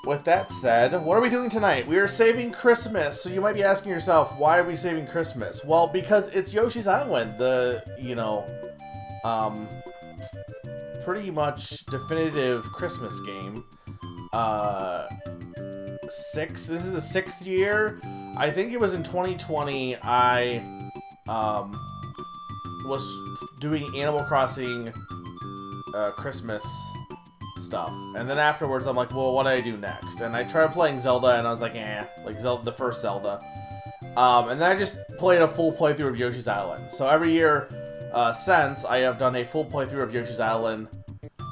with that said, what are we doing tonight? We are saving Christmas. So you might be asking yourself, why are we saving Christmas? Well, because it's Yoshi's Island, the, pretty much definitive Christmas game. This is the 6th year. I think it was in 2020, I, was doing Animal Crossing, Christmas stuff. And then afterwards, I'm like, well, what do I do next? And I tried playing Zelda, and I was like, like Zelda, the first Zelda. And then I just played a full playthrough of Yoshi's Island. So every year since, I have done a full playthrough of Yoshi's Island.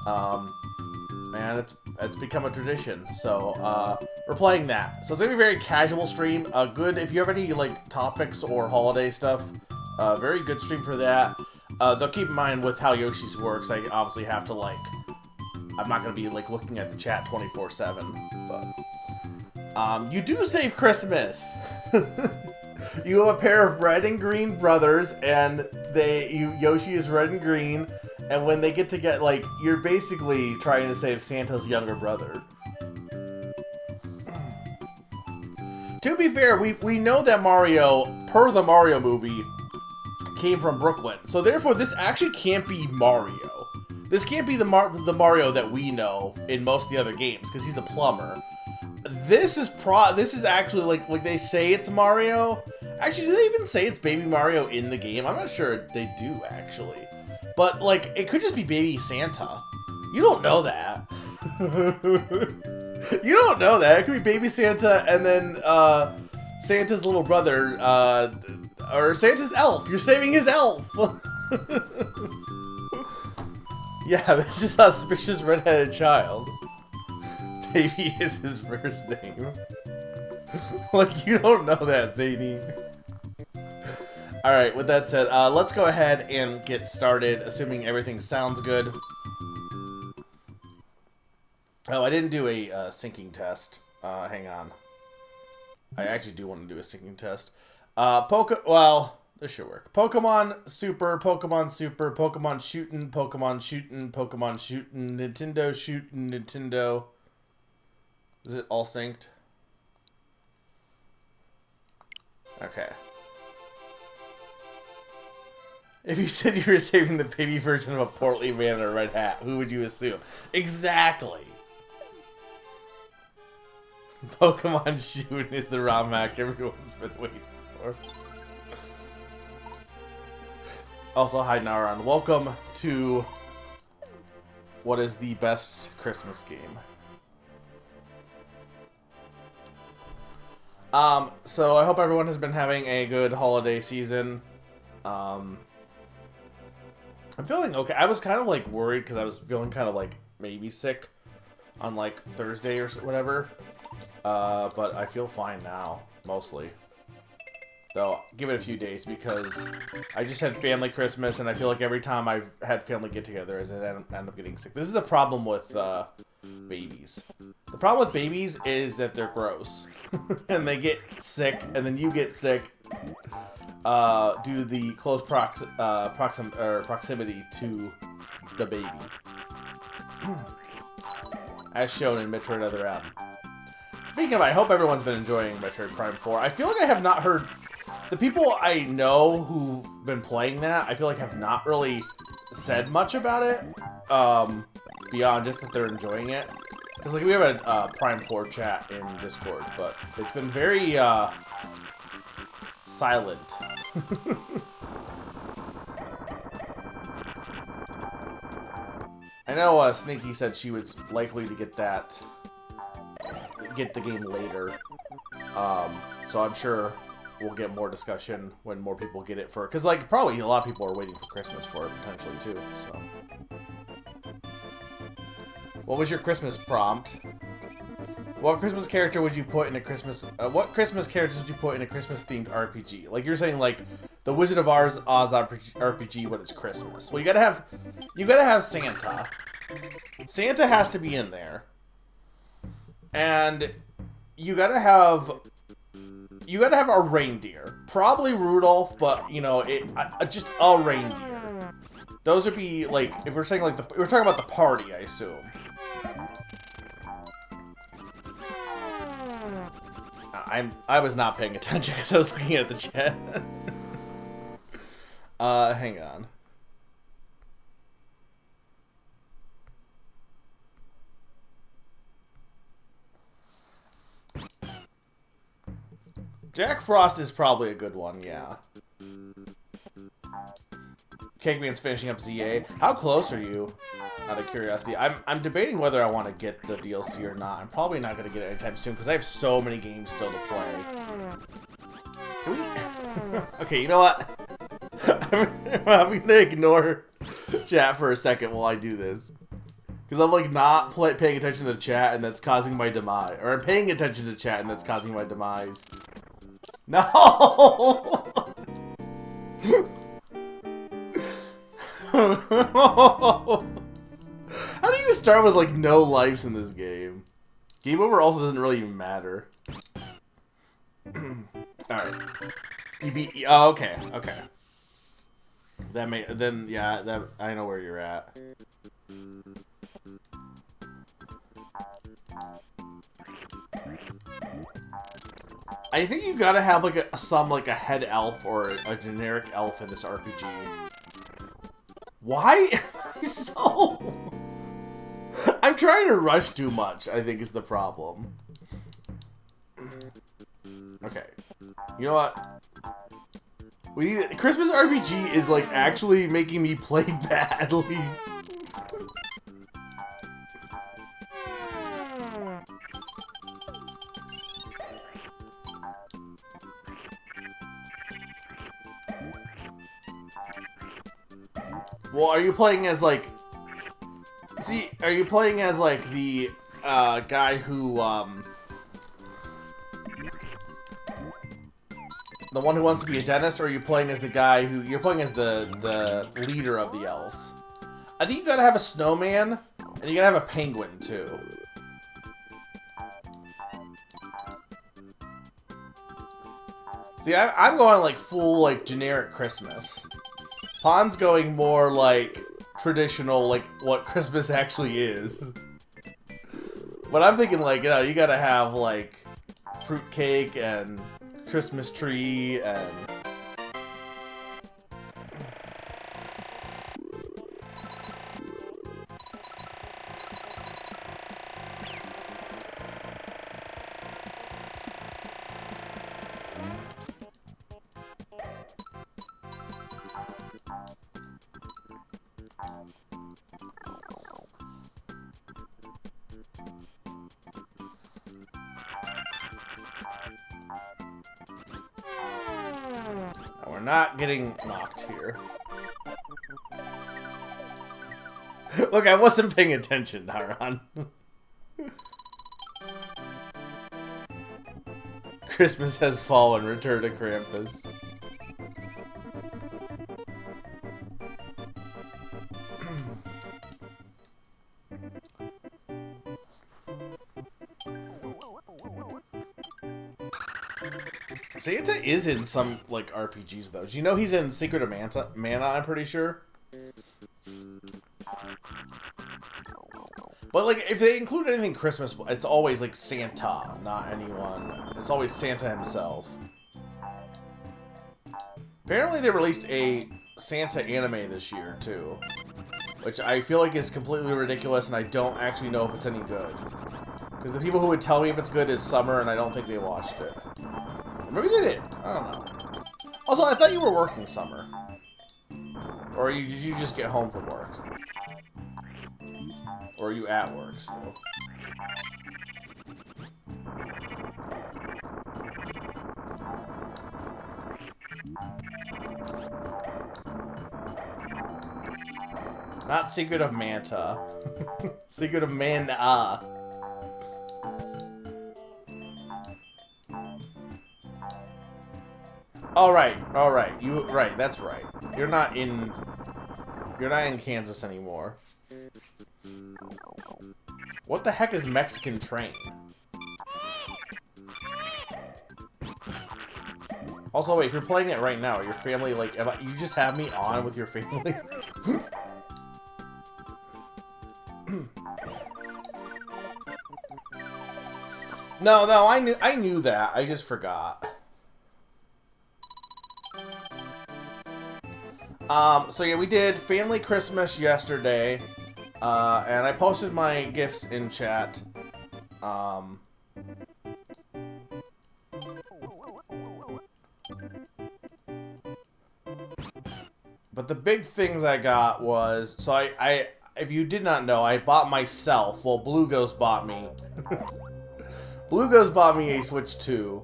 And it's become a tradition. So we're playing that. So it's gonna be a very casual stream. Good if you have any like topics or holiday stuff. Very good stream for that. Though keep in mind with how Yoshi's works, I obviously have to like. I'm not gonna be like looking at the chat 24/7, but you do save Christmas. You have a pair of red and green brothers, and Yoshi is red and green, and when they get to get like, you're basically trying to save Santa's younger brother. To be fair, we know that Mario, per the Mario movie, came from Brooklyn, so therefore this actually can't be Mario. This can't be the Mario that we know in most of the other games, because he's a plumber. This is actually like they say it's Mario. Actually, do they even say it's Baby Mario in the game? I'm not sure they do, actually. But, like, it could just be Baby Santa. You don't know that. You don't know that. It could be Baby Santa and then Santa's little brother, or Santa's elf. You're saving his elf. Yeah, this is Auspicious Redheaded Child. Baby is his first name. Like, you don't know that, Zany. Alright, with that said, let's go ahead and get started, assuming everything sounds good. Oh, I didn't do a syncing test. Hang on. I actually do want to do a syncing test. Well, this should work. Pokemon Super, Pokemon Super, Pokemon Shootin', Pokemon Shootin', Pokemon Shootin', Nintendo Shootin', Nintendo. Is it all synced? Okay. If you said you were saving the baby version of a portly man in a red hat, who would you assume? Exactly! Pokemon Shootin' is the ROM hack everyone's been waiting for. Also, hi Naran. Welcome to what is the best Christmas game. So I hope everyone has been having a good holiday season. I'm feeling okay. I was kind of like worried because I was feeling kind of like maybe sick on like Thursday or whatever. But I feel fine now, mostly. Though, give it a few days because I just had family Christmas and I feel like every time I've had family get-togethers I end up getting sick. This is the problem with babies. The problem with babies is that they're gross. And they get sick and then you get sick due to the close proximity to the baby. As shown in Metroid Other M. Speaking of, I hope everyone's been enjoying Metroid Prime 4. I feel like I have not heard... The people I know who've been playing that, I feel like have not really said much about it. Beyond just that they're enjoying it. Because like we have a Prime 4 chat in Discord, but it's been very silent. I know Sneaky said she was likely to get the game later. So I'm sure we'll get more discussion when more people get it for... Because, like, probably a lot of people are waiting for Christmas for it, potentially, too, so... What was your Christmas prompt? What Christmas character would you put in a Christmas... what Christmas characters would you put in a Christmas-themed RPG? Like, you're saying, like, the Wizard of Oz RPG when it's Christmas. Well, you gotta have Santa. Santa has to be in there. And you gotta have a reindeer. Probably Rudolph, but, you know, just a reindeer. Those would be, like, if we're saying, like, we're talking about the party, I assume. I was not paying attention because I was looking at the chat. Hang on. Jack Frost is probably a good one, yeah. Cakeman's finishing up ZA. How close are you? Out of curiosity, I'm debating whether I want to get the DLC or not. I'm probably not going to get it anytime soon because I have so many games still to play. Can we? Okay, you know what? I'm going to ignore chat for a second while I do this. Because I'm like not paying attention to the chat and that's causing my demise. Or I'm paying attention to chat and that's causing my demise. No! How do you start with like no lives in this game? Game over also doesn't really even matter. Alright. You beat... Oh, okay. Okay. That may... Then, yeah, that... I know where you're at. I think you gotta have like a head elf or a generic elf in this RPG. Why? So... I'm trying to rush too much, I think is the problem. Okay. You know what? We need... Christmas RPG is like actually making me play badly. Well, are you playing as like... See, are you playing as like the guy who the one who wants to be a dentist, or are you playing as the guy who... You're playing as the leader of the elves. I think you gotta have a snowman, and you gotta have a penguin, too. See, I'm going, like, full, like, generic Christmas. Pon's going more, like, traditional, like, what Christmas actually is. But I'm thinking, like, you know, you gotta have, like, fruitcake and Christmas tree and... We're not getting knocked here. Look, I wasn't paying attention, Haran. Christmas has fallen, return to Krampus. Santa is in some, like, RPGs, though. Do you know he's in Secret of Mana, I'm pretty sure? But, like, if they include anything Christmas, it's always, like, Santa, not anyone. It's always Santa himself. Apparently they released a Santa anime this year, too. Which I feel like is completely ridiculous, and I don't actually know if it's any good. Because the people who would tell me if it's good is Summer, and I don't think they watched it. Maybe they did. I don't know. Also, I thought you were working, Summer. Or did you just get home from work? Or are you at work still? Not Secret of Manta. Secret of Mana. Alright, right, that's right. You're not in Kansas anymore. What the heck is Mexican Train? Also, wait, if you're playing it right now, are your family, like, you just have me on with your family? No, I knew that. I just forgot. So yeah, we did Family Christmas yesterday, and I posted my gifts in chat. But the big things I got was, so I if you did not know, I bought myself, well, Blue Ghost bought me. Blue Ghost bought me a Switch 2.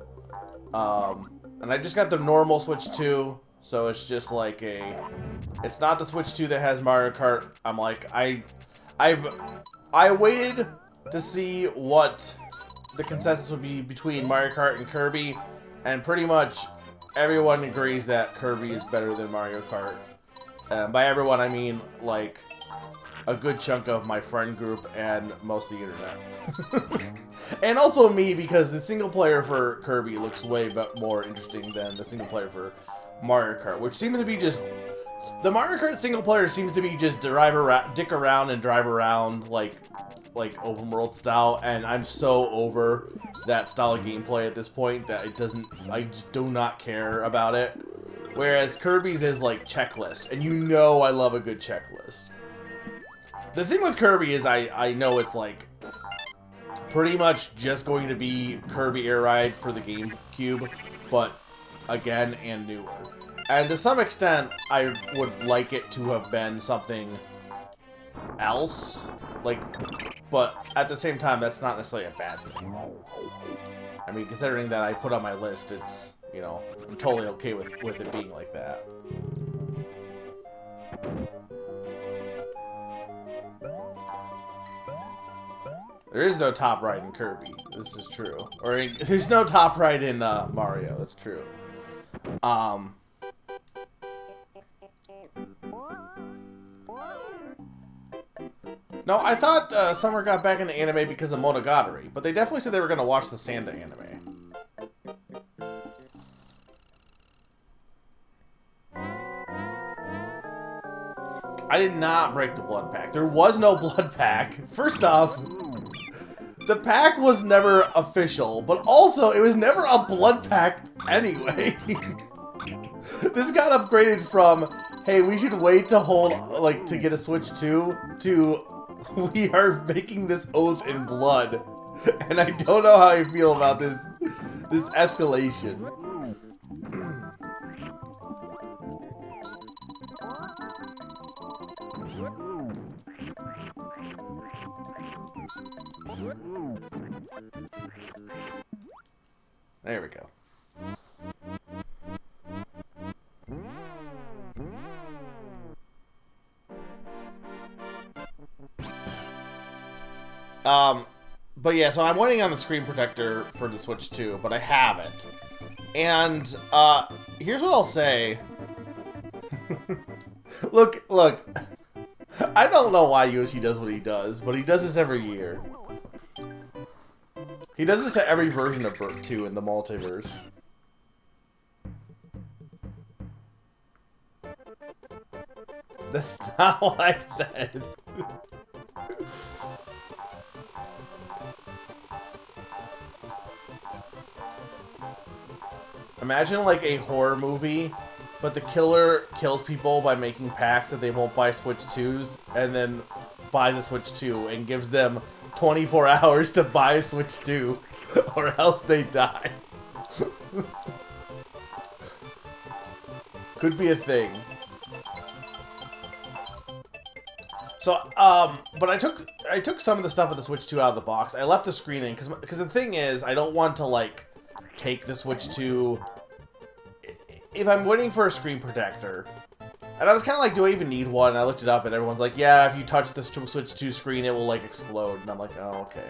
And I just got the normal Switch 2, so it's just like it's not the Switch 2 that has Mario Kart. I'm like, I waited to see what the consensus would be between Mario Kart and Kirby, and pretty much everyone agrees that Kirby is better than Mario Kart. By everyone, I mean, like, a good chunk of my friend group and most of the internet. And also me, because the single player for Kirby looks way more interesting than the single player for Mario Kart, which seems to be just... The Mario Kart single player seems to be just dick around and drive around, like open world style, and I'm so over that style of gameplay at this point that I just do not care about it. Whereas Kirby's is like checklist, and you know I love a good checklist. The thing with Kirby is I know it's like pretty much just going to be Kirby Air Ride for the GameCube, but again and newer. And to some extent, I would like it to have been something else, like, but at the same time, that's not necessarily a bad thing. I mean, considering that I put on my list, it's, you know, I'm totally okay with it being like that. There is no top right in Kirby. This is true. Or there's no top right in Mario. That's true. No, I thought Summer got back into anime because of Monogatari, but they definitely said they were going to watch the Santa anime. I did not break the blood pack. There was no blood pack. First off, the pack was never official, but also it was never a blood pack anyway. This got upgraded from, hey, we should wait to to get a Switch 2 to we are making this oath in blood. And I don't know how I feel about this escalation. There we go. But yeah, so I'm waiting on the screen protector for the Switch 2, but I haven't. And, here's what I'll say. Look, I don't know why Yoshi does what he does, but he does this every year. He does this to every version of Bert 2 in the multiverse. That's not what I said. Imagine like a horror movie, but the killer kills people by making pacts that they won't buy Switch 2s, and then buys a Switch 2 and gives them 24 hours to buy a Switch 2, or else they die. Could be a thing. So, but I took some of the stuff of the Switch 2 out of the box. I left the screen in, because the thing is, I don't want to, like, take the Switch 2... If I'm waiting for a screen protector, and I was kind of like, do I even need one? And I looked it up, and everyone's like, yeah, if you touch the Switch 2 screen, it will, like, explode. And I'm like, oh, okay.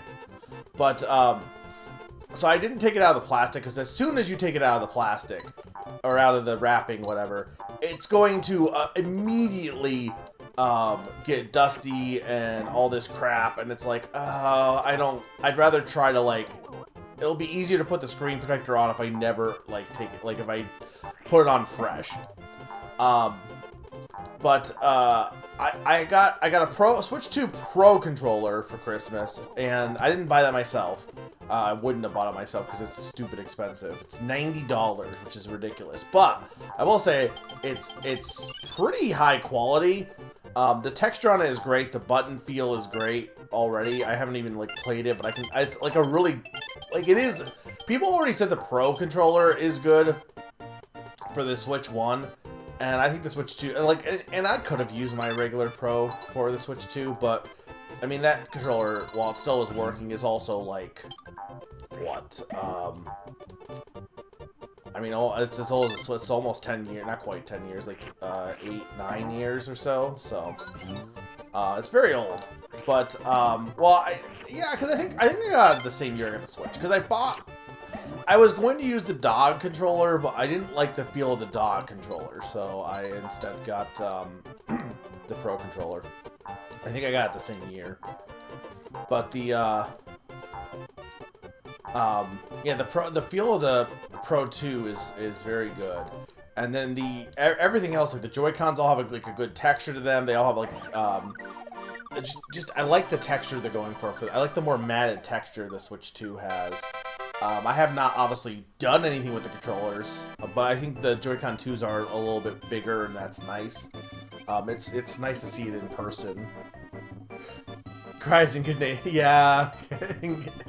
But, so I didn't take it out of the plastic, because as soon as you take it out of the plastic, or out of the wrapping, whatever, it's going to immediately get dusty and all this crap, and it's like, I'd rather try to, like, it'll be easier to put the screen protector on if I never, like, take it, like, if I put it on fresh. I got a Switch 2 Pro controller for Christmas, and I didn't buy that myself. I wouldn't have bought it myself because it's stupid expensive. It's $90, which is ridiculous. But I will say it's pretty high quality. The texture on it is great. The button feel is great already. I haven't even like played it, but I can. It's like a really it is. People already said the Pro controller is good for the Switch 1, and I think the Switch 2 and I could have used my regular Pro for the Switch 2, but I mean that controller, while it still is working, is also like what? I mean, it's old. It's almost 10 years, not quite 10 years, like 8, 9 years or so. So it's very old. But well, yeah, because I think I got it the same year I got the Switch. Because I was going to use the dog controller, but I didn't like the feel of the dog controller, so I instead got the Pro controller. I think I got it the same year. But the yeah, the feel of the Pro 2 is very good, and then everything else, like the Joy-Cons all have like a good texture to them. They all have like I like the texture they're going for. I like the more matted texture the Switch 2 has. I have not obviously done anything with the controllers, but I think the Joy-Con 2s are a little bit bigger, and that's nice. It's nice to see it in person. Cries in Canadian, yeah,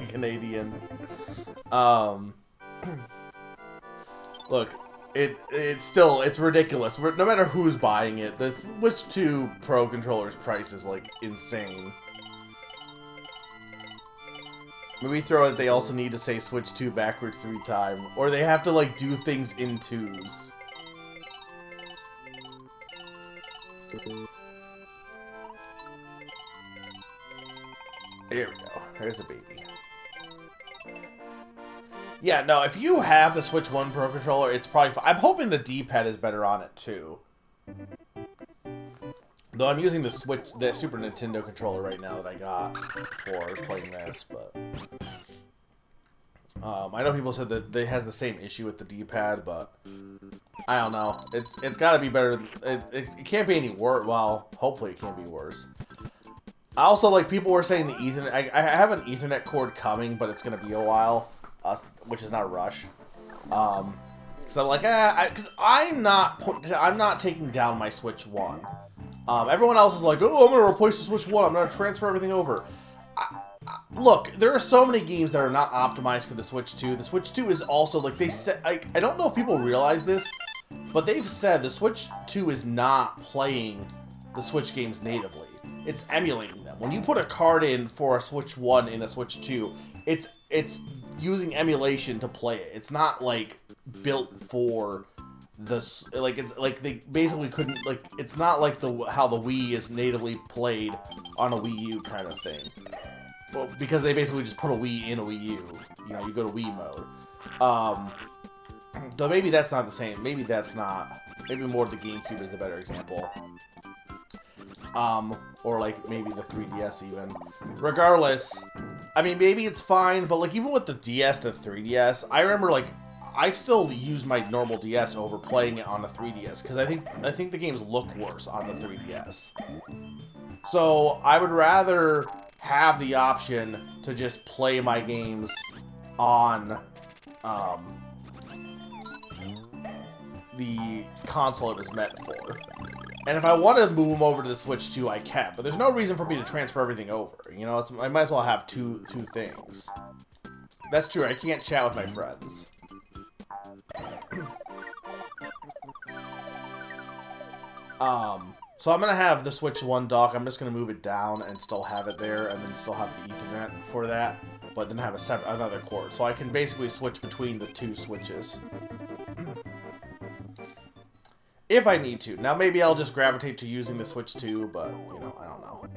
Canadian. Look, it's ridiculous. No matter who's buying it, the Switch 2 Pro controller's price is like insane. Maybe throw it. They also need to say Switch 2 backwards 3 times, or they have to like do things in twos. Here we go. There's a baby. Yeah, no, if you have the Switch 1 Pro controller, it's probably fine. I'm hoping the D-pad is better on it, too. Though I'm using the Super Nintendo controller right now that I got for playing this, but... I know people said that it has the same issue with the D-pad, but... I don't know. It's gotta be better. It can't be any worse. Well, hopefully it can't be worse. I also, like, people were saying the Ethernet... I have an Ethernet cord coming, but it's gonna be a while. Which is not a rush. Because I'm like, because I'm not taking down my Switch 1. Everyone else is like, oh, I'm going to replace the Switch 1. I'm going to transfer everything over. Look, there are so many games that are not optimized for the Switch 2. The Switch 2 is also, like, they said, I don't know if people realize this, but they've said the Switch 2 is not playing the Switch games natively. It's emulating them. When you put a card in for a Switch 1 in a Switch 2, it's using emulation to play it. It's not, like, built for this, like, it's like they basically couldn't, like, it's not like how the Wii is natively played on a Wii U kind of thing. Well, because they basically just put a Wii in a Wii U. You know, you go to Wii mode. Though maybe that's not the same. Maybe that's not. Maybe more the GameCube is the better example. Or like maybe the 3DS even. Regardless, I mean, maybe it's fine, but like even with the DS to 3DS, I remember like I still use my normal DS over playing it on the 3DS because I think the games look worse on the 3DS. So I would rather have the option to just play my games on the console it was meant for. And if I want to move them over to the Switch 2, I can. But there's no reason for me to transfer everything over. You know, I might as well have two things. That's true. I can't chat with my friends. So I'm going to have the Switch 1 dock. I'm just going to move it down and still have it there. And then still have the Ethernet for that. But then have another cord. So I can basically switch between the two switches. If I need to. Now, maybe I'll just gravitate to using the Switch 2, but, you know, I don't know.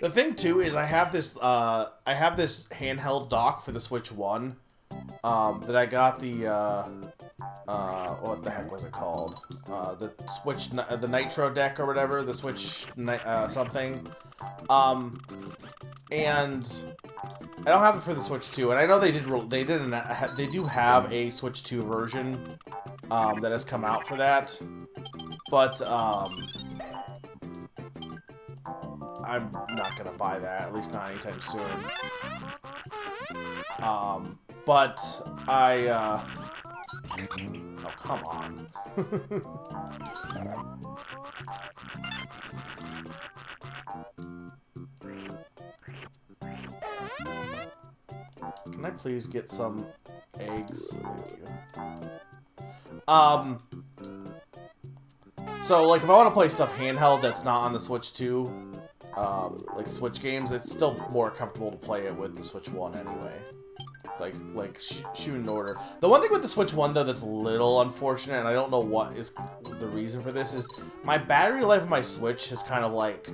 The thing, too, is I have this handheld dock for the Switch 1, that I got what the heck was it called? The Switch, the Nitro deck or whatever, the Switch, something. And I don't have it for the Switch 2, and I know they do have a Switch 2 version, that has come out for that, but, I'm not gonna buy that, at least not anytime soon. But I, oh, come on. Can I please get some eggs? Thank you. So, like, if I want to play stuff handheld that's not on the Switch 2, like Switch games, it's still more comfortable to play it with the Switch 1 anyway. Like shooting order. The one thing with the Switch 1, though, that's a little unfortunate, and I don't know what is the reason for this, is my battery life of my Switch has kind of, like,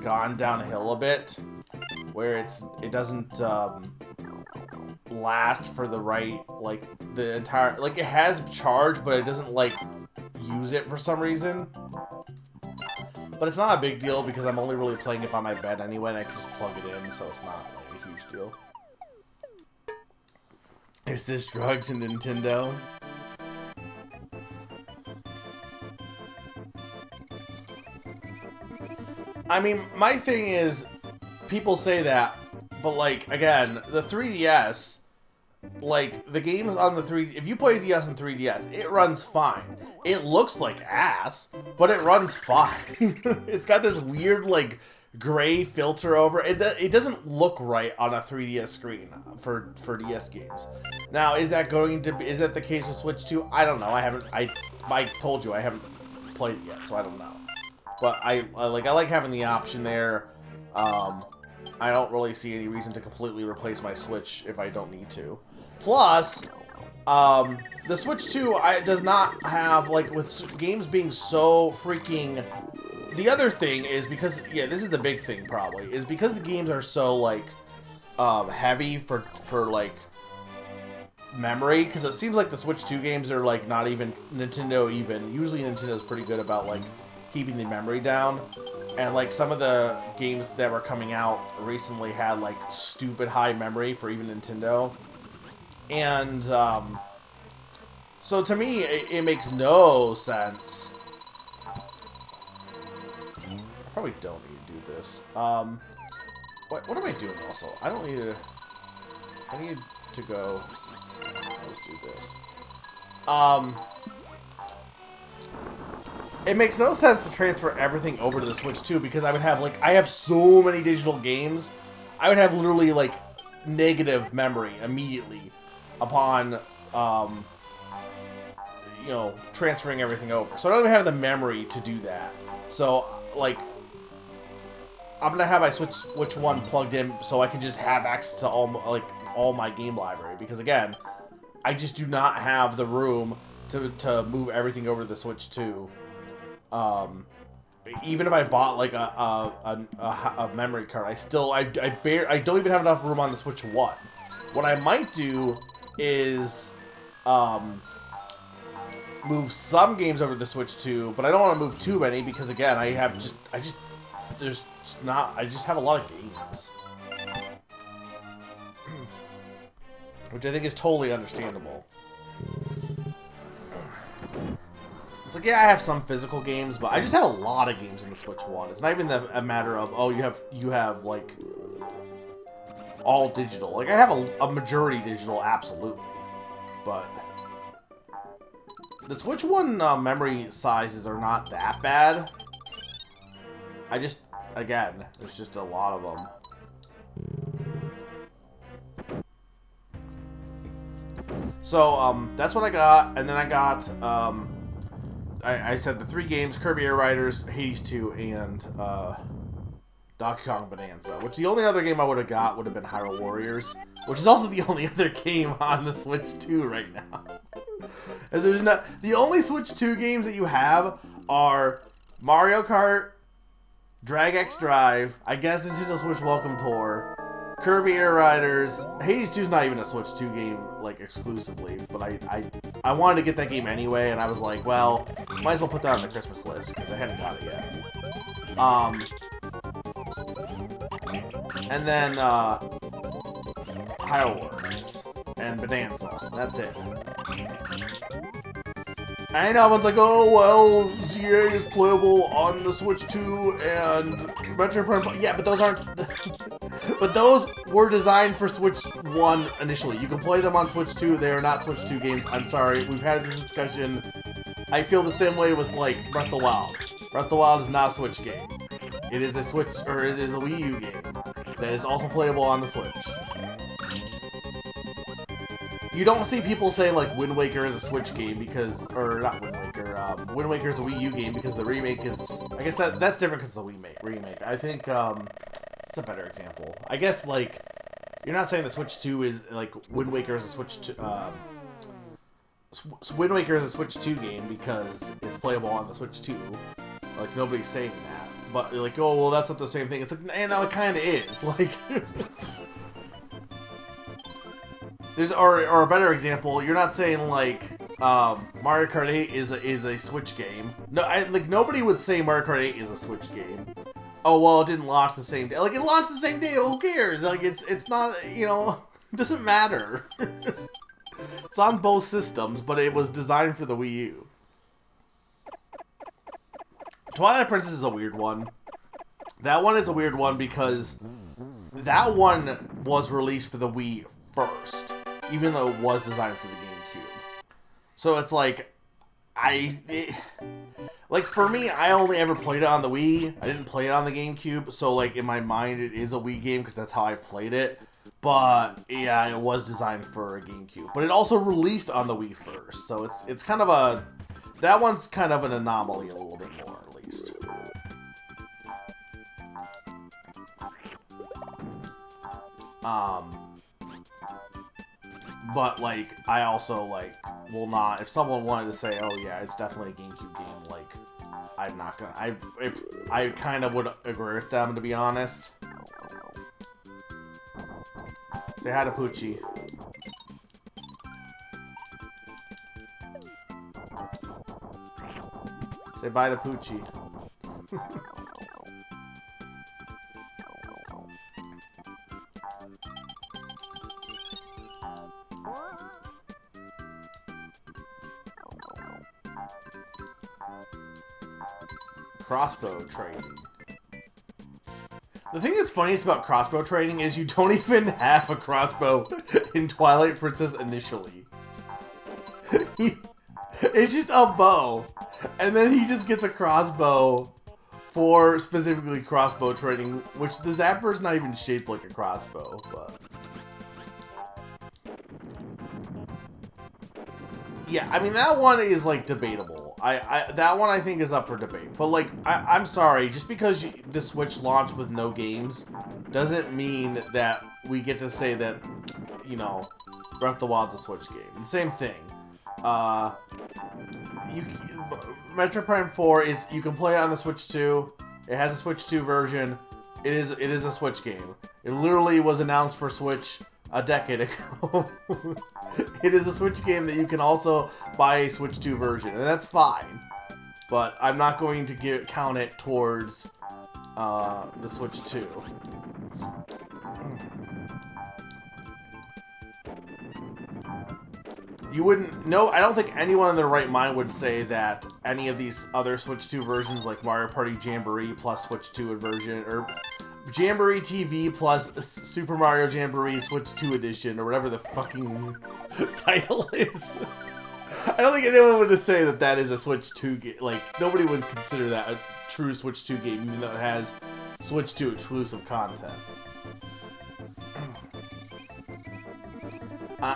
gone downhill a bit, where it doesn't, last for the right, like, the entire, like, it has charge, but it doesn't, like, use it for some reason. But it's not a big deal because I'm only really playing it by my bed anyway, and I can just plug it in, so it's not, like, a huge deal. Is this drugs and Nintendo? I mean, my thing is, people say that, but, like, again, the 3DS, like, the games on the 3D, if you play DS and 3DS, it runs fine. It looks like ass, but it runs fine. It's got this weird, like, gray filter over it. It doesn't look right on a 3DS screen for DS games. Now, is that the case with Switch 2? I don't know. I told you I haven't played it yet, so I don't know. But I like having the option there. I don't really see any reason to completely replace my Switch if I don't need to. Plus, the Switch 2 does not have, like, with games being so freaking... The other thing is because, yeah, this is the big thing probably, is because the games are so, like, heavy for like, memory, because it seems like the Switch 2 games are, like, not even Nintendo even. Usually Nintendo's pretty good about, like, keeping the memory down. And, like, some of the games that were coming out recently had, like, stupid high memory for even Nintendo. And, so to me, it makes no sense. I probably don't need to do this. What am I doing also? I don't need to... I need to go... Let's do this. It makes no sense to transfer everything over to the Switch 2 because I would have, like, I have so many digital games. I would have literally, like, negative memory immediately upon, you know, transferring everything over. So I don't even have the memory to do that. So, like, I'm gonna have my Switch 1 plugged in so I can just have access to all my game library. Because, again, I just do not have the room to move everything over to the Switch 2. Even if I bought, like, a memory card, I don't even have enough room on the Switch 1. What I might do is move some games over to the Switch 2, but I don't want to move too many because, again, I just have a lot of games. Which I think is totally understandable. It's like, yeah, I have some physical games, but I just have a lot of games in the Switch 1. It's not even a matter of, oh, you have like, all digital. Like, I have a majority digital, absolutely. But the Switch 1 memory sizes are not that bad. Again, there's just a lot of them. So, that's what I got, and then I got, I said the 3 games, Kirby Air Riders, Hades 2, and, Donkey Kong Bonanza, which the only other game I would have got would have been Hyrule Warriors, which is also the only other game on the Switch 2 right now. As there's not, the only Switch 2 games that you have are Mario Kart, Drag X Drive, I guess Nintendo Switch Welcome Tour, Kirby Air Riders. Hades 2 is not even a Switch 2 game, like, exclusively, but I wanted to get that game anyway, and I was like, well, might as well put that on the Christmas list, because I hadn't got it yet. And then, Hyrule Warriors, and Bonanza. That's it. I know everyone's like, oh, well, ZA is playable on the Switch 2 and Metroid Prime. Yeah, but those aren't But those were designed for Switch 1 initially. You can play them on Switch 2. They are not Switch 2 games. I'm sorry. We've had this discussion. I feel the same way with, like, Breath of the Wild. Breath of the Wild is not a Switch game. It is a Switch, or it is a Wii U game that is also playable on the Switch. You don't see people saying, like, Wind Waker is a Switch game because, or not Wind Waker, Wind Waker is a Wii U game because the remake is, I guess that's different because it's a remake. I think, it's a better example. I guess, like, you're not saying that Switch 2 is, like, Wind Waker is a Switch 2, Wind Waker is a Switch 2 game because it's playable on the Switch 2. Like, nobody's saying that. But, like, oh, well, that's not the same thing. It's like, and now it kind of is. Like, there's, or a better example, you're not saying, like, Mario Kart 8 is a Switch game. No, like, nobody would say Mario Kart 8 is a Switch game. Oh, well, it didn't launch the same day. Like, it launched the same day, who cares? Like, it's not, you know, it doesn't matter. It's on both systems, but it was designed for the Wii U. Twilight Princess is a weird one. That one is a weird one because that one was released for the Wii first, even though it was designed for the GameCube. So it's like, like, for me, I only ever played it on the Wii. I didn't play it on the GameCube, so, like, in my mind, it is a Wii game because that's how I played it. But, yeah, it was designed for a GameCube. But it also released on the Wii first, so it's kind of a... That one's kind of an anomaly a little bit more, at least. But, like, I also, like, will not... If someone wanted to say, oh, yeah, it's definitely a GameCube game, like, I'm not gonna... I kind of would agree with them, to be honest. Say hi to Poochie. Say bye to Poochie. Crossbow trading. The thing that's funniest about crossbow trading is you don't even have a crossbow in Twilight Princess initially. It's just a bow. And then he just gets a crossbow for specifically crossbow trading, which the Zapper's not even shaped like a crossbow, but... Yeah, I mean, that one is, like, debatable. That one I think is up for debate. But, like, I'm sorry, just because the Switch launched with no games doesn't mean that we get to say that, you know, Breath of the Wild's a Switch game. And same thing. Metroid Prime 4 is, you can play it on the Switch 2. It has a Switch 2 version. It is a Switch game. It literally was announced for Switch a decade ago. It is a Switch game that you can also buy a Switch 2 version, and that's fine. But I'm not going to count it towards the Switch 2. You wouldn't... No, I don't think anyone in their right mind would say that any of these other Switch 2 versions, like Mario Party Jamboree plus Switch 2 version, or Jamboree TV plus Super Mario Jamboree Switch 2 edition, or whatever the fucking title is. I don't think anyone would say that that is a Switch 2 game. Like, nobody would consider that a true Switch 2 game, even though it has Switch 2 exclusive content.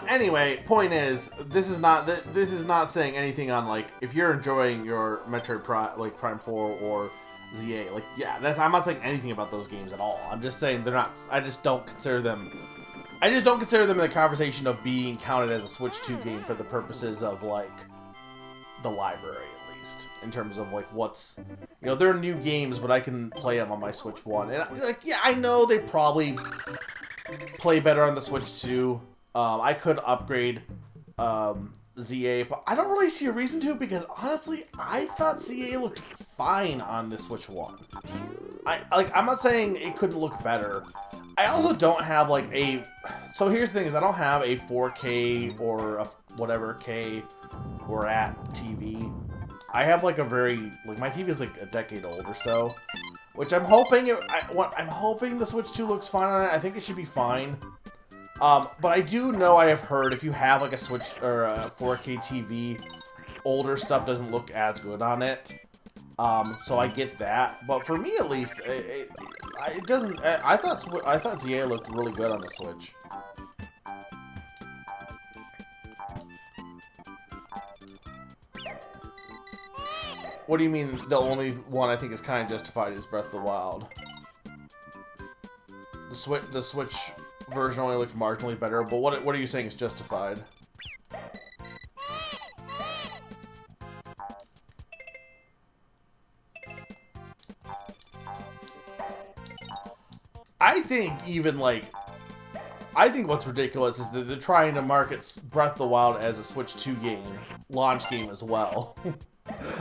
Anyway, point is, this is not saying anything on, like, if you're enjoying your Metroid Prime 4 or ZA, like, yeah, I'm not saying anything about those games at all. I'm just saying they're not, I just don't consider them in the conversation of being counted as a Switch 2 game for the purposes of, like, the library, at least, in terms of, like, what's, you know, they're new games, but I can play them on my Switch 1, and, like, yeah, I know they probably play better on the Switch 2. I could upgrade ZA, but I don't really see a reason to, because honestly, I thought ZA looked fine on the Switch 1. I'm not saying it couldn't look better. I also don't have, like, so here's the thing, is I don't have a 4K or a whatever K we're at TV. I have, like, a very, like, my TV is, like, a decade old or so. which I'm hoping I'm hoping the Switch 2 looks fine on it. I think it should be fine. But I do know I have heard if you have like a Switch or a 4K TV, older stuff doesn't look as good on it. So I get that. But for me at least, it doesn't. I thought ZA looked really good on the Switch. What do you mean the only one I think is kind of justified is Breath of the Wild? The Switch version only looks marginally better, but what are you saying is justified? I think even like, I think what's ridiculous is that they're trying to market Breath of the Wild as a Switch 2 game, launch game as well.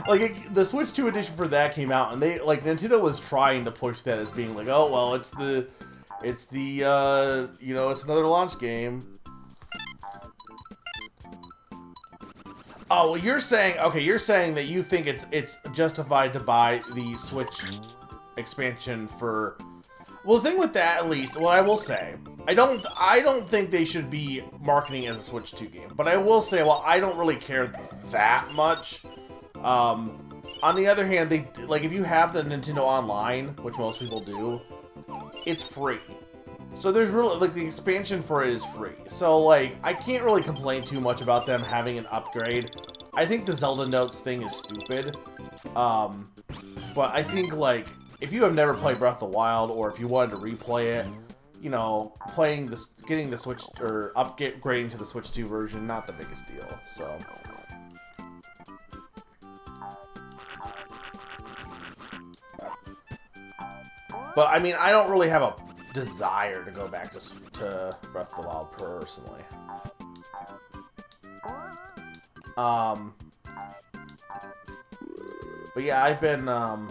Like, the Switch 2 edition for that came out, and they, like, Nintendo was trying to push that as being like, oh, well, it's the, you know, it's another launch game. Oh, well, you're saying, okay, you're saying that you think it's justified to buy the Switch expansion for, well, the thing with that, at least, what I will say, I don't think they should be marketing as a Switch 2 game, but I will say, well, I don't really care that much. On the other hand, they, like, if you have the Nintendo Online, which most people do, it's free. So there's really, like, the expansion for it is free. So, like, I can't really complain too much about them having an upgrade. I think the Zelda Notes thing is stupid. But I think, like, if you have never played Breath of the Wild, or if you wanted to replay it, you know, getting the Switch, or upgrading to the Switch 2 version, not the biggest deal, so... But, I mean, I don't really have a desire to go back to Breath of the Wild, personally. But yeah, I've been, so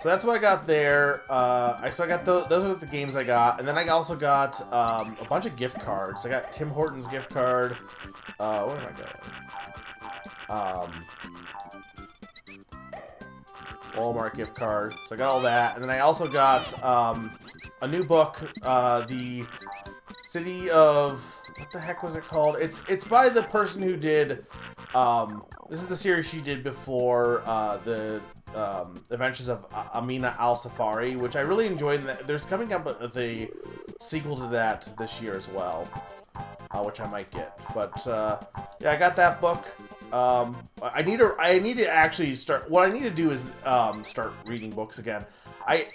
that's what I got there. So I got those are the games I got. And then I also got, a bunch of gift cards. I got Tim Hortons gift card. What am I getting? Walmart gift card. So I got all that. And then I also got a new book, The City of... What the heck was it called? It's by the person who did... this is the series she did before the Adventures of Amina Al-Safari, which I really enjoyed. There's coming up with a sequel to that this year as well, which I might get. But yeah, I got that book. I need to actually start. What I need to do is start reading books again. I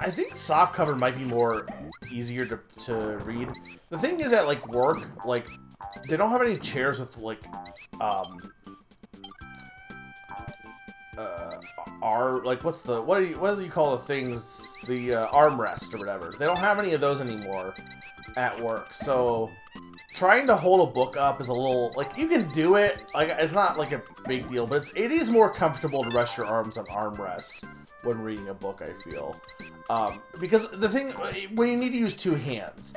think softcover might be more easier to read. The thing is that, like, work, like, they don't have any chairs with, like, what do you call the things, the armrest or whatever. They don't have any of those anymore at work, so trying to hold a book up is a little, like, you can do it, like, it's not like a big deal, but it is more comfortable to rest your arms on armrests when reading a book, I feel. Because the thing, when you need to use two hands,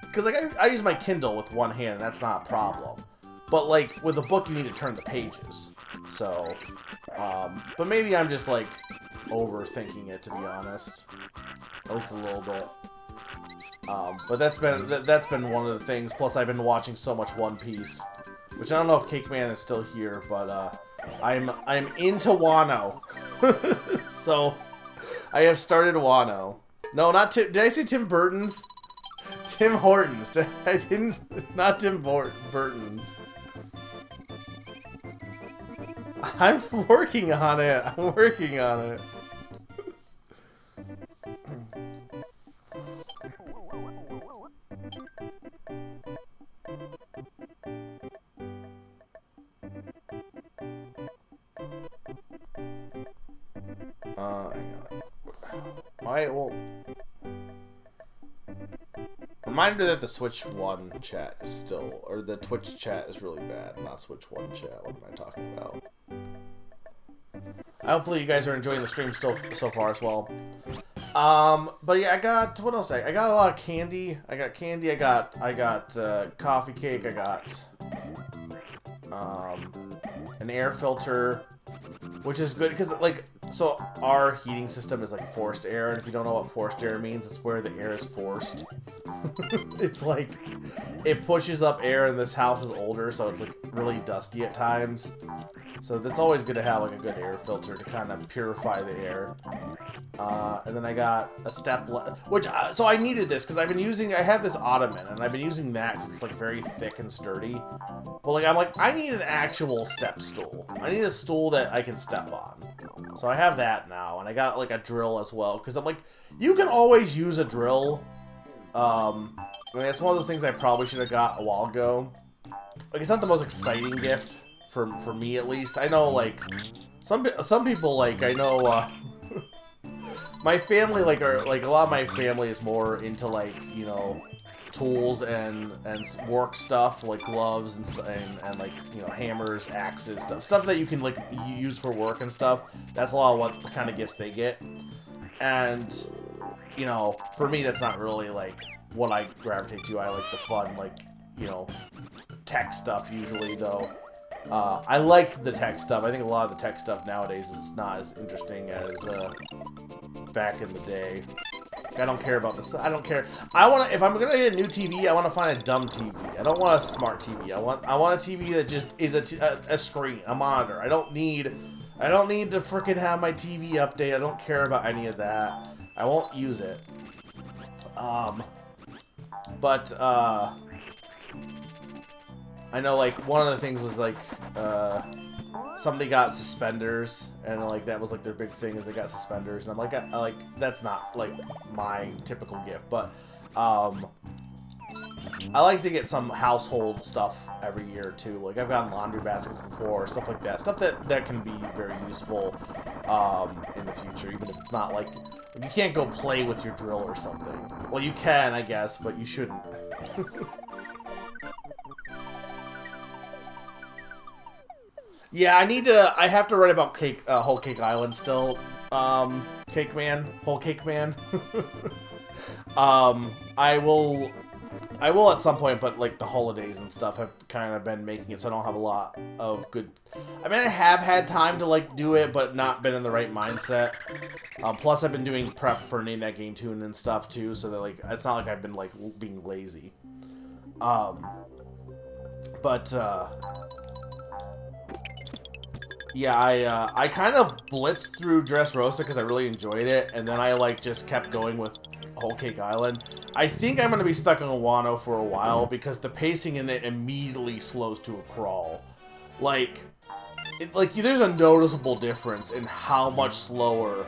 because, like, I use my Kindle with one hand, and that's not a problem. But, like, with a book, you need to turn the pages. So, but maybe I'm just, like, overthinking it, to be honest. At least a little bit. But that's been one of the things. Plus, I've been watching so much One Piece, which I don't know if Cake Man is still here, but I'm into Wano. So, I have started Wano. No, not Tim. Did I say Tim Burton's? Tim Hortons. I didn't. Not Tim Burton's. I'm working on it. I'm working on it. Hang on. I will. Reminder that the Switch 1 chat is still, or the Twitch chat is really bad, not Switch 1 chat. What am I talking about? Hopefully you guys are enjoying the stream still so far as well. But yeah, I got, what else? I got a lot of candy. I got candy. I got coffee cake. I got an air filter, which is good because, like, so our heating system is like forced air, and if you don't know what forced air means, it's where the air is forced. It's like, it pushes up air, and this house is older, so it's like really dusty at times. So that's always good to have like a good air filter to kind of purify the air. And then I got a step, so I needed this because I have this ottoman, and I've been using that because it's like very thick and sturdy. But like, I need an actual step stool. I need a stool that I can step on. So I have that now, and I got like a drill as well, because I'm like, you can always use a drill. I mean, it's one of those things I probably should have got a while ago. Like, it's not the most exciting gift for me, at least. I know, like, some people, like, I know, my family, like, a lot of my family is more into, like, you know, tools and work stuff, like gloves and like, you know, hammers, axes, stuff that you can, like, use for work and stuff. That's a lot of what kind of gifts they get. And, you know, for me, that's not really, like, what I gravitate to. I like the fun, like, you know, tech stuff usually, though. I like the tech stuff. I think a lot of the tech stuff nowadays is not as interesting as back in the day. I don't care about this. I don't care. If I'm gonna get a new TV, I want to find a dumb TV. I don't want a smart TV. I want a TV that just is a screen, a monitor. I don't need to frickin' have my TV update. I don't care about any of that. I won't use it. But I know, like, one of the things was, like, somebody got suspenders, and, like, that was, like, their big thing is they got suspenders, and I'm like, that's not, like, my typical gift, but, I like to get some household stuff every year, too. Like, I've gotten laundry baskets before, stuff like that. Stuff that can be very useful, in the future, even if it's not, like, you can't go play with your drill or something. Well, you can, I guess, but you shouldn't. Yeah, I have to write about Whole Cake Island still. Cake Man, Whole Cake Man. I will at some point, but like the holidays and stuff have kind of been making it so I don't have a lot of good. I mean, I have had time to like do it, but not been in the right mindset. Plus, I've been doing prep for Name That Game Tune and stuff too, so that like it's not like I've been like being lazy. Yeah, I kind of blitzed through Dressrosa because I really enjoyed it, and then I like just kept going with Whole Cake Island. I think I'm gonna be stuck on Wano for a while because the pacing in it immediately slows to a crawl. Like there's a noticeable difference in how much slower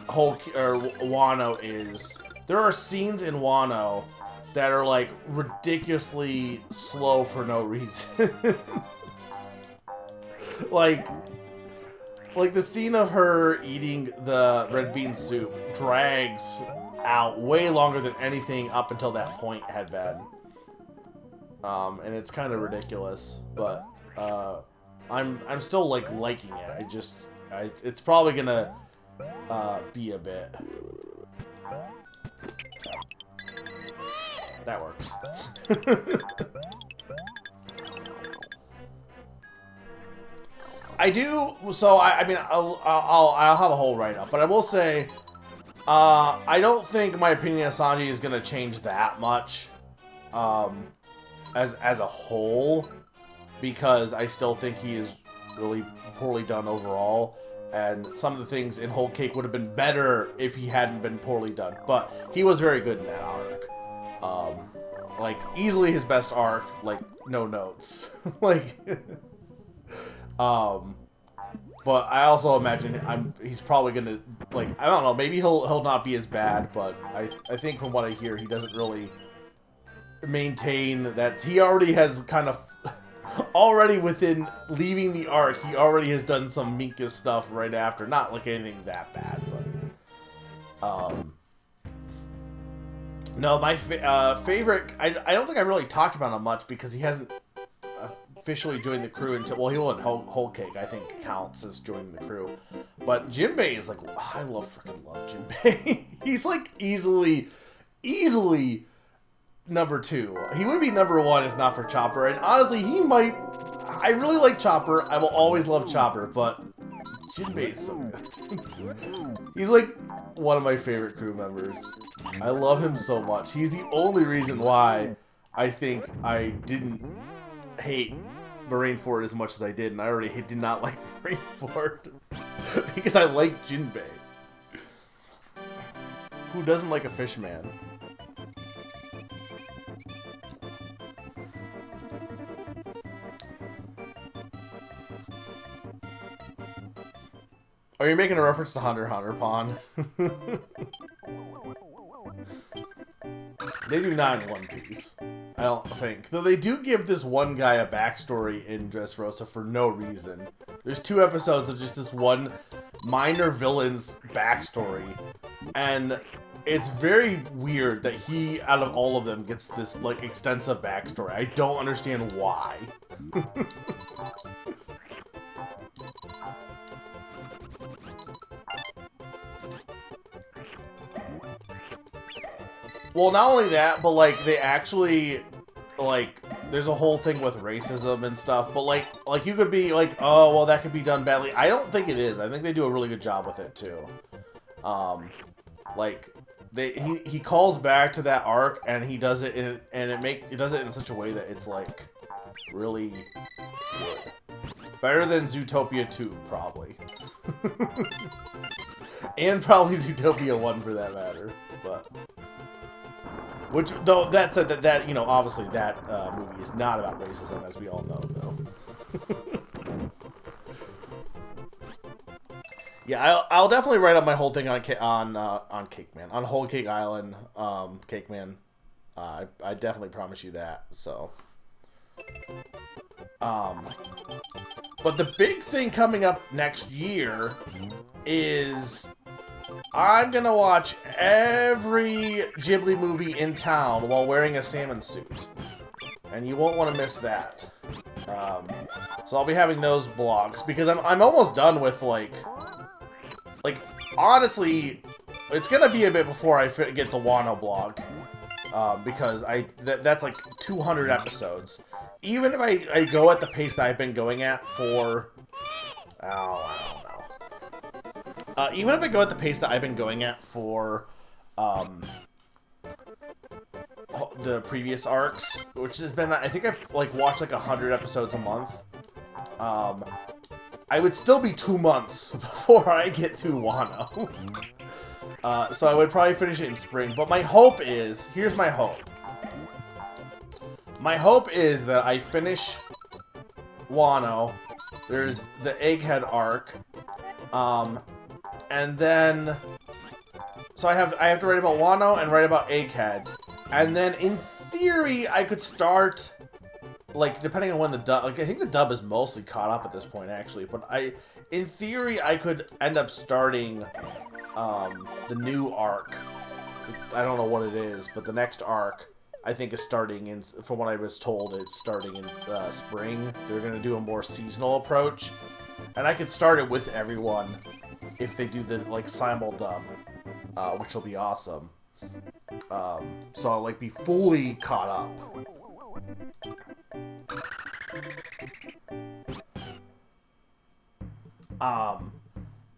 Wano is. There are scenes in Wano that are like ridiculously slow for no reason. Like the scene of her eating the red bean soup drags out way longer than anything up until that point had been. And it's kind of ridiculous, but I'm still like liking it. It's probably gonna be a bit. That works. I do, so I mean, I'll have a whole write-up, but I will say, I don't think my opinion of Sanji is gonna change that much, as a whole, because I still think he is really poorly done overall, and some of the things in Whole Cake would have been better if he hadn't been poorly done, but he was very good in that arc. Like, easily his best arc, like, no notes. Like... But I also imagine he's probably gonna, like, I don't know, maybe he'll not be as bad, but I think from what I hear, he doesn't really maintain that. He already has kind of, already within leaving the arc, he already has done some Minka stuff right after. Not like anything that bad, but, no, my favorite, I don't think I really talked about him much because he hasn't officially joined the crew until, well, he will in Whole Cake, I think, counts as joining the crew. But Jinbei is like, I freaking love Jinbei. He's like easily number 2. He would be number 1 if not for Chopper. And honestly, I really like Chopper. I will always love Chopper, but Jinbei is so good. He's like one of my favorite crew members. I love him so much. He's the only reason why I think I didn't hate Marineford as much as I did, and I already did not like Marineford because I like Jinbei. Who doesn't like a fish man? Are you making a reference to Hunter x Hunter, Pawn? They do not in One Piece. I don't think. Though they do give this one guy a backstory in Dressrosa for no reason. There's 2 episodes of just this one minor villain's backstory. And it's very weird that he, out of all of them, gets this, like, extensive backstory. I don't understand why. Well, not only that, but, like, they actually, like, there's a whole thing with racism and stuff, but, like you could be like, oh, well, that could be done badly. I don't think it is. I think they do a really good job with it, too. Like, he calls back to that arc, and he does it in, and he does it in such a way that it's, like, really good. Better than Zootopia 2, probably. And probably Zootopia 1, for that matter, but... Which, though, that said, that you know, obviously that movie is not about racism, as we all know, though. Yeah, I'll definitely write up my whole thing on Cake Man, on Whole Cake Island, Cake Man. I definitely promise you that. So, but the big thing coming up next year is I'm gonna watch every Ghibli movie in town while wearing a salmon suit, and you won't want to miss that. So I'll be having those blogs because I'm almost done with like honestly, it's gonna be a bit before I get the Wano blog, because that's like 200 episodes. Even if I go at the pace that I've been going at for, I don't know. Even if I go at the pace that I've been going at for the previous arcs, which has been, I think I've like watched like 100 episodes a month, I would still be 2 months before I get through Wano. So I would probably finish it in spring. But my hope is, here's my hope. My hope is that I finish Wano. There's the Egghead arc. And then, so I have to write about Wano and write about Egghead. And then in theory, I could start, like, depending on when the dub, like, I think the dub is mostly caught up at this point, actually. But in theory, I could end up starting the new arc. I don't know what it is, but the next arc, I think, is starting in, from what I was told, it's starting in spring. They're going to do a more seasonal approach. And I could start it with everyone if they do the, like, simul dub, which will be awesome. So I'll, like, be fully caught up.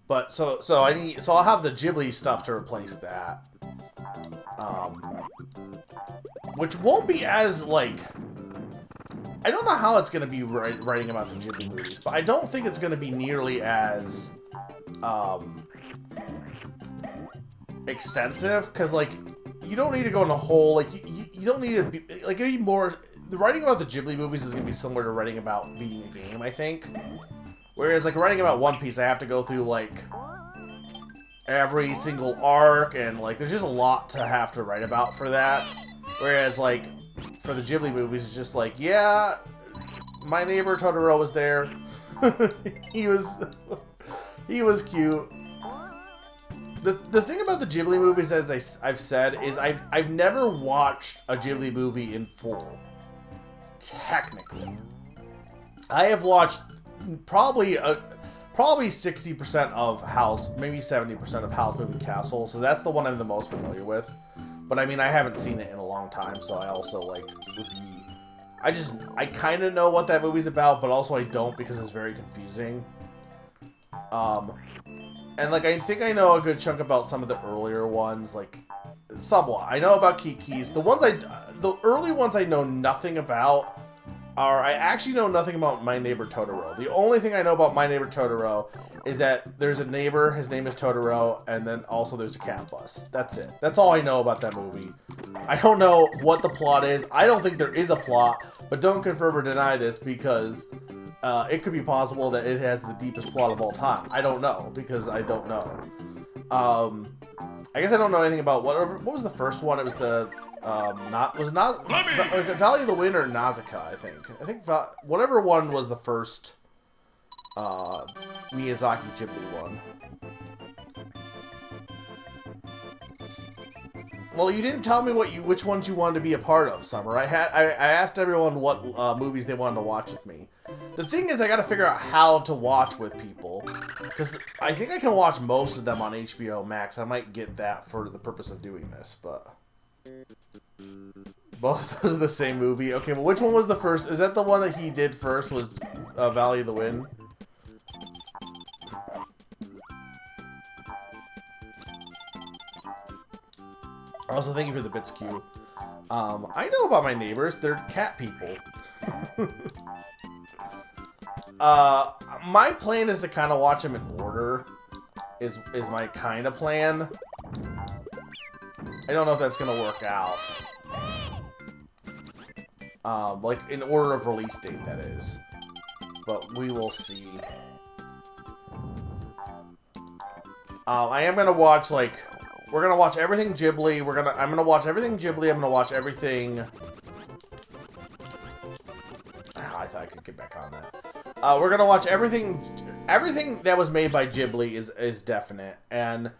But so I'll have the Ghibli stuff to replace that. Which won't be as, like, I don't know how it's going to be writing about the Ghibli movies, but I don't think it's going to be nearly as extensive, because, like, you don't need to go in a whole, like, you don't need to be, like, any more, the writing about the Ghibli movies is going to be similar to writing about beating a game, I think. Whereas, like, writing about One Piece, I have to go through, like, every single arc, and, like, there's just a lot to have to write about for that. Whereas, like, for the Ghibli movies, it's just like, yeah, my neighbor Totoro was there. he was cute. The thing about the Ghibli movies, as I've said, is I've never watched a Ghibli movie in full. Technically, I have watched probably 60% of Howl's, maybe 70% of Howl's Moving Castle, so that's the one I'm the most familiar with. But I mean, I haven't seen it in a long time, so I also, like, I kind of know what that movie's about, but also I don't, because it's very confusing. Um, and like I think I know a good chunk about some of the earlier ones, like somewhat. I know about Kiki's. The early ones I know nothing about. I actually know nothing about My Neighbor Totoro. The only thing I know about My Neighbor Totoro is that there's a neighbor, his name is Totoro, and then also there's a cat bus. That's it. That's all I know about that movie. I don't know what the plot is. I don't think there is a plot, but don't confirm or deny this because it could be possible that it has the deepest plot of all time. I don't know, because I don't know. I guess I don't know anything about what was the first one? It was the... was it Valley of the Wind or Nausicaa, I think whatever one was the first Miyazaki Ghibli one. Well, you didn't tell me which ones you wanted to be a part of, Summer. I asked everyone what movies they wanted to watch with me. The thing is, I gotta figure out how to watch with people, because I think I can watch most of them on HBO Max. I might get that for the purpose of doing this, but... Both of those are the same movie. Okay, well, which one was the first? Is that the one that he did first? Was Valley of the Wind? Also, thank you for the bits, Q. I know about my neighbors. They're cat people. My plan is to kind of watch them in order. Is my kind of plan. I don't know if that's gonna work out. Like, in order of release date, that is. But we will see. I am gonna watch, like... We're gonna watch everything Ghibli. I'm gonna watch everything Ghibli. I'm gonna watch everything... I thought I could get back on that. We're gonna watch everything... Everything that was made by Ghibli is definite. And...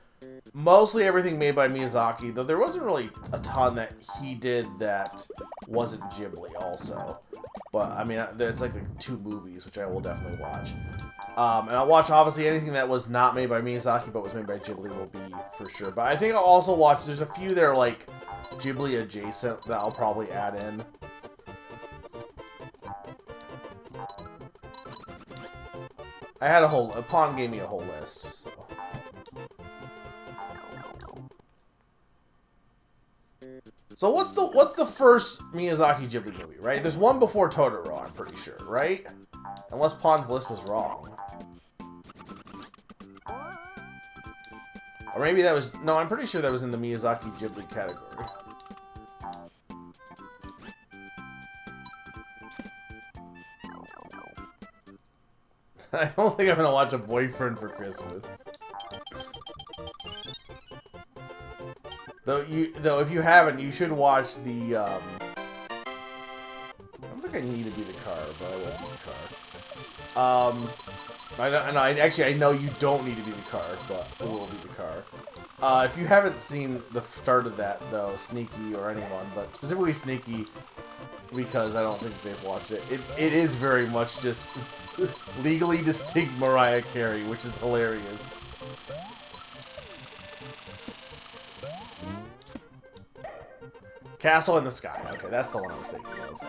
Mostly everything made by Miyazaki, though there wasn't really a ton that he did that wasn't Ghibli also. But, I mean, it's like 2 movies, which I will definitely watch. And I'll watch, obviously, anything that was not made by Miyazaki, but was made by Ghibli will be for sure. But I think I'll also watch, there's a few that are, like, Ghibli adjacent that I'll probably add in. I had Pond gave me a whole list, so... So what's the first Miyazaki Ghibli movie, right? There's one before Totoro, I'm pretty sure, right? Unless Pond's list was wrong. Or maybe that was... No, I'm pretty sure that was in the Miyazaki Ghibli category. I don't think I'm gonna watch A Boyfriend for Christmas. Though if you haven't, you should watch the, I don't think I need to be the car, but I will be the car. I know you don't need to be the car, but I will be the car. If you haven't seen the start of that, though, Sneaky or anyone, but specifically Sneaky, because I don't think they've watched it, it is very much just legally distinct Mariah Carey, which is hilarious. Castle in the Sky. Okay, that's the one I was thinking of.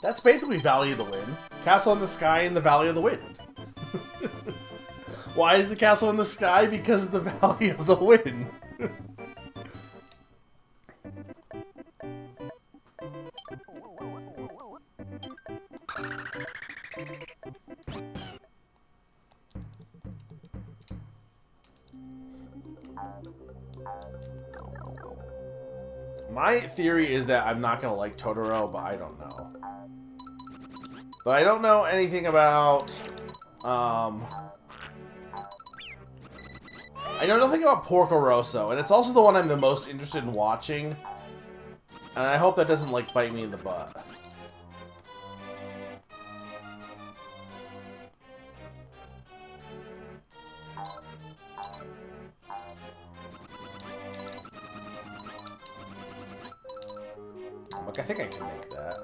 That's basically Valley of the Wind. Castle in the Sky and the Valley of the Wind. Why is the castle in the sky? Because of the Valley of the Wind. My theory is that I'm not going to like Totoro, but I don't know. But I don't know anything about... I know nothing about Porco Rosso, and it's also the one I'm the most interested in watching. And I hope that doesn't, like, bite me in the butt. Look, I think I can make that.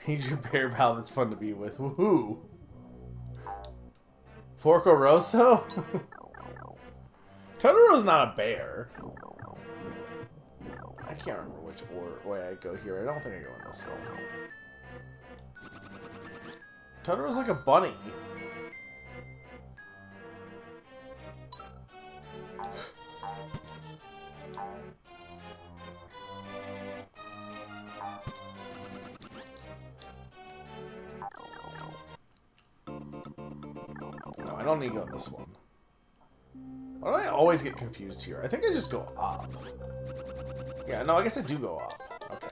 He's your bear pal that's fun to be with. Woohoo! Porco Rosso? Totoro's not a bear. I can't remember which way I go here. I don't think I go in this one. Totoro's like a bunny. No, I don't need to go this one. Why do I always get confused here? I think I just go up. Yeah, no, I guess I do go up. Okay.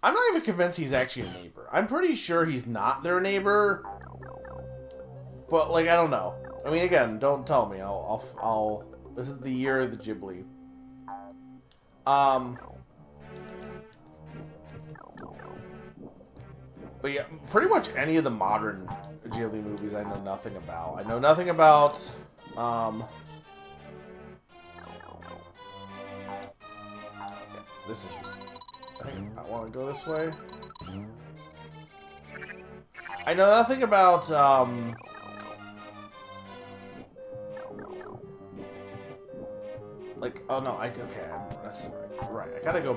I'm not even convinced he's actually a neighbor. I'm pretty sure he's not their neighbor. But, like, I don't know. I mean, again, don't tell me. I'll this is the year of the Ghibli. But yeah, pretty much any of the modern Ghibli movies I know nothing about. I know nothing about, this is, I think I want to go this way. I know nothing about, like, oh no, okay, that's right. I gotta go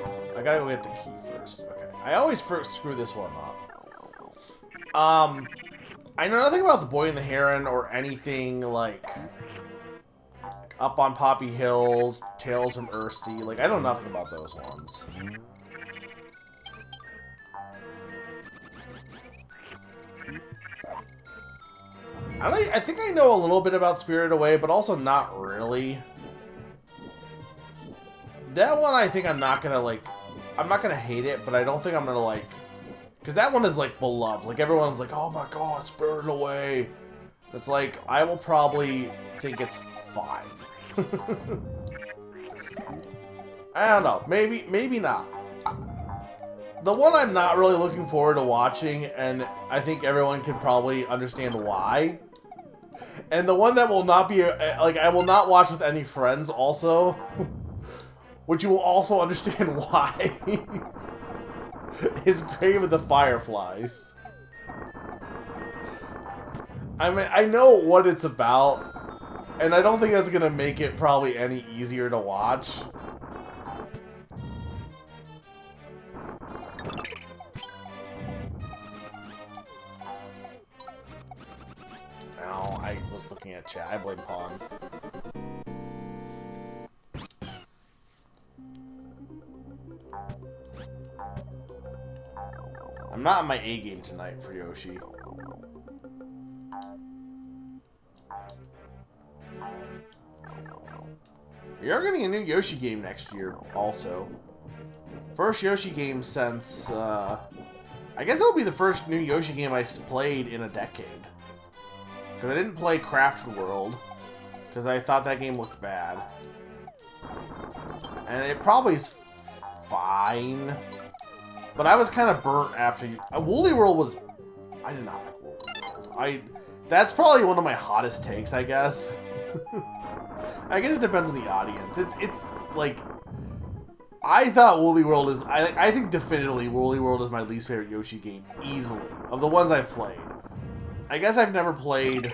get the key first. Okay, I always first screw this one up. I know nothing about The Boy and the Heron or anything like Up on Poppy Hill, Tales from Earthsea. Like, I know nothing about those ones. I think I know a little bit about Spirited Away, but also not really. That one I think I'm not gonna, like, I'm not gonna hate it, but I don't think I'm gonna, like, because that one is, like, beloved. Like, everyone's like, oh my god, Spirited Away. It's like, I will probably think it's fine. I don't know. Maybe not. The one I'm not really looking forward to watching, and I think everyone can probably understand why. And the one that will not be, like, I will not watch with any friends also. Which you will also understand why. His Grave of the Fireflies. I mean, I know what it's about, and I don't think that's gonna make it probably any easier to watch. Ow, I was looking at chat. I blame Pawn. I'm not in my A game tonight for Yoshi. We are getting a new Yoshi game next year, also. First Yoshi game since, I guess it'll be the first new Yoshi game I played in a decade. Because I didn't play Crafted World, because I thought that game looked bad. And it probably is fine. But I was kind of burnt after Woolly World was... I did not like Woolly World. That's probably one of my hottest takes, I guess. I guess it depends on the audience. It's like... I thought Woolly World is... I think definitively Woolly World is my least favorite Yoshi game, easily. Of the ones I've played. I guess I've never played...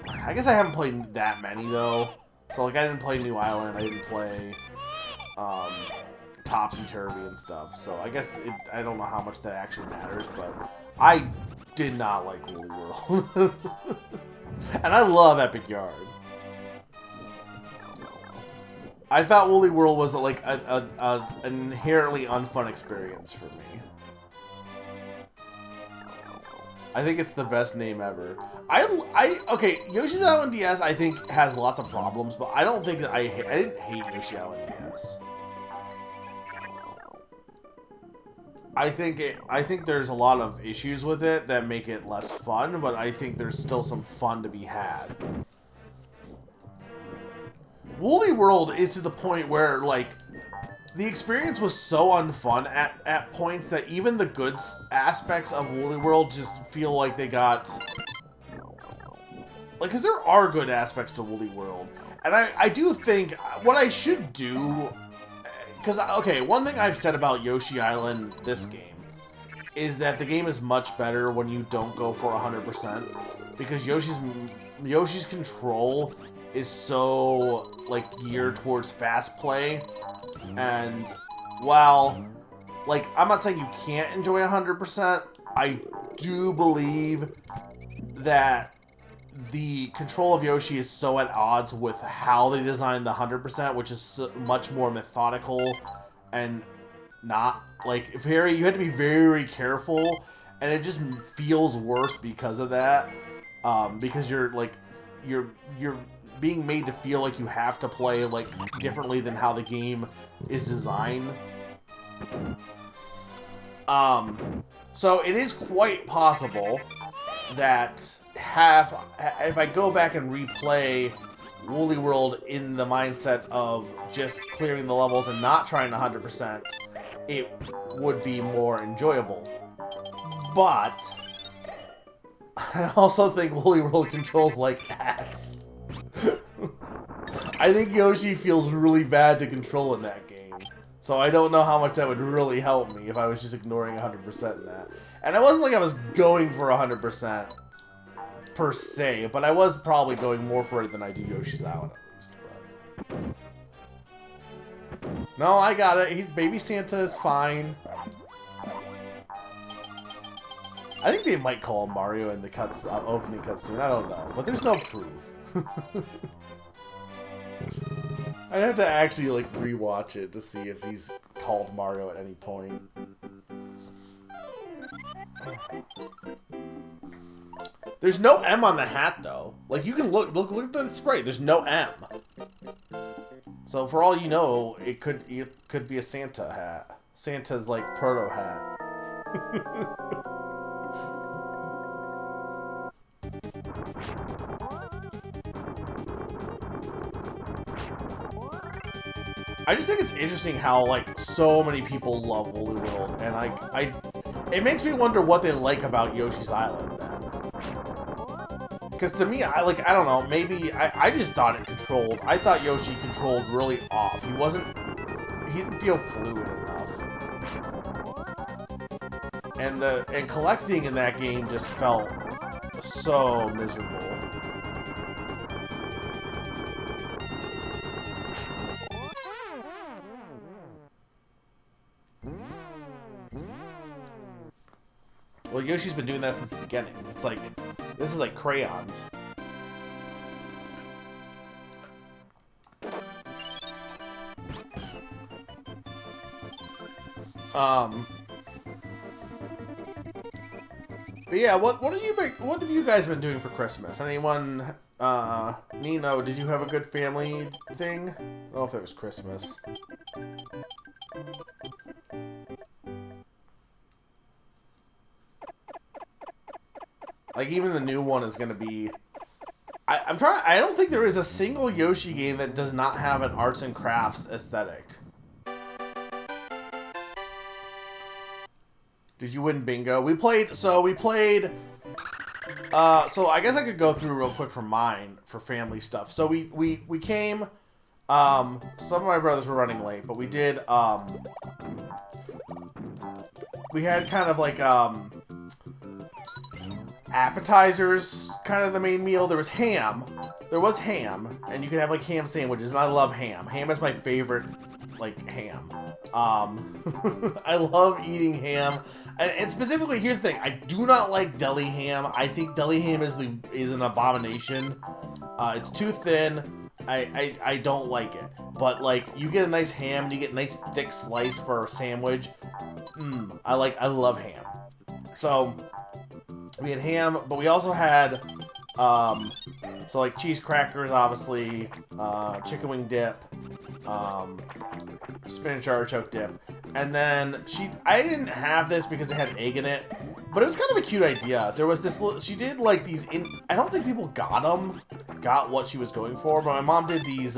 I guess I haven't played that many, though. So, like, I didn't play New Island. I didn't play... Topsy-Turvy and stuff, so I guess I don't know how much that actually matters, but I did not like Woolly World. And I love Epic Yard. I thought Woolly World was like an inherently unfun experience for me. I think it's the best name ever. Okay, Yoshi's Island DS I think has lots of problems, but I don't think that I didn't hate Yoshi Island DS. I think there's a lot of issues with it that make it less fun, but I think there's still some fun to be had. Woolly World is to the point where, like, the experience was so unfun at points that even the good aspects of Woolly World just feel like they got... Like, because there are good aspects to Woolly World. And I do think what I should do... Because, okay, one thing I've said about Yoshi Island, this game, is that the game is much better when you don't go for 100%, because Yoshi's control is so like geared towards fast play, and while like I'm not saying you can't enjoy 100%, I do believe that the control of Yoshi is so at odds with how they designed the 100%, which is so much more methodical and not like you had to be very careful, and it just feels worse because of that. Because you're being made to feel like you have to play like differently than how the game is designed. So it is quite possible that if I go back and replay Woolly World in the mindset of just clearing the levels and not trying 100%, it would be more enjoyable. But I also think Woolly World controls like ass. I think Yoshi feels really bad to control in that game. So I don't know how much that would really help me if I was just ignoring 100% in that. And it wasn't like I was going for 100% per se, but I was probably going more for it than I do Yoshi's Island at least. But no, I got it. Baby Santa is fine. I think they might call him Mario in the opening cutscene. I don't know, but there's no proof. I'd have to actually like rewatch it to see if he's called Mario at any point. There's no M on the hat though. Like you can look at the sprite. There's no M. So for all you know, it could be a Santa hat. Santa's like proto hat. I just think it's interesting how like so many people love Woolly World, and it makes me wonder what they like about Yoshi's Island then. Because to me, I don't know, maybe I just thought it controlled. I thought Yoshi controlled really off. He didn't feel fluid enough. And collecting in that game just felt so miserable. Well, Yoshi's been doing that since the beginning. It's like, this is like crayons. But yeah, what have you guys been doing for Christmas? Anyone, Nino, did you have a good family thing? I don't know if it was Christmas. Like, even the new one is gonna be... I don't think there is a single Yoshi game that does not have an arts and crafts aesthetic. Did you win bingo? So I guess I could go through real quick for mine, for family stuff. So we came, some of my brothers were running late, but we did, we had kind of like, appetizers, kind of the main meal. There was ham, and you could have like ham sandwiches, and I love ham. Ham is my favorite, like, ham. I love eating ham, and specifically, here's the thing: I do not like deli ham. I think deli ham is an abomination. It's too thin. I don't like it. But like, you get a nice ham, and you get a nice thick slice for a sandwich. I love ham. So we had ham, but we also had so like cheese crackers, obviously, chicken wing dip, spinach artichoke dip, and then I didn't have this because it had egg in it, but it was kind of a cute idea. There was this she did like these I don't think people got what she was going for, but my mom did these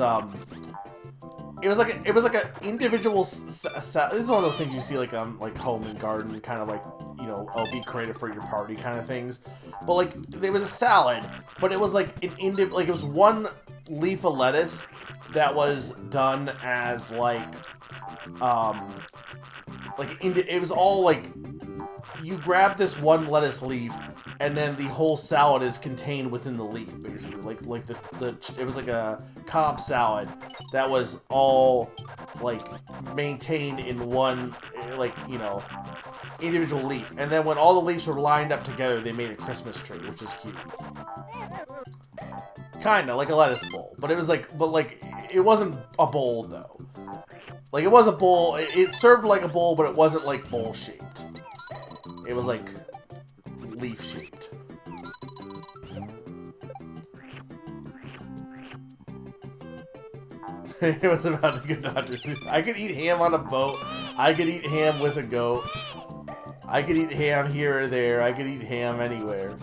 it was like an individual this is one of those things you see like on like Home and Garden, kind of like, you know, oh, be creative for your party kind of things. But like, there was a salad, but it was like it was one leaf of lettuce that was done as like it was all like you grab this one lettuce leaf, and then the whole salad is contained within the leaf, basically. Like it was like a Cobb salad that was all like maintained in one, like, you know, individual leaf. And then when all the leaves were lined up together, they made a Christmas tree, which is cute. Kinda like a lettuce bowl, but it was like, it wasn't a bowl though. Like, it was a bowl. It served like a bowl, but it wasn't like bowl shaped. It was like leaf shaped. It was about to get Dr. Seuss. I could eat ham on a boat. I could eat ham with a goat. I could eat ham here or there. I could eat ham anywhere.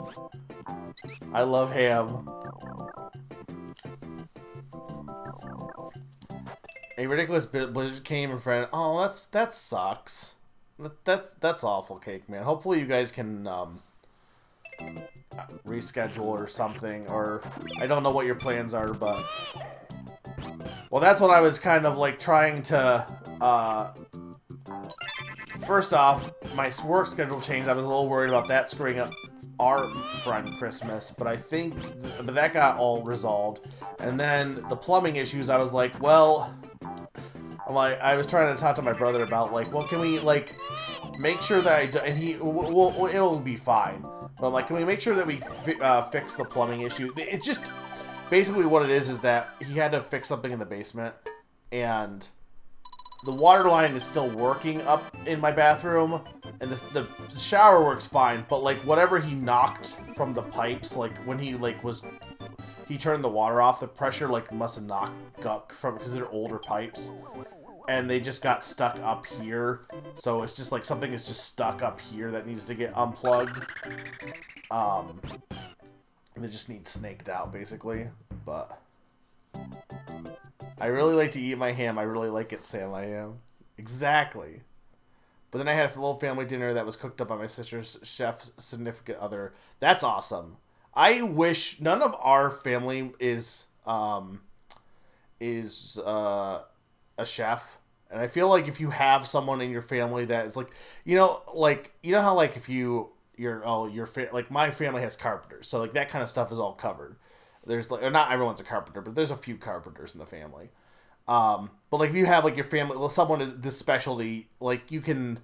I love ham. A ridiculous blizzard came in front. Oh, that sucks. That's awful, Cake Man. Hopefully you guys can reschedule or something, or I don't know what your plans are, but well, that's what I was kind of like trying to. First off, my work schedule changed. I was a little worried about that screwing up our friend Christmas, but I think but that got all resolved. And then the plumbing issues, I was like, well, I was trying to talk to my brother about, like, well, can we, like, make sure that and it'll be fine. But I'm like, can we make sure that we fix the plumbing issue? It's just, basically what it is that he had to fix something in the basement, and the water line is still working up in my bathroom, and the shower works fine, but, like, whatever he knocked from the pipes, like, when he, like, he turned the water off, the pressure, like, must have knocked from, because they're older pipes. And they just got stuck up here. So it's just like something is just stuck up here that needs to get unplugged. They just need snaked out, basically. But I really like to eat my ham. I really like it, Sam. I am. Exactly. But then I had a little family dinner that was cooked up by my sister's chef's significant other. That's awesome. I wish none of our family is a chef, and I feel like if you have someone in your family that is like, you know how, like, if like, my family has carpenters, so, like, that kind of stuff is all covered. There's, like, or not everyone's a carpenter, but there's a few carpenters in the family. But, like, if you have, like, your family, well, someone is this specialty, like, you can,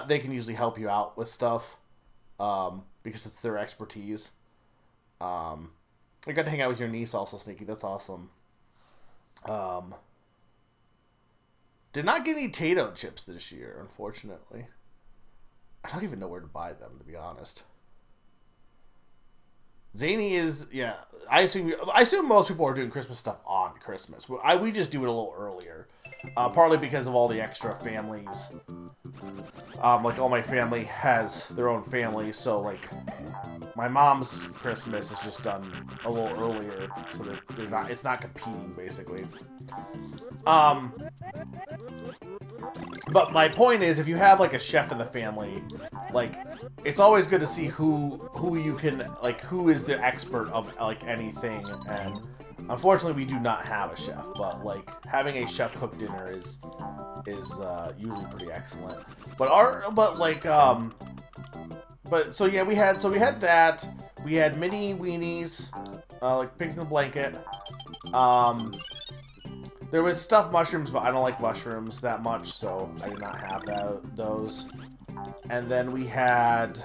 they can usually help you out with stuff, because it's their expertise. I got to hang out with your niece also, Sneaky. That's awesome. Did not get any Tato chips this year, unfortunately. I don't even know where to buy them, to be honest. Zany is, yeah. I assume most people are doing Christmas stuff on Christmas. We just do it a little earlier, partly because of all the extra families. Like, all my family has their own families, so, like, my mom's Christmas is just done a little earlier, so that it's not competing, basically. But my point is, if you have, like, a chef in the family, like, it's always good to see who you can, like, who is the expert of, like, anything. And unfortunately, we do not have a chef, but, like, having a chef cook dinner is usually pretty excellent. So yeah, we had that. We had mini weenies, like pigs in the blanket. There was stuffed mushrooms, but I don't like mushrooms that much, so I did not have those. And then we had,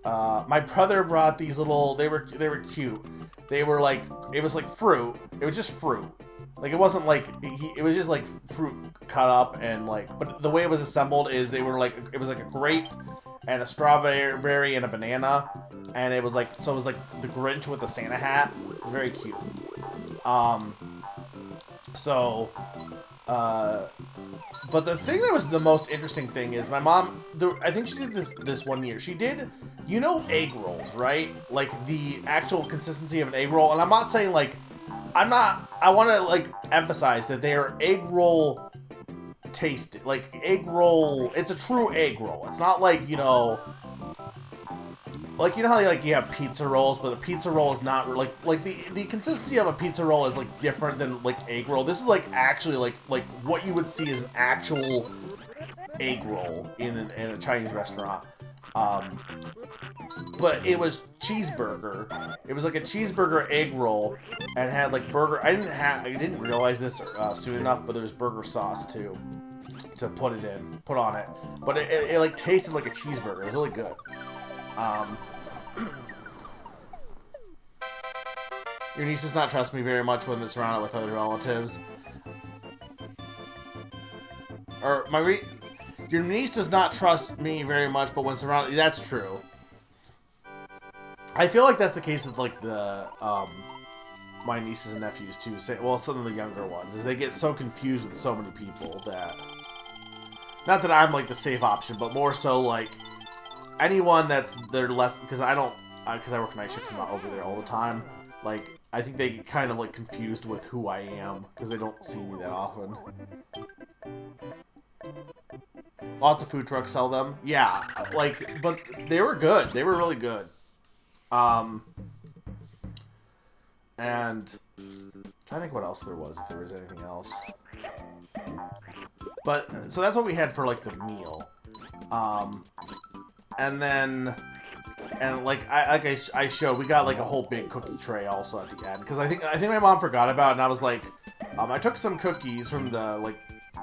my brother brought these little, they were cute. They were like, it was like fruit. It was just fruit. Like, it wasn't like, it was just like fruit cut up, and like, but the way it was assembled is they were like, it was like a grape and a strawberry and a banana. And it was like, so it was like the Grinch with the Santa hat. Very cute. But the thing that was the most interesting thing is my mom, I think she did this one year. She did, you know, egg rolls, right? Like, the actual consistency of an egg roll. And I'm not saying, like, I want to, like, emphasize that they are egg roll tasted. Like, egg roll, it's a true egg roll. It's not like, you know, like, you know how, like, you have pizza rolls, but a pizza roll is not, like the consistency of a pizza roll is, like, different than, like, egg roll. This is, like, actually, like what you would see as an actual egg roll in a Chinese restaurant. But it was cheeseburger. It was like a cheeseburger egg roll, and had like burger. I didn't realize this soon enough, but there was burger sauce too to put on it. But it like tasted like a cheeseburger. It was really good. Your niece does not trust me very much when they're surrounded with other relatives. Or your niece does not trust me very much, but when surrounded, that's true. I feel like that's the case with like the my nieces and nephews too. Well, some of the younger ones, is they get so confused with so many people that, not that I'm like the safe option, but more so like anyone they're less, because I work night shift, I'm not over there all the time. Like, I think they get kind of like confused with who I am because they don't see me that often. Lots of food trucks sell them. Yeah, like, but they were good. They were really good. And I think what else there was, if there was anything else. But so that's what we had for like the meal. And then, and like I showed, we got like a whole big cookie tray also at the end, because I think my mom forgot about it, and I was like, I took some cookies from the like,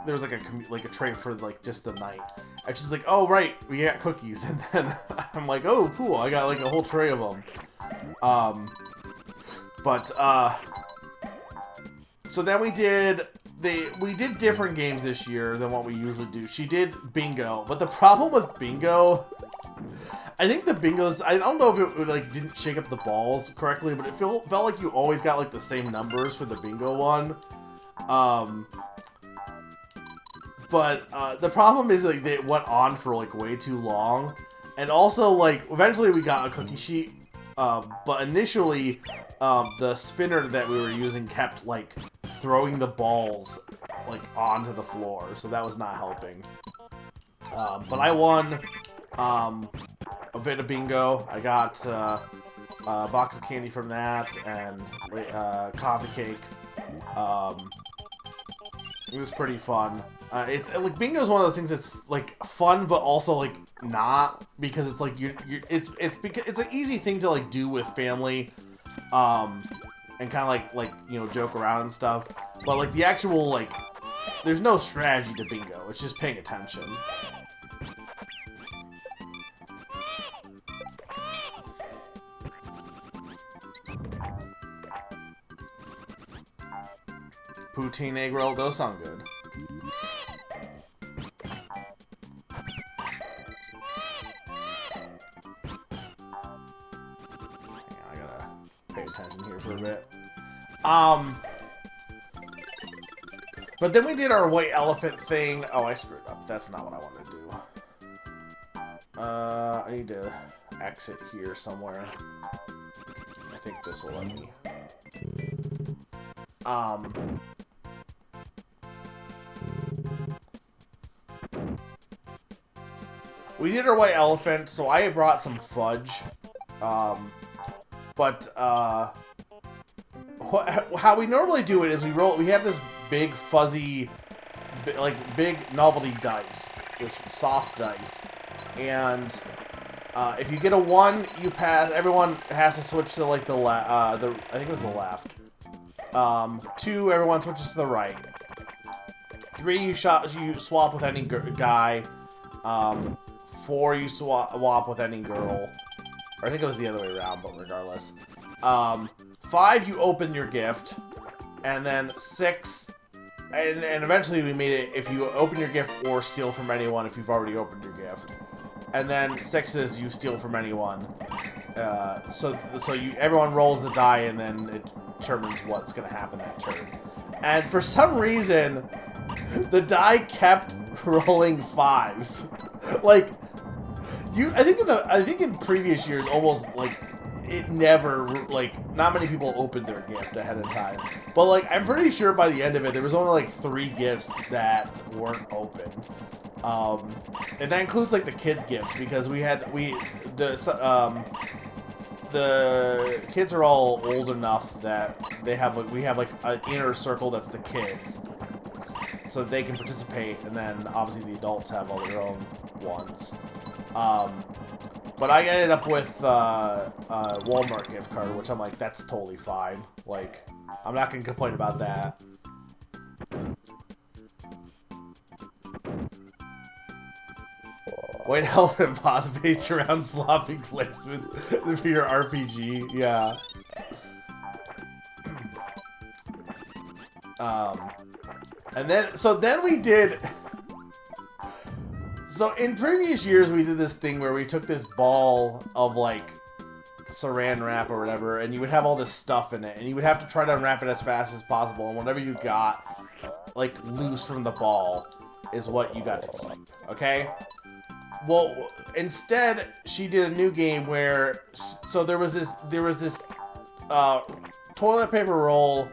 there was like a tray for like just the night, and she's like, oh right, we got cookies, and then I'm like, oh cool, I got like a whole tray of them. So then we did different games this year than what we usually do. She did bingo, but the problem with bingo, I think the bingos, I don't know if it like didn't shake up the balls correctly, but it felt like you always got like the same numbers for the bingo one. But the problem is like they went on for like way too long, and also like eventually we got a cookie sheet, but initially the spinner that we were using kept like throwing the balls like onto the floor, so that was not helping. But I won a bit of bingo. I got a box of candy from that, and coffee cake. It was pretty fun. It's like bingo is one of those things that's like fun, but also like not, because it's like it's an easy thing to like do with family, and kind of like you know, joke around and stuff. But like the actual like, there's no strategy to bingo. It's just paying attention. Poutine egg roll, those sound good. I gotta pay attention here for a bit. But then we did our white elephant thing. Oh, I screwed up. That's not what I wanted to do. I need to exit here somewhere. I think this will let me. We did our white elephant, so I had brought some fudge. How we normally do it is we have this big fuzzy, big novelty dice, this soft dice, and if you get a 1, you pass. Everyone has to switch to like I think it was the left. 2, everyone switches to the right. 3, you swap with any guy. 4, you swap with any girl. Or I think it was the other way around, but regardless. 5, you open your gift. And then 6, and eventually we made it if you open your gift or steal from anyone if you've already opened your gift. And then 6 is you steal from anyone. So everyone rolls the die, and then it determines what's going to happen that turn. And for some reason, the die kept rolling 5s. Like, I think in previous years, almost like it never, like, not many people opened their gift ahead of time. But like, I'm pretty sure by the end of it, there was only like 3 gifts that weren't opened. And that includes like the kid gifts, because the kids are all old enough that we have like an inner circle that's the kids. so they can participate, and then obviously the adults have all their own ones. But I ended up with a Walmart gift card, which I'm like, that's totally fine. Like, I'm not gonna complain about that. White health and boss based around sloppy placements for your RPG, yeah. And then we did. So in previous years, we did this thing where we took this ball of like saran wrap or whatever, and you would have all this stuff in it, and you would have to try to unwrap it as fast as possible, and whatever you got like loose from the ball is what you got to keep. Okay. Well, instead, she did a new game where, so there was this toilet paper roll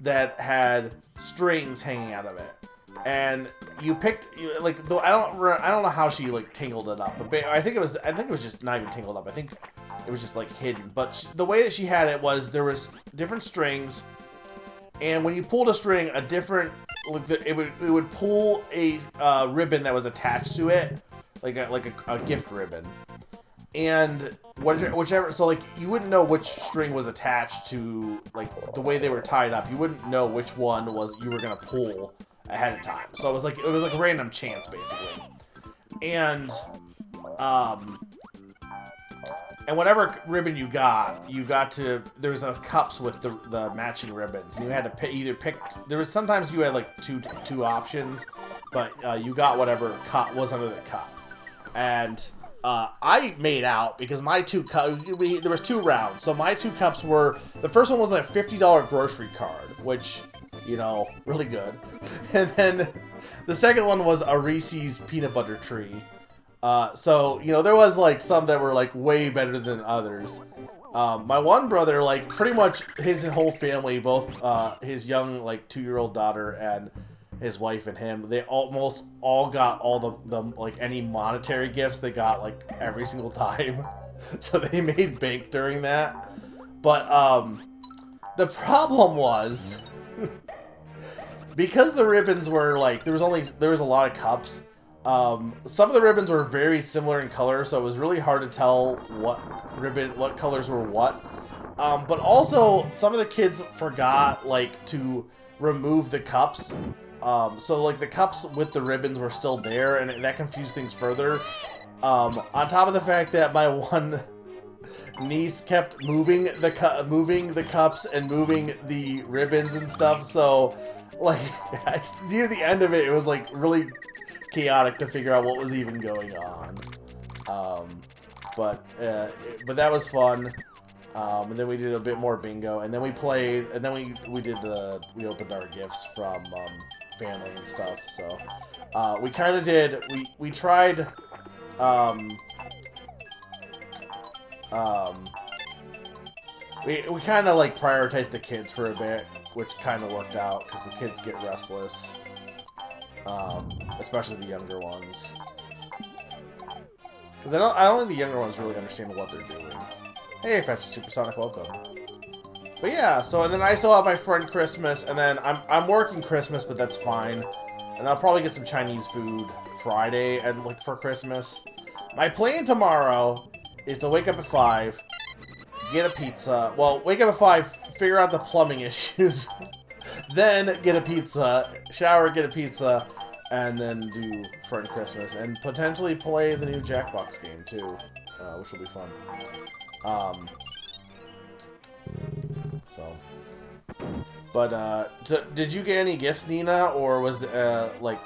that had strings hanging out of it, and you picked like I don't know how she like tangled it up, but I think it was just not even tangled up. I think it was just like hidden. But the way that she had it was there was different strings, and when you pulled a string, a different it would pull a ribbon that was attached to it. Like a gift ribbon, and whichever, so like you wouldn't know which string was attached to, like the way they were tied up. You wouldn't know which one was you were gonna pull ahead of time. So it was like a random chance basically, and whatever ribbon you got to, there was a cups with the matching ribbons, and you had to either pick. There was sometimes you had like two options, but you got whatever cup was under the cup. And I made out because my two cups, there was 2 rounds. So my 2 cups were, the first one was like a $50 grocery card, which, you know, really good. And then the second one was a Reese's peanut butter tree. So, you know, there was like some that were like way better than others. My one brother, like pretty much his whole family, both his young like 2-year-old daughter and his wife and him, they almost all got all the like any monetary gifts they got like every single time. So they made bank during that. But the problem was because the ribbons were like there was a lot of cups. Some of the ribbons were very similar in color, so it was really hard to tell what colors were what. But also some of the kids forgot like to remove the cups. So like the cups with the ribbons were still there, and that confused things further. On top of the fact that my one niece kept moving the cups and moving the ribbons and stuff, so like near the end of it, it was like really chaotic to figure out what was even going on. But that was fun. And then we did a bit more bingo, and then we played, and then we opened our gifts from family and stuff. So we kind of did, we tried we kind of like prioritized the kids for a bit, which kind of worked out because the kids get restless, especially the younger ones, because I don't think the younger ones really understand what they're doing. Hey, Faster Supersonic, welcome. But yeah, so and then I still have my friend Christmas, and then I'm working Christmas, but that's fine. And I'll probably get some Chinese food Friday and like for Christmas. My plan tomorrow is to wake up at 5, get a pizza. Well, wake up at 5, figure out the plumbing issues, then get a pizza, shower, get a pizza, and then do friend Christmas, and potentially play the new Jackbox game too, which will be fun. Did you get any gifts, Nina, or was like,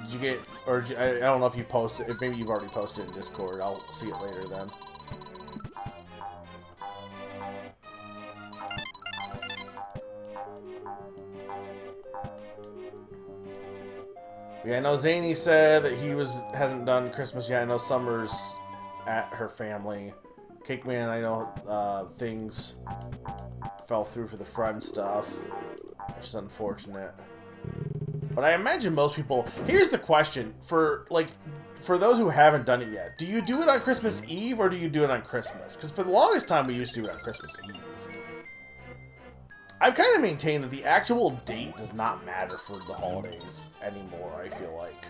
did you get, or I don't know if you posted, if maybe you've already posted in Discord. I'll see it later then. Yeah, I know Zany said that he hasn't done Christmas yet. I know Summer's at her family. Cake Man, I know things fell through for the friend stuff, which is unfortunate. But I imagine most people... Here's the question, for those who haven't done it yet. Do you do it on Christmas Eve, or do you do it on Christmas? Because for the longest time, we used to do it on Christmas Eve. I've kind of maintained that the actual date does not matter for the holidays anymore, I feel like.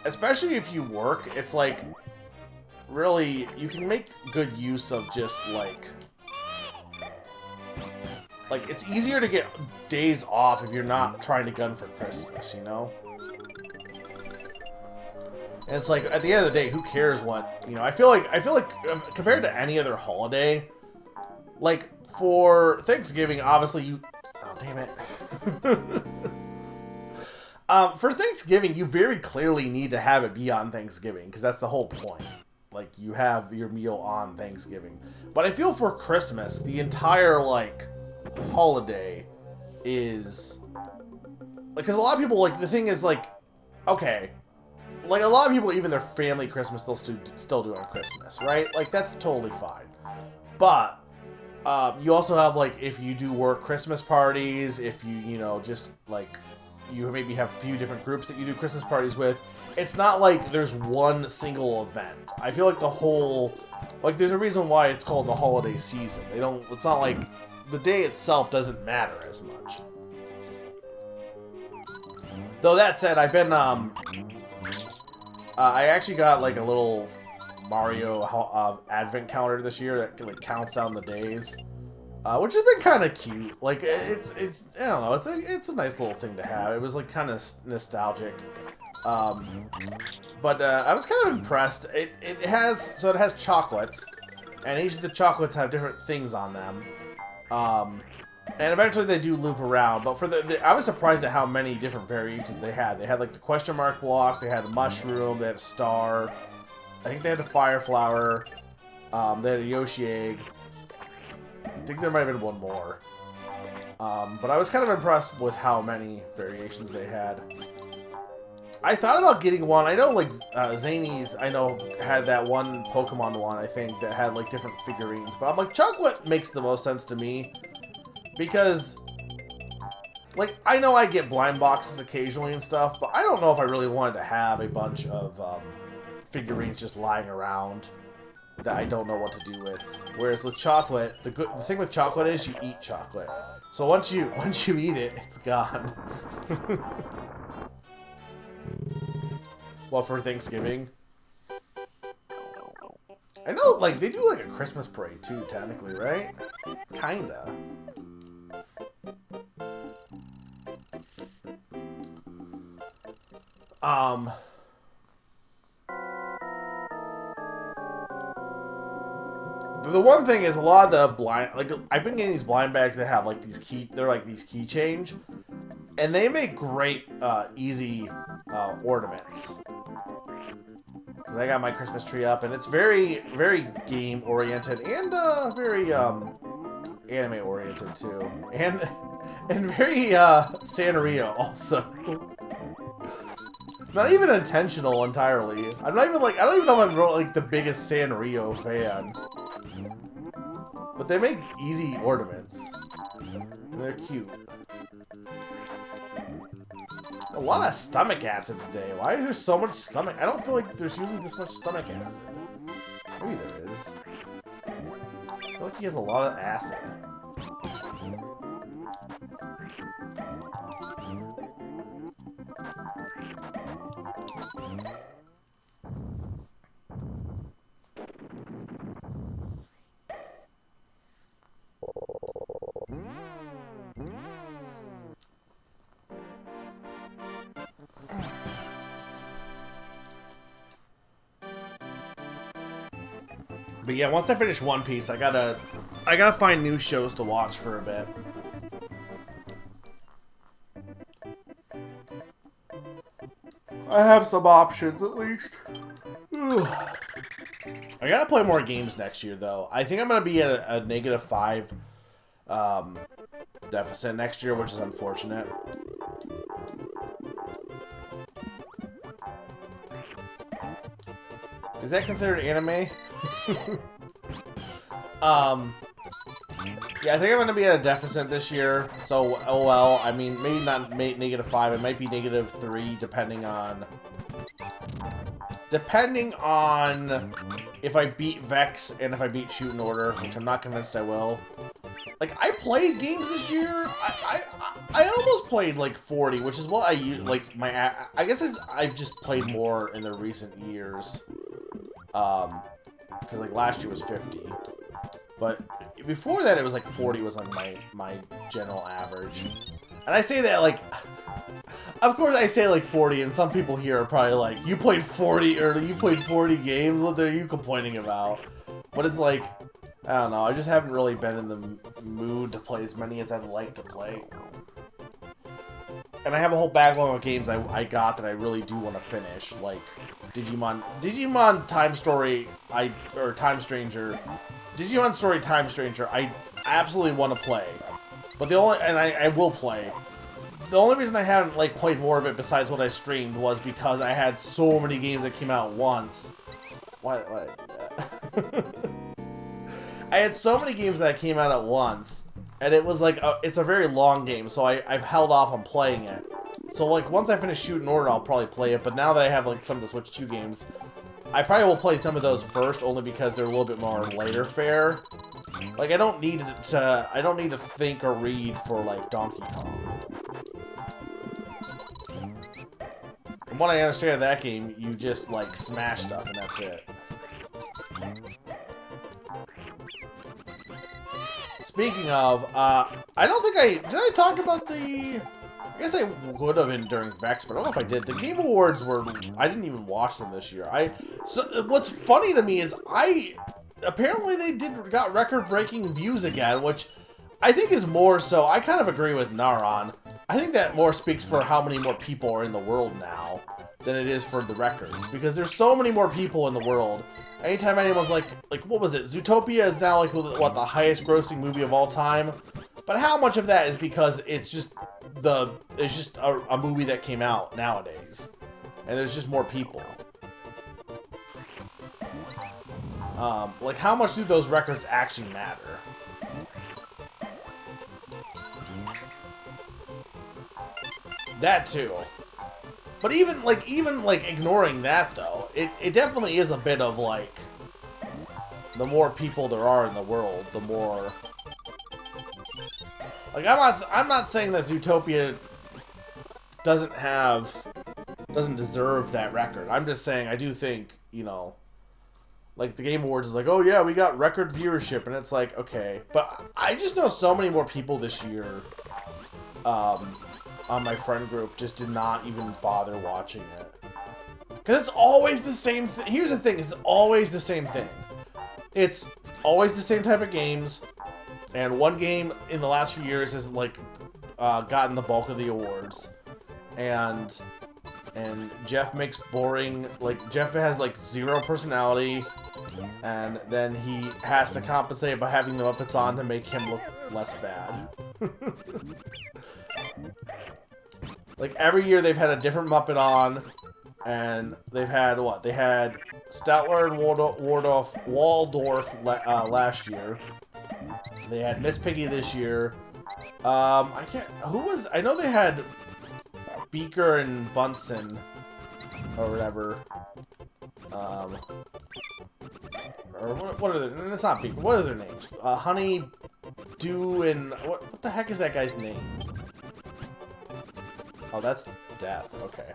Especially if you work, it's like, really, you can make good use of just, like, it's easier to get days off if you're not trying to gun for Christmas, you know? And it's like, at the end of the day, who cares what, you know, I feel like compared to any other holiday, like, for Thanksgiving, obviously oh, damn it. For Thanksgiving, you very clearly need to have it be on Thanksgiving, because that's the whole point. Like, you have your meal on Thanksgiving. But I feel for Christmas, the entire, like, holiday is... like, because a lot of people, like, the thing is, like, okay, like, a lot of people, even their family Christmas, they'll still do on Christmas, right? Like, that's totally fine. But, you also have, like, if you do work Christmas parties, if you know, just, like, you maybe have a few different groups that you do Christmas parties with, it's not like there's one single event. I feel like the whole, like, there's a reason why it's called the holiday season. It's not like, the day itself doesn't matter as much. Though that said, I've been, I actually got, like, a little Mario advent counter this year that, like, counts down the days. Which has been kind of cute. Like, it's I don't know, it's a nice little thing to have. It was, like, kind of nostalgic. But I was kind of impressed. It has chocolates, and each of the chocolates have different things on them. And eventually they do loop around, but for I was surprised at how many different variations they had. They had, like, the question mark block, they had a mushroom, they had a star, I think they had a fire flower, they had a Yoshi egg. I think there might have been one more. But I was kind of impressed with how many variations they had. I thought about getting one. I know, like, Zany's, I know, had that one Pokemon one, I think, that had, like, different figurines. But I'm like, chocolate makes the most sense to me. Because, like, I know I get blind boxes occasionally and stuff, but I don't know if I really wanted to have a bunch of figurines just lying around that I don't know what to do with. Whereas with chocolate, the thing with chocolate is you eat chocolate. So once you eat it, it's gone. Well, for Thanksgiving, I know, like, they do, like, a Christmas parade too, technically, right? Kinda. The one thing is, a lot of the blind, like, I've been getting these blind bags that have, like, these they're like these key change, and they make great, easy, ornaments. Because I got my Christmas tree up, and it's very, very game-oriented, and, very, anime-oriented, too. And very, Sanrio, also. Not even intentional entirely. I'm not even, like, I don't even know if I'm, like, the biggest Sanrio fan. But they make easy ornaments. And they're cute. A lot of stomach acid today. Why is there so much stomach? I don't feel like there's usually this much stomach acid. Maybe there is. I feel like he has a lot of acid. But yeah, once I finish One Piece, I gotta find new shows to watch for a bit. I have some options, at least. Ugh. I gotta play more games next year, though. I think I'm gonna be at a -5 deficit next year, which is unfortunate. Is that considered anime? Yeah, I think I'm going to be at a deficit this year, so, oh well, I mean, maybe not -5, it might be -3, depending on if I beat Vex and if I beat Shoot in Order, which I'm not convinced I will. Like, I played games this year. I almost played like 40, which is what I use. Like my, I guess I've just played more in the recent years. Because like last year was 50, but before that it was like 40 was like my general average. And I say that like, of course I say like 40, and some people here are probably like, you played 40 or you played 40 games. What are you complaining about? But it's like, I don't know. I just haven't really been in the mood to play as many as I'd like to play. And I have a whole backlog of games I got that I really do want to finish, like Digimon Time Story, Time Stranger, Digimon Story Time Stranger. I absolutely want to play, but I will play. The only reason I haven't like played more of it besides what I streamed was because I had so many games that came out once. Why did I do that? I had so many games that came out at once, and it was like it's a very long game, so I've held off on playing it. So like once I finish Shoot in Order, I'll probably play it. But now that I have like some of the Switch 2 games, I probably will play some of those first, only because they're a little bit more later fare. Like I don't need to think or read for like Donkey Kong. From what I understand of that game, you just like smash stuff and that's it. Speaking of, I don't think did I talk about the... I guess I would have been during Vex, but I don't know if I did. The Game Awards were... I didn't even watch them this year. So what's funny to me is apparently they got record-breaking views again, which I think is more so... I kind of agree with Naran. I think that more speaks for how many more people are in the world now than it is for the records, because there's so many more people in the world. Anytime anyone's like what was it? Zootopia is now like what, the highest grossing movie of all time. But how much of that is because it's just a movie that came out nowadays, and there's just more people. Like how much do those records actually matter? That too. But even like ignoring that though, it definitely is a bit of like, the more people there are in the world, the more like I'm not saying that Zootopia doesn't deserve that record. I'm just saying I do think, you know, like the Game Awards is like, oh yeah, we got record viewership, and it's like, okay, but I just know so many more people this year on my friend group just did not even bother watching it. Because it's always the same thing. Here's the thing, it's always the same thing. It's always the same type of games, and one game in the last few years has like gotten the bulk of the awards. And Jeff makes boring, like Jeff has like zero personality, and then he has to compensate by having the Muppets on to make him look less bad. Like every year they've had a different Muppet on, and they've had what? They had Statler and Waldorf last year. They had Miss Piggy this year. I can't. Who was? I know they had Beaker and Bunsen or whatever. Or what are their? It's not Beaker. What are their names? Honey, Dew, and what the heck is that guy's name? Oh, that's Death. Okay.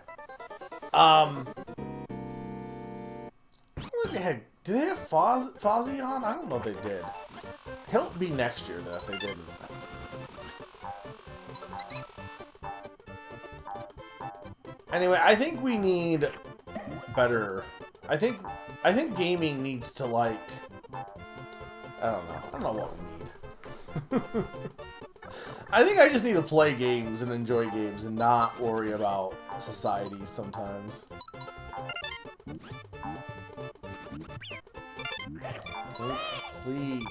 I don't think they had. Did they have Fozzie on? I don't know if they did. He'll be next year though if they didn't. Anyway, I think we need better. I think gaming needs to like. I don't know what we need. I think I just need to play games and enjoy games and not worry about society sometimes. Please.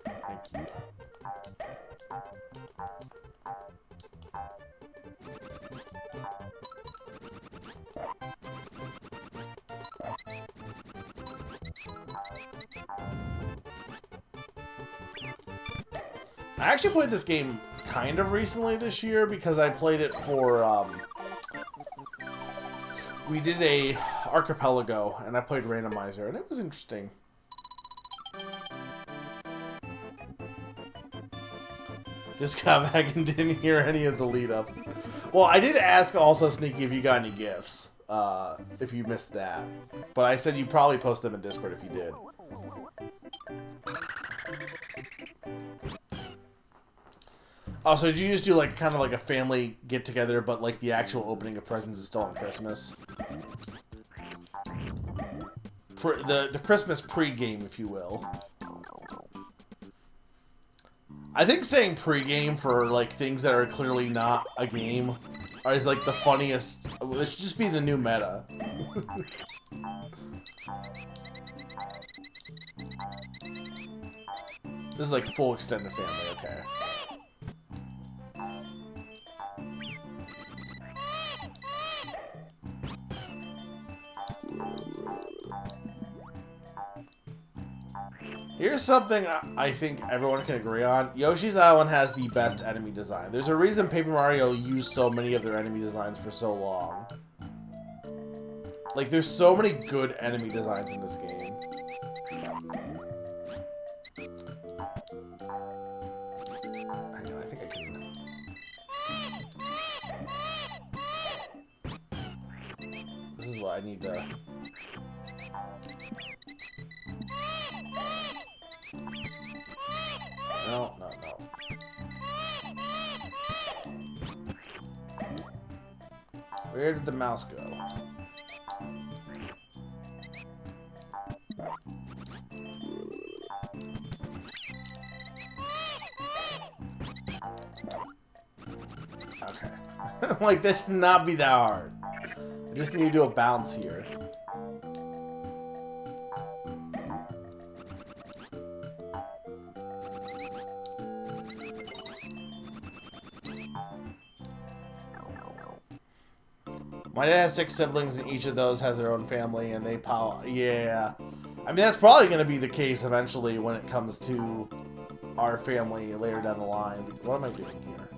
Thank you. I actually played this game kind of recently this year because I played it for, we did a archipelago and I played randomizer and it was interesting. Just got back and didn't hear any of the lead up. Well, I did ask also, Sneaky, if you got any gifts. If you missed that. But I said you'd probably post them in Discord if you did. Oh, so did you just do like kind of like a family get together, but like the actual opening of presents is still on Christmas? The Christmas pre-game, if you will. I think saying pre-game for like things that are clearly not a game is like the funniest. It should just be the new meta. This is like full extended family, okay. Here's something I think everyone can agree on. Yoshi's Island has the best enemy design. There's a reason Paper Mario used so many of their enemy designs for so long. Like, there's so many good enemy designs in this game. Hang on, I think I can... This is what I need to... No, no, no. Where did the mouse go? Okay. Like, this should not be that hard. I just need to do a bounce here. My dad has 6 siblings, and each of those has their own family, and they pile... Yeah. I mean, that's probably going to be the case eventually when it comes to our family later down the line. What am I doing here?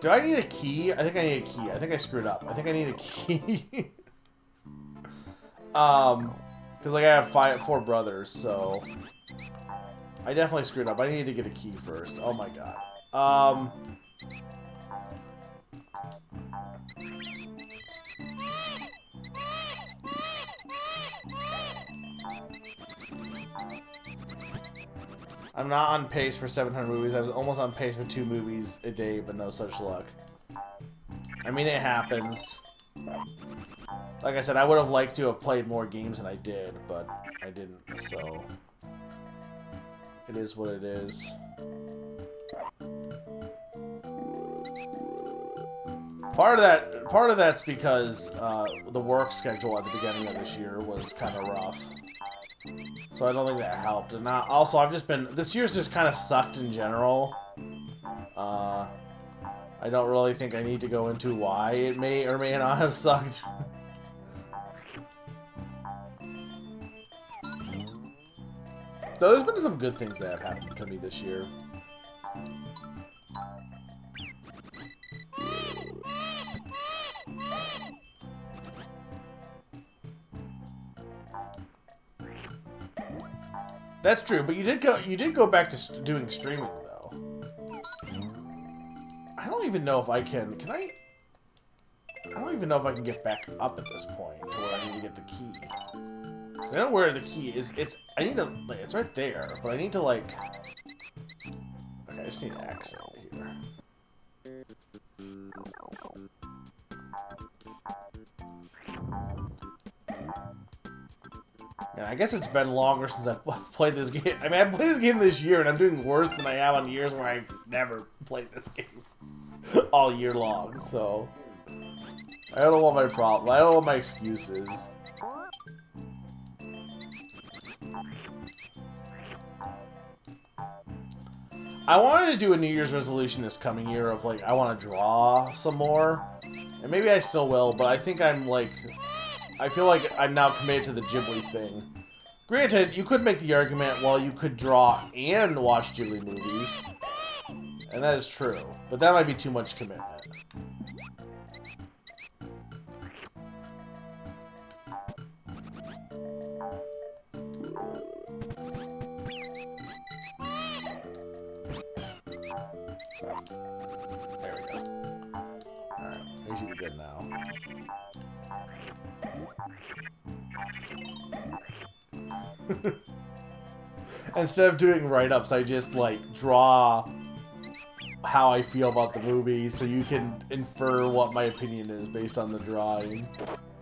Do I need a key? I think I need a key. I think I screwed up. I think I need a key. Because, like, I have 4 brothers, so... I definitely screwed up. I need to get a key first. Oh, my God. I'm not on pace for 700 movies. I was almost on pace for 2 movies a day, but no such luck. I mean, it happens. Like I said, I would have liked to have played more games than I did, but I didn't, so... It is what it is. Part of that's because the work schedule at the beginning of this year was kind of rough. So I don't think that helped. And also, I've just been... This year's just kind of sucked in general. I don't really think I need to go into why it may or may not have sucked. Though there's been some good things that have happened to me this year. That's true, but you did go back to doing streaming though. I don't even know if I can. Can I? I don't even know if I can get back up at this point to where I need to get the key. I know where the key is. I need to. Like, it's right there, but I need to like. Okay, I just need to exit here. Yeah, I guess it's been longer since I played this game. I mean, I played this game this year, and I'm doing worse than I have on years where I've never played this game all year long. So I don't know what my problem. I don't know what my excuse is. I wanted to do a New Year's resolution this coming year of like I want to draw some more, and maybe I still will. But I think I'm like. I feel like I'm now committed to the Ghibli thing. Granted, you could make the argument, well, you could draw and watch Ghibli movies. And that is true. But that might be too much commitment. There we go. Alright, we should be good now. Instead of doing write-ups, I just, like, draw how I feel about the movie so you can infer what my opinion is based on the drawing.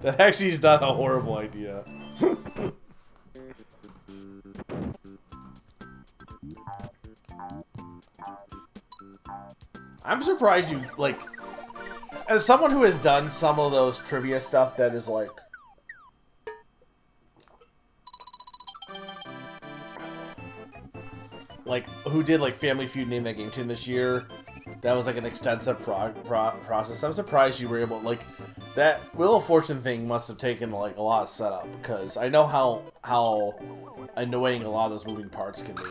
That actually is not a horrible idea. I'm surprised you, like, as someone who has done some of those trivia stuff that is, like, who did, like, Family Feud Name That Game Tune this year, that was, like, an extensive process. I'm surprised you were able, like, that Wheel of Fortune thing must have taken, like, a lot of setup, because I know how annoying a lot of those moving parts can be.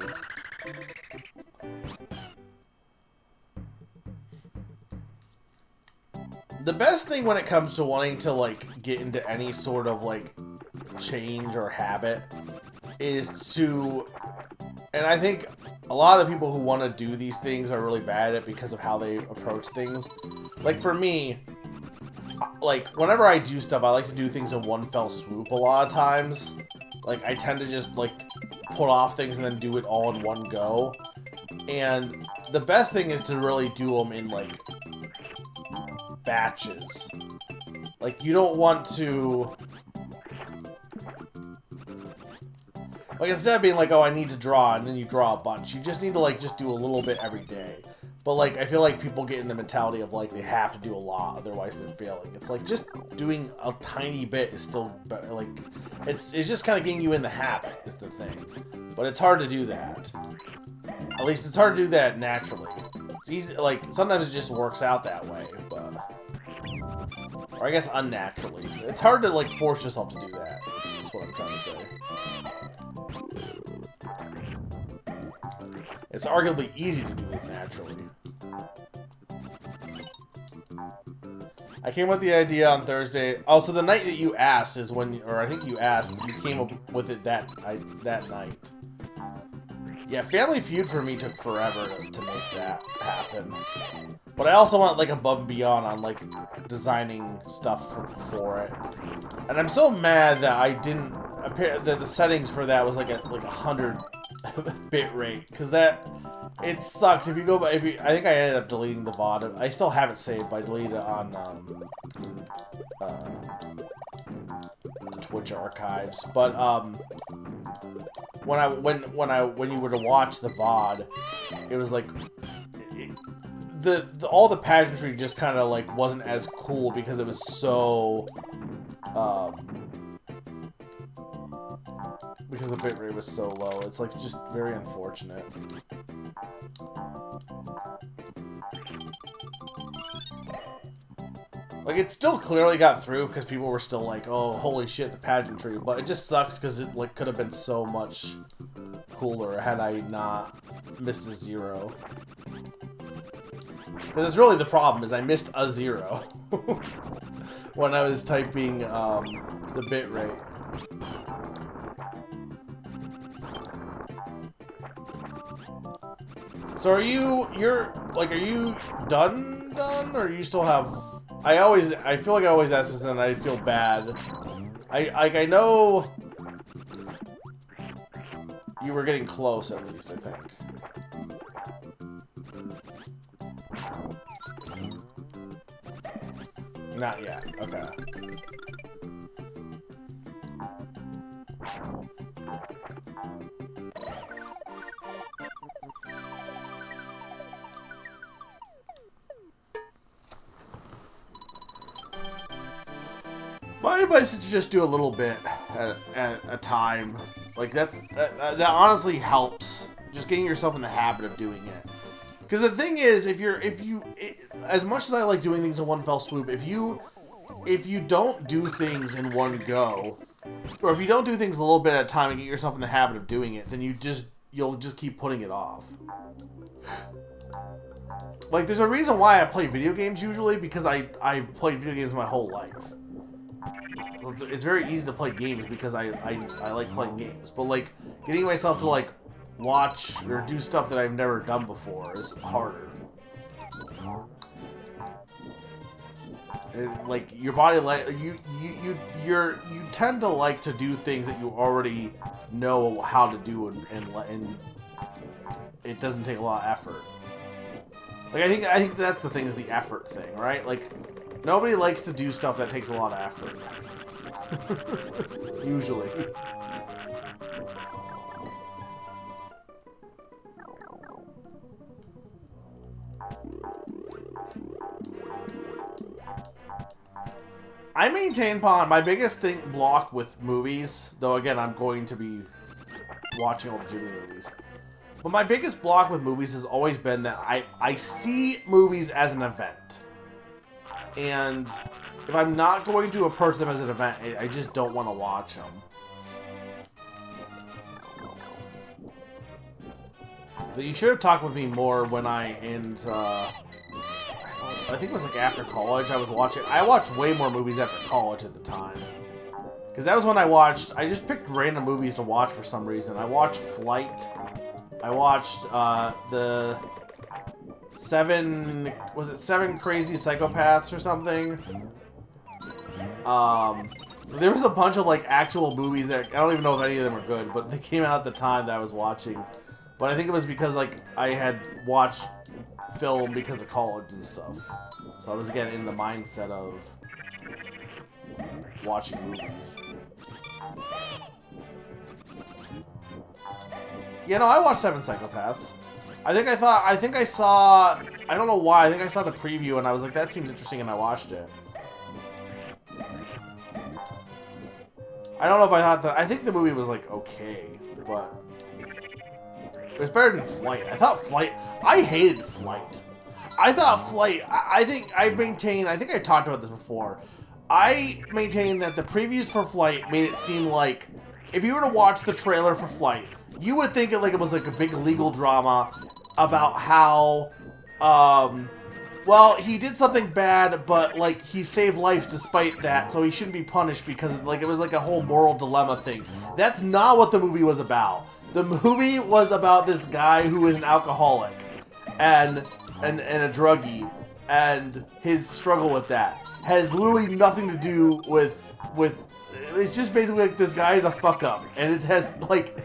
The best thing when it comes to wanting to, like, get into any sort of, like, change or habit is to... And I think a lot of the people who want to do these things are really bad at it because of how they approach things. Like, for me, like, whenever I do stuff, I like to do things in one fell swoop a lot of times. Like, I tend to just, like, put off things and then do it all in one go. And the best thing is to really do them in, like, batches. Like, you don't want to... Like, instead of being like, oh, I need to draw, and then you draw a bunch, you just need to, like, just do a little bit every day. But, like, I feel like people get in the mentality of, like, they have to do a lot, otherwise they're failing. It's like, just doing a tiny bit is still, like, it's just kind of getting you in the habit, is the thing. But it's hard to do that. At least it's hard to do that naturally. It's easy, like, sometimes it just works out that way, but... Or I guess unnaturally. It's hard to, like, force yourself to do that. That's what I'm trying to say. It's arguably easy to do it naturally. I came with the idea on Thursday. Oh, so the night that you asked is when, or I think you asked, you came up with it that night. Yeah, Family Feud for me took forever to make that happen. But I also went, like, above and beyond on, like, designing stuff for it. And I'm so mad that I didn't... The settings for that was, like, a 100 bit rate. Because that... It sucks. If you go... I think I ended up deleting the VOD. I still have it saved, but I deleted it on... the Twitch archives. But, when you were to watch the VOD, it was, like... all the pageantry just kind of, like, wasn't as cool because it was so, because the bitrate was so low. It's, like, just very unfortunate. Like, it still clearly got through because people were still like, oh, holy shit, the pageantry. But it just sucks because it, like, could have been so much cooler had I not missed a 0. Because it's really the problem, is I missed a 0 when I was typing the bitrate. So are you done, or you still have... I feel like I always ask this and I feel bad. I know you were getting close, at least, I think. Not yet. Okay. My advice is to just do a little bit at a time. Like, that honestly helps. Just getting yourself in the habit of doing it. Because the thing is, as much as I like doing things in one fell swoop, if you don't do things in one go, or if you don't do things a little bit at a time and get yourself in the habit of doing it, then you'll just keep putting it off. Like, there's a reason why I play video games usually, because I've played video games my whole life. It's very easy to play games because I like playing games, but, like, getting myself to, like, watch or do stuff that I've never done before is harder. Like your body, you tend to like to do things that you already know how to do, and it doesn't take a lot of effort. Like I think that's the thing, is the effort thing, right? Like nobody likes to do stuff that takes a lot of effort. Usually. I maintain, Pond, my biggest block with movies, though again, I'm going to be watching all the Ghibli movies. But my biggest block with movies has always been that I see movies as an event. And if I'm not going to approach them as an event, I just don't want to watch them. But you should have talked with me more when I think it was like after college. I watched way more movies after college at the time. Because that was when I just picked random movies to watch for some reason. I watched Flight. I watched the Seven Crazy Psychopaths or something? There was a bunch of like actual movies that I don't even know if any of them are good, but they came out at the time that I was watching. But I think it was because like I had watched film because of college and stuff. So I was again in the mindset of watching movies. Yeah, no, I watched Seven Psychopaths. I think I saw, I don't know why, I think I saw the preview and I was like, that seems interesting, and I watched it. I don't know if I think the movie was like okay, but it was better than Flight. I hated Flight. I thought Flight, I think I talked about this before. I maintain that the previews for Flight made it seem like, if you were to watch the trailer for Flight, you would think it was like a big legal drama about how, well, he did something bad, but like he saved lives despite that, so he shouldn't be punished because like it was like a whole moral dilemma thing. That's not what the movie was about. The movie was about this guy who is an alcoholic and a druggie, and his struggle with that has literally nothing to do with it's just basically like this guy is a fuck up, and it has like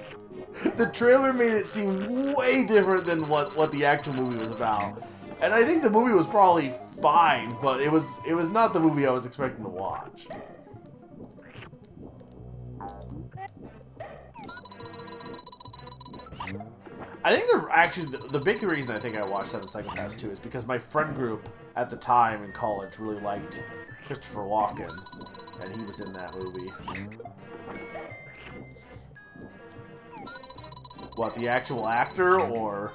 the trailer made it seem way different than what the actual movie was about. And I think the movie was probably fine, but it was not the movie I was expecting to watch. I think the big reason I think I watched Seven Psychopaths 2 is because my friend group at the time in college really liked Christopher Walken, and he was in that movie. What, the actual actor, or?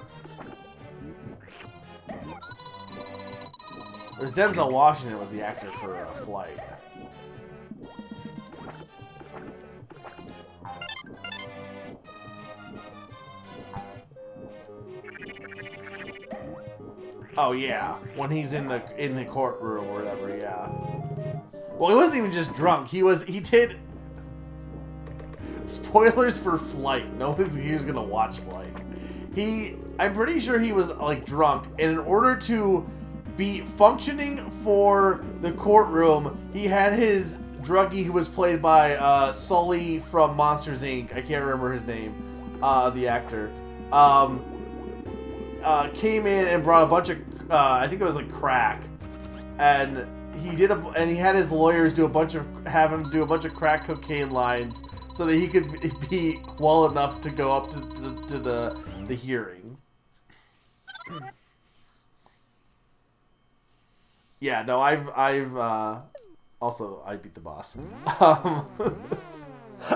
There's Denzel Washington was the actor for Flight. Oh yeah, when he's in the courtroom or whatever, yeah. Well, he wasn't even just drunk. He did. Spoilers for Flight. No one's here's gonna watch Flight. I'm pretty sure he was like drunk, and in order to be functioning for the courtroom, he had his druggie, who was played by Sully from Monsters Inc. I can't remember his name, the actor. Came in and brought a bunch of I think it was like crack, and he had his lawyers have him do a bunch of crack cocaine lines so that he could be well enough to go up to the hearing. Yeah, no, I've also I beat the boss.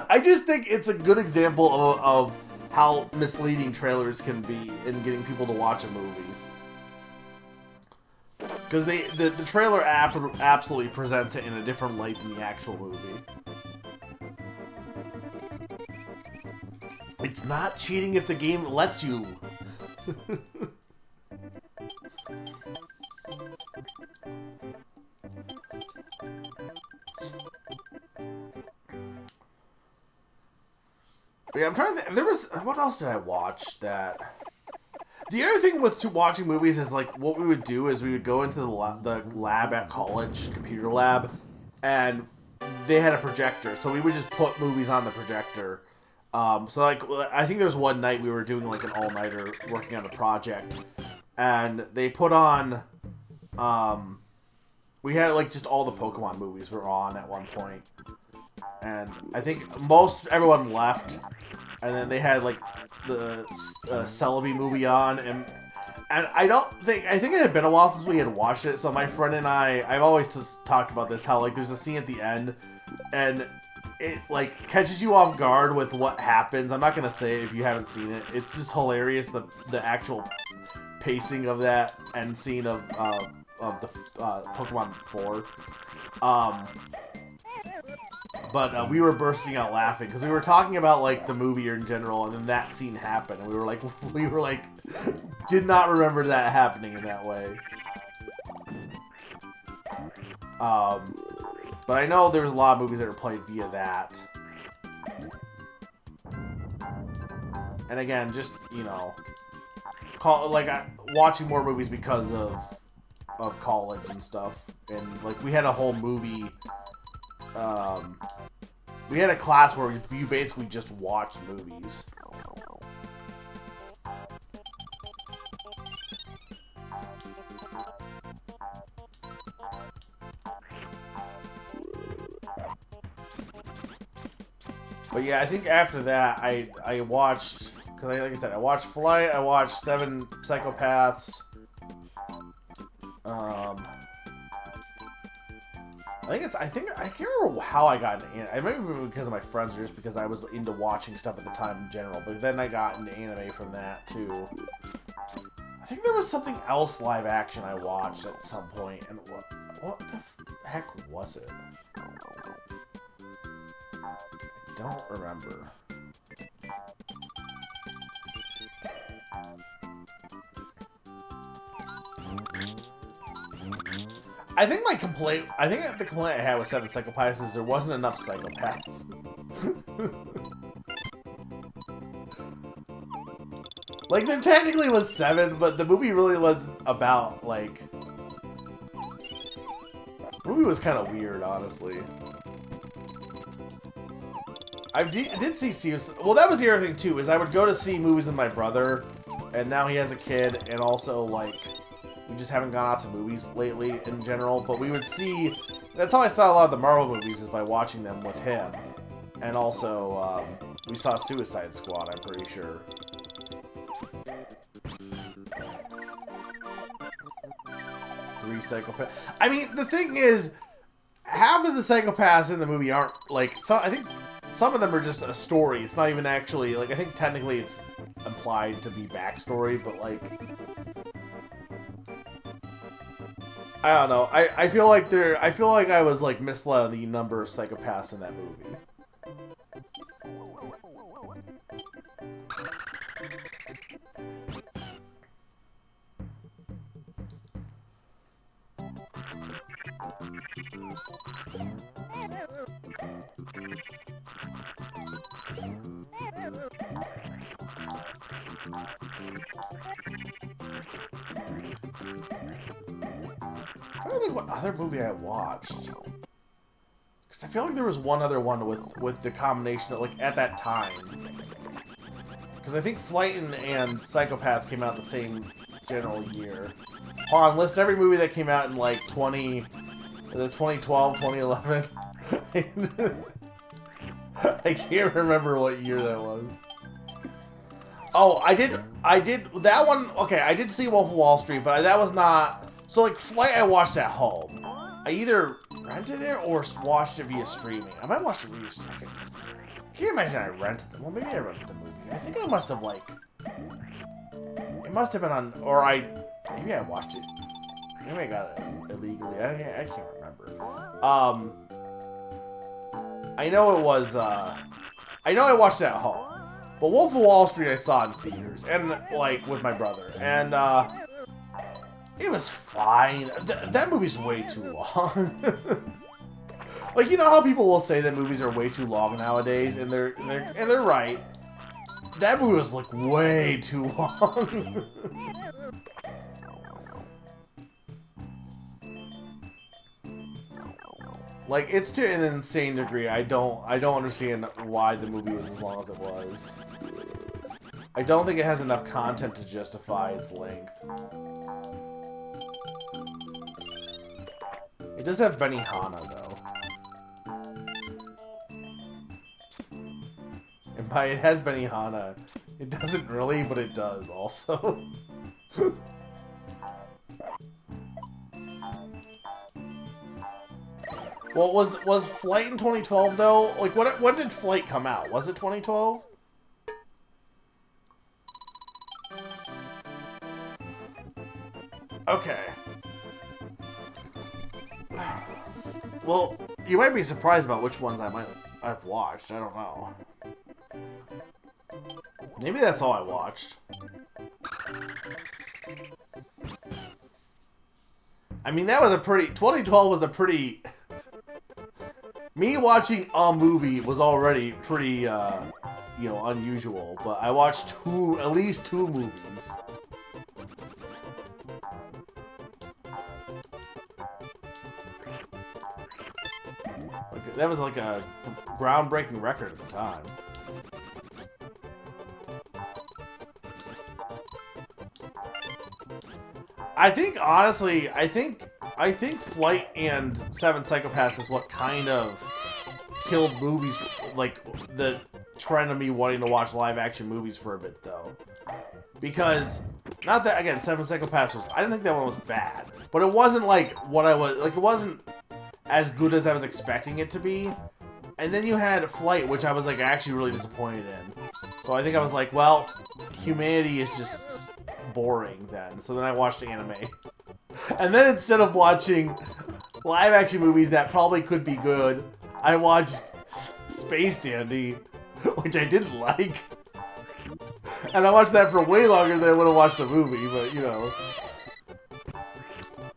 I just think it's a good example of how misleading trailers can be in getting people to watch a movie. Because the trailer absolutely presents it in a different light than the actual movie. It's not cheating if the game lets you. Yeah, I'm trying to think. What else did I watch that... The other thing with watching movies is, like, what we would do is we would go into the lab at college, computer lab, and they had a projector, so we would just put movies on the projector. So, like, I think there was one night we were doing, like, an all-nighter working on a project, and they put on, we had, like, just all the Pokemon movies were on at one point. And I think everyone left, and then they had, like, the Celebi movie on, and I think it had been a while since we had watched it, so my friend and I've always just talked about this, how, like, there's a scene at the end, and it, like, catches you off guard with what happens. I'm not gonna say it if you haven't seen it. It's just hilarious, the actual pacing of that end scene of the Pokemon 4. But we were bursting out laughing because we were talking about, like, the movie in general, and then that scene happened, and we were like, did not remember that happening in that way. But I know there was a lot of movies that were played via that. And again, just, you know, watching more movies because of college and stuff, and, like, we had a whole movie. We had a class where you basically just watched movies. But yeah, I think after that, I watched, because like I said, I watched Flight, I watched 7 Psychopaths. I can't remember how I got into anime. It might be because of my friends, or just because I was into watching stuff at the time in general. But then I got into anime from that too. I think there was something else live action I watched at some point, and what the heck was it? I don't remember. I think the complaint I had with 7 Psychopaths is there wasn't enough psychopaths. Like, there technically was 7, but the movie really was about, like... The movie was kind of weird, honestly. I did see... Well, that was the other thing, too, is I would go to see movies with my brother, and now he has a kid, and also, like... We just haven't gone out to movies lately in general, but we would see... That's how I saw a lot of the Marvel movies, is by watching them with him. And also, we saw Suicide Squad, I'm pretty sure. Three psychopaths. I mean, the thing is, half of the psychopaths in the movie aren't, like... I think some of them are just a story. It's not even actually... Like, I think technically it's implied to be backstory, but, like... I don't know. I feel like I was, like, misled on the number of psychopaths in that movie. I don't think what other movie I watched. Because I feel like there was one other one with the combination of, like, at that time. Because I think Flight and Psychopaths came out the same general year. Hold on, list every movie that came out in, like, 2012, 2011. I can't remember what year that was. Oh, I did, that one, okay, I did see Wolf of Wall Street, but that was not, so, like, Flight I watched at home. I either rented it or watched it via streaming. I might watch it via streaming. I can't imagine I rented them. Well, maybe I rented the movie. I think I must have, like, it must have been on, or maybe I watched it. Maybe I got it illegally. I can't remember. I know it was, I know I watched it at home. But Wolf of Wall Street I saw in theaters, and, like, with my brother. And, it was fine. That movie's way too long. Like, you know how people will say that movies are way too long nowadays, and they're right. that movie was like way too long. Like, it's to an insane degree. I don't understand why the movie was as long as it was. I don't think it has enough content to justify its length. It does have Benihana, though. And by it has Benihana, it doesn't really, but it does also. Well, was Flight in 2012 though? Like, when did Flight come out? Was it 2012? Okay. Well, you might be surprised about which ones I've watched. I don't know. Maybe that's all I watched. I mean, that was a pretty... 2012 was a pretty... Me watching a movie was already pretty, you know, unusual. But I watched at least two movies. Like, that was like a groundbreaking record at the time. I think, honestly, I think Flight and Seven Psychopaths is what kind of killed movies, like, the trend of me wanting to watch live-action movies for a bit, though. Because, not that, again, Seven Psychopaths was, I didn't think that one was bad. But it wasn't, like, what I was, like, it wasn't as good as I was expecting it to be. And then you had Flight, which I was, like, actually really disappointed in. So I think I was like, well, humanity is just boring then. So then I watched anime. And then instead of watching live-action movies that probably could be good, I watched Space Dandy, which I didn't like. And I watched that for way longer than I would have watched a movie, but, you know.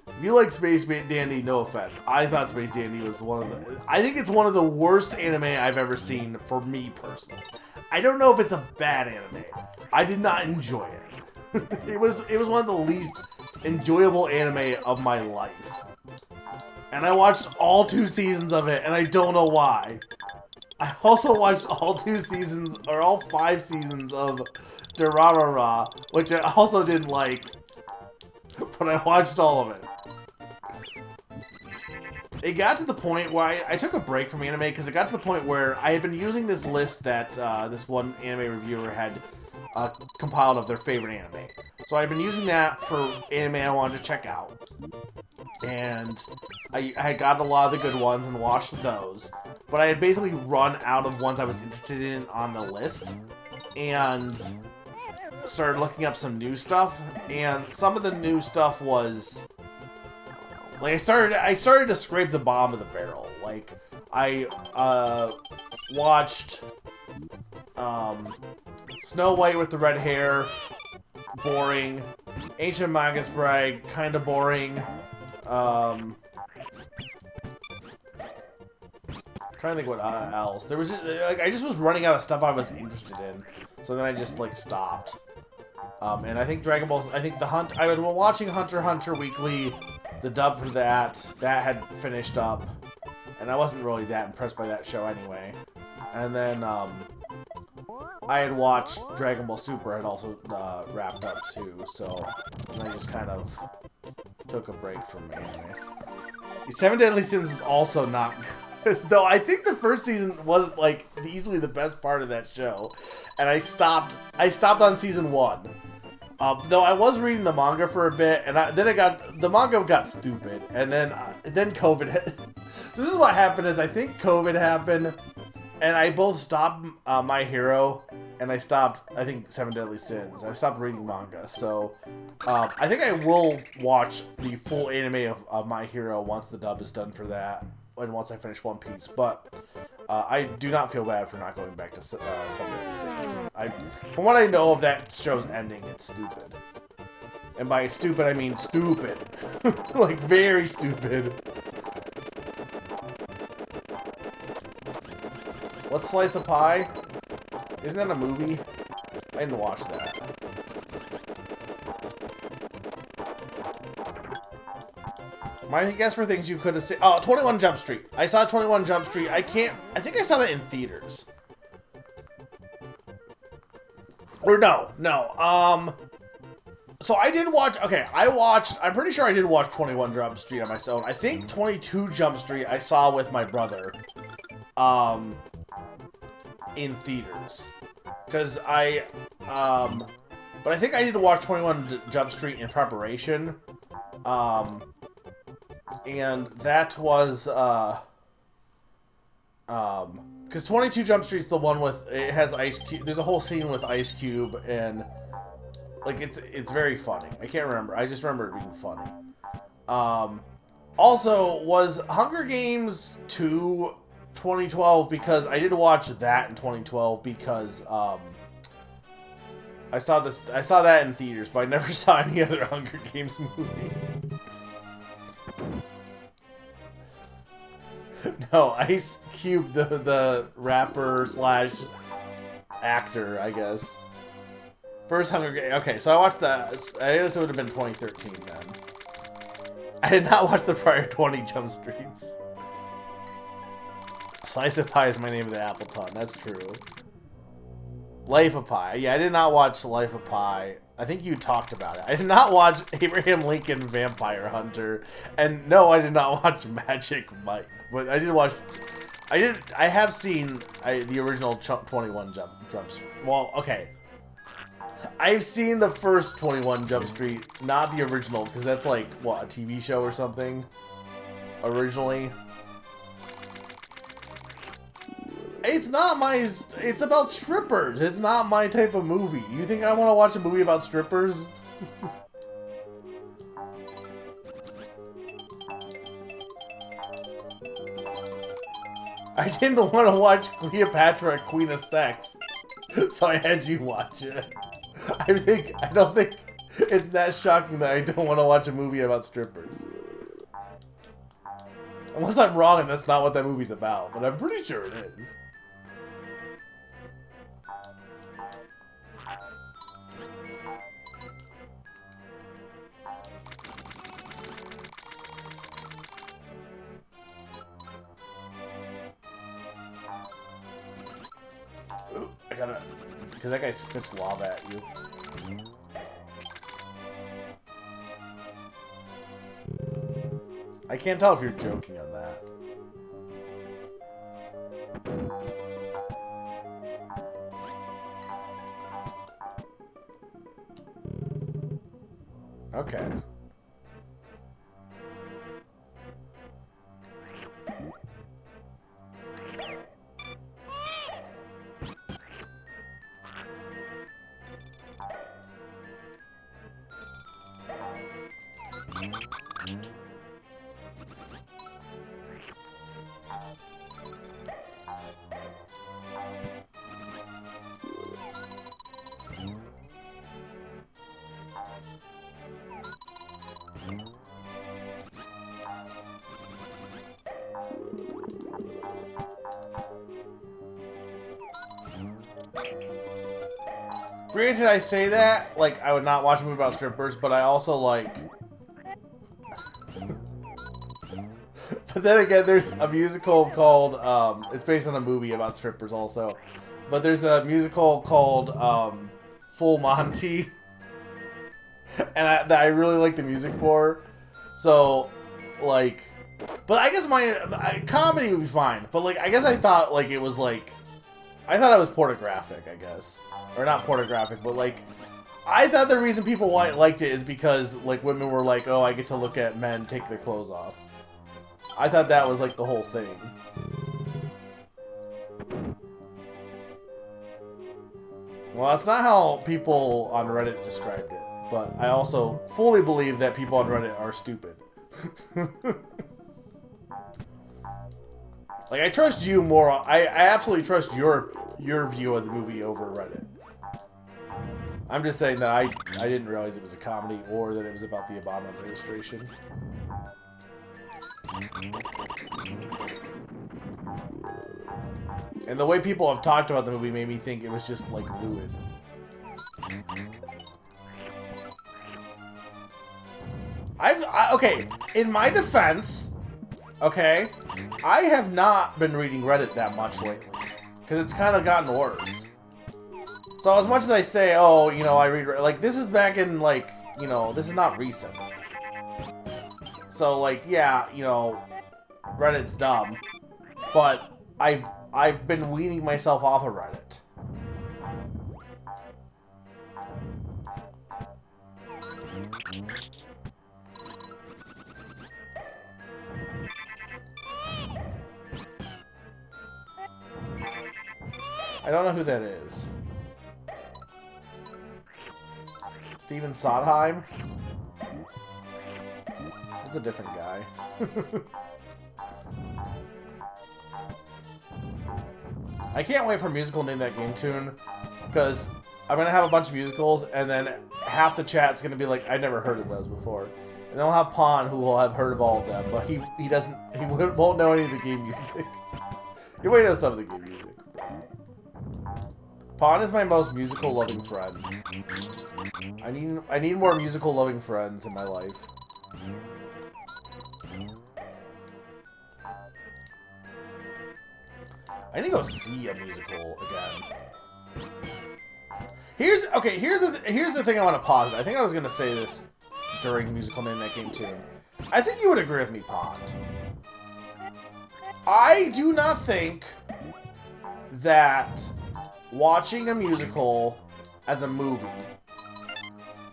If you like Space Dandy, no offense. I thought Space Dandy was one of the... I think it's one of the worst anime I've ever seen for me, personally. I don't know if it's a bad anime. I did not enjoy it. It was one of the least enjoyable anime of my life. And I watched all 2 seasons of it, and I don't know why. I also watched all 2 seasons, or all 5 seasons of Durarara, which I also didn't like. But I watched all of it. It got to the point where I took a break from anime, because it got to the point where I had been using this list that this one anime reviewer had compiled of their favorite anime. So I've been using that for anime I wanted to check out. And I had gotten a lot of the good ones and watched those. But I had basically run out of ones I was interested in on the list. And started looking up some new stuff. And some of the new stuff was... like, I started to scrape the bottom of the barrel. Like, I watched Snow White with the red hair, boring. Ancient Magus Bride, kind of boring. Trying to think what else. There was like, I just was running out of stuff I was interested in, so then I just like stopped. And I think Dragon Ball. I think I had been watching Hunter x Hunter weekly. The dub for that had finished up, and I wasn't really that impressed by that show anyway. And then I had watched Dragon Ball Super, had also wrapped up too, so I just kind of took a break from anime. Seven Deadly Sins is also not good, though I think the first season was like easily the best part of that show, and I stopped on season 1. Though I was reading the manga for a bit, and the manga got stupid, and then COVID hit. So this is what happened: is I think COVID happened, and I both stopped My Hero, and I stopped, I think, Seven Deadly Sins. I stopped reading manga, so I think I will watch the full anime of My Hero once the dub is done for that, and once I finish One Piece. But I do not feel bad for not going back to Seven Deadly Sins, because from what I know of that show's ending, it's stupid. And by stupid, I mean stupid. Like, very stupid. What's Slice of Pie? Isn't that a movie? I didn't watch that. My guess for things you could have seen. Oh, 21 Jump Street. I saw 21 Jump Street. I think I saw that in theaters. Or no. So I did watch. Okay, I'm pretty sure I did watch 21 Jump Street on my own. I think 22 Jump Street I saw with my brother. In theaters. Because but I think I did watch 21 Jump Street in preparation. And that was, because 22 Jump Street's the one with, it has Ice Cube, there's a whole scene with Ice Cube, and, like, it's very funny. I can't remember, I just remember it being funny. Also, was Hunger Games 2 2012, because I did watch that in 2012, because, I saw that in theaters, but I never saw any other Hunger Games movie. No, Ice Cube, the rapper slash actor, I guess. First Hunger Games. Okay, so I watched that. I guess it would have been 2013 then. I did not watch the prior 20 Jump Streets. Slice of Pie is my name of the Appleton. That's true. Life of Pi. Yeah, I did not watch Life of Pi. I think you talked about it. I did not watch Abraham Lincoln Vampire Hunter. And no, I did not watch Magic Mike. But I did watch... I have seen the original 21 Jump Street. Well, okay. I've seen the first 21 Jump Street, not the original, because that's like, what, a TV show or something? Originally. It's not my... It's about strippers. It's not my type of movie. You think I want to watch a movie about strippers? I didn't want to watch Cleopatra, Queen of Sex, so I had you watch it. I don't think it's that shocking that I don't want to watch a movie about strippers. Unless I'm wrong and that's not what that movie's about, but I'm pretty sure it is. Ooh, I gotta... Because that guy spits lava at you. I can't tell if you're joking on that. Okay. Granted, I say that, like, I would not watch a movie about strippers, but I also, like... But then again, there's a musical called, it's based on a movie about strippers also. But there's a musical called, Full Monty. And that I really like the music for. So, like... But I guess comedy would be fine. But, like, I guess I thought, like, it was, like... I thought it was pornographic, I guess. Or not pornographic, but, like... I thought the reason people liked it is because, like, women were like, oh, I get to look at men take their clothes off. I thought that was, like, the whole thing. Well, that's not how people on Reddit described it. But I also fully believe that people on Reddit are stupid. Like, I trust you more. I absolutely trust your view of the movie over Reddit. I'm just saying that I didn't realize it was a comedy or that it was about the Obama administration. And the way people have talked about the movie made me think it was just, like, lewd. Okay, in my defense, okay, I have not been reading Reddit that much lately. Because it's kind of gotten worse. So as much as I say, oh, you know, I read, like, this is back in, like, you know, this is not recent. So, like, yeah, you know, Reddit's dumb. But I've been weaning myself off of Reddit. I don't know who that is. Steven Sondheim? That's a different guy. I can't wait for musical Name That Game tune, because I'm going to have a bunch of musicals, and then half the chat's going to be like, I never heard of those before. And then we'll have Pon, who will have heard of all of them, but he won't know any of the game music. He might know some of the game music. Pon is my most musical-loving friend. I need more musical-loving friends in my life. I need to go see a musical again. Here's the thing I want to posit. I think I was gonna say this during musical Name That Game tune. I think you would agree with me, Pond. I do not think that watching a musical as a movie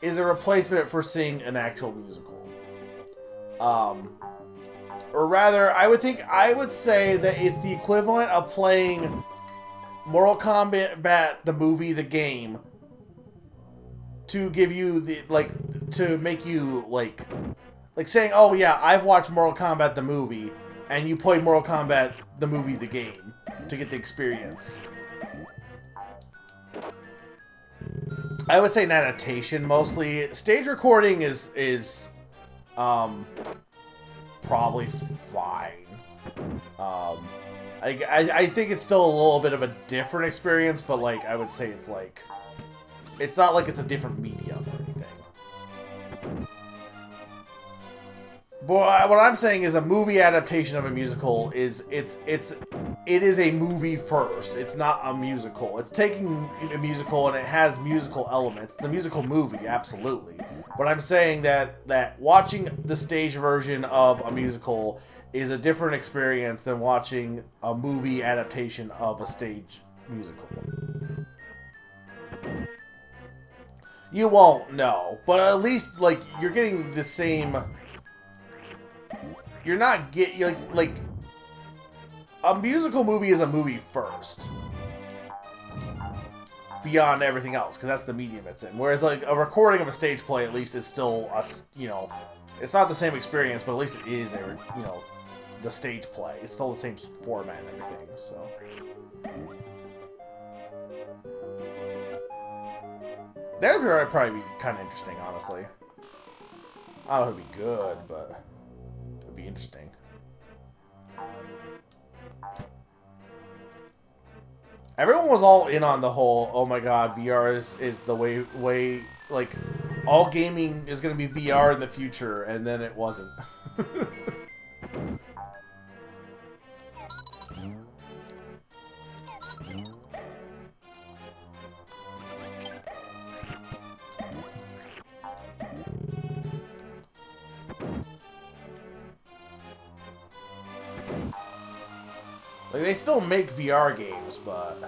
is a replacement for seeing an actual musical. Or rather, I would say that it's the equivalent of playing Mortal Kombat, the movie, the game, to give you the, to make you, like saying, oh yeah, I've watched Mortal Kombat, the movie, and you played Mortal Kombat, the movie, the game, to get the experience. I would say an adaptation, mostly. Stage recording is probably fine. I think it's still a little bit of a different experience, but, like, I would say it's, like, it's not like it's a different medium or anything. But what I'm saying is a movie adaptation of a musical it is a movie first. It's not a musical. It's taking a musical and it has musical elements. It's a musical movie, absolutely. But I'm saying that watching the stage version of a musical is a different experience than watching a movie adaptation of a stage musical. You won't know, but at least, like, you're getting the same. You're not like a musical movie is a movie first, beyond everything else, because that's the medium it's in. Whereas, like, a recording of a stage play, at least, is still a, you know, it's not the same experience, but at least it is a, you know, the stage play. It's still the same format and everything. So. That would probably be kind of interesting, honestly. I don't know if it'd be good, but it'd be interesting. Everyone was all in on the whole, oh my god, VR is the way, like, all gaming is going to be VR in the future, and then it wasn't. Like, they still make VR games, but...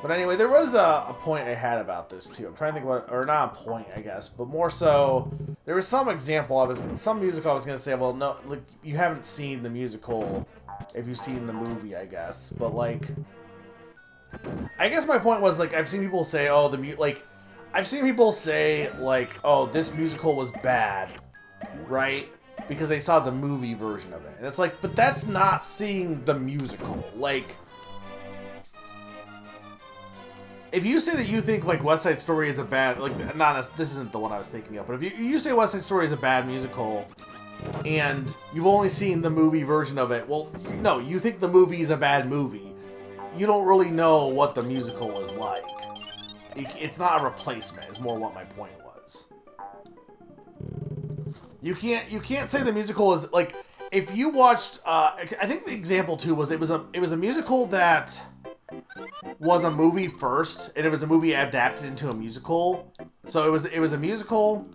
But anyway, there was a point I had about this, too. I'm trying to think what... Or not a point, I guess, but more so... There was some example, some musical I was going to say, well, no, like, you haven't seen the musical if you've seen the movie, I guess. But, like... I guess my point was, like, I've seen people say, oh, I've seen people say, like, oh, this musical was bad, right? Because they saw the movie version of it. And it's like, but that's not seeing the musical. Like, if you say that you think like West Side Story is a bad, like this isn't the one I was thinking of, but if you say West Side Story is a bad musical, and you've only seen the movie version of it, well, no, you think the movie is a bad movie. You don't really know what the musical is like. It's not a replacement. Is more what my point was. You can't say the musical is like, if you watched. I think the example too was it was a musical that was a movie first, and it was a movie adapted into a musical. So it was a musical,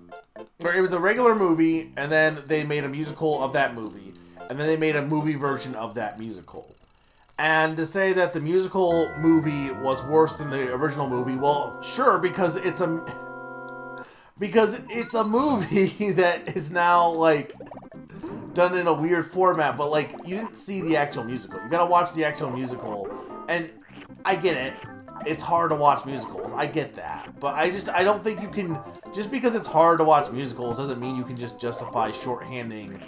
or it was a regular movie, and then they made a musical of that movie, and then they made a movie version of that musical. And to say that the musical movie was worse than the original movie, well, sure, because it's a movie that is now like done in a weird format, but like you didn't see the actual musical. You gotta watch the actual musical, and I get it. It's hard to watch musicals. I get that, but I don't think you can, just because it's hard to watch musicals doesn't mean you can just justify shorthanding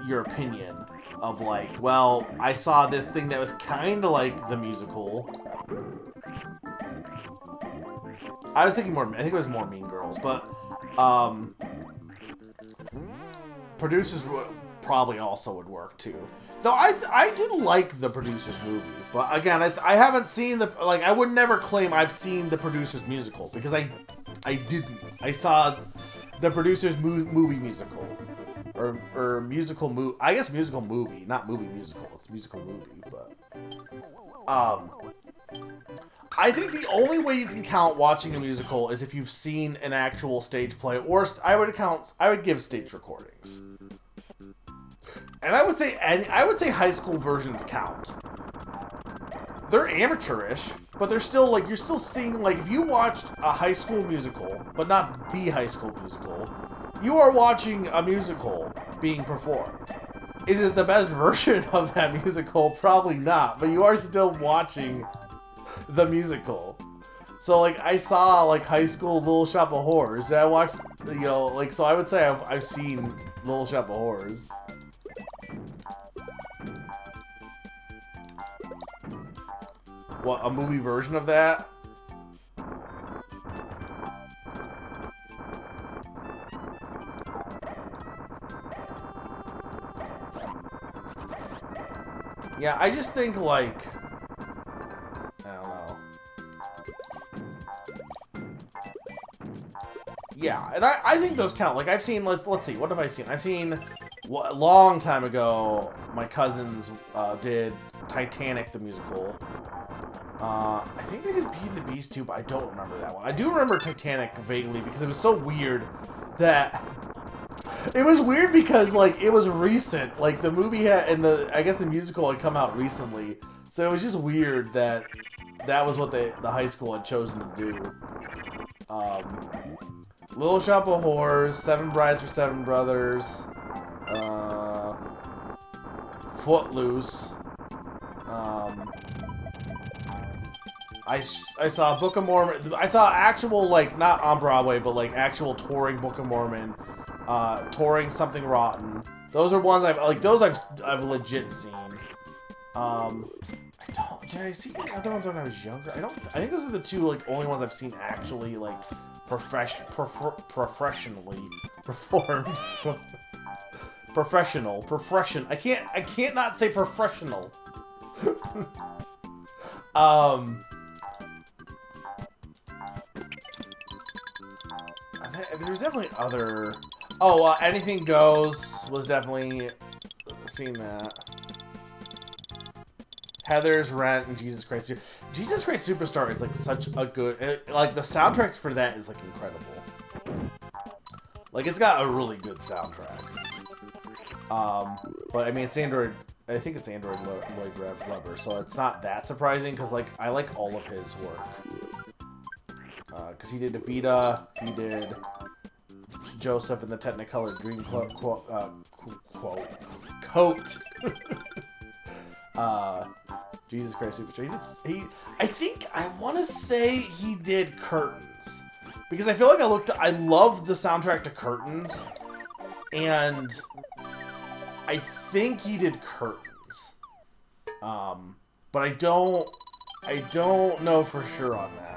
your opinion of like, well, I saw this thing that was kind of like the musical. I was thinking more, I think it was more Mean Girls, but Producers probably also would work too. Though I did like the Producers movie, but again, I haven't seen the, like, I would never claim I've seen the Producers musical, because I didn't. I saw the Producers movie musical. Or musical movie. I guess musical movie, not movie musical. It's musical movie, but I think the only way you can count watching a musical is if you've seen an actual stage play, or I would give stage recordings. And I would say high school versions count. They're amateurish, but they're still like, you're still seeing, like, if you watched a high school musical, but not the high school musical, you are watching a musical being performed. Is it the best version of that musical? Probably not, but you are still watching the musical. So, like, I saw, like, High School Little Shop of Horrors, and I watched, you know, like, so I would say I've seen Little Shop of Horrors. What, a movie version of that? Yeah, I just think, like, I don't know. Yeah, and I think those count. Like, I've seen, let's see, what have I seen? I've seen, a long time ago, my cousins did Titanic the musical. I think they did Beauty and the Beast too, but I don't remember that one. I do remember Titanic vaguely, because it was so weird that... It was weird because, like, it was recent. Like, the movie had, and I guess the musical had come out recently. So it was just weird that that was what the high school had chosen to do. Little Shop of Horrors, Seven Brides for Seven Brothers, Footloose. I saw Book of Mormon. I saw actual, like, not on Broadway, but like actual touring Book of Mormon. Touring Something Rotten. Those are ones I've legit seen. Did I see any other ones when I was younger? I think those are the two, like, only ones I've seen actually, like, professionally performed. Profession. I can't not say professional. There's definitely other... Oh, Anything Goes was definitely... Seen that. Heather's, Rent, and Jesus Christ. Jesus Christ Superstar is, like, such a good... like, the soundtracks for that is, like, incredible. Like, it's got a really good soundtrack. But, I mean, it's Android... I think it's Android Lloyd Webber, so it's not that surprising, because, like, I like all of his work. Because he did Evita, he did Joseph in the Technicolor Dream Coat. Jesus Christ Superstar. I want to say he did Curtains, because I feel like I loved the soundtrack to Curtains, and I think he did Curtains. But I don't I don't know for sure on that.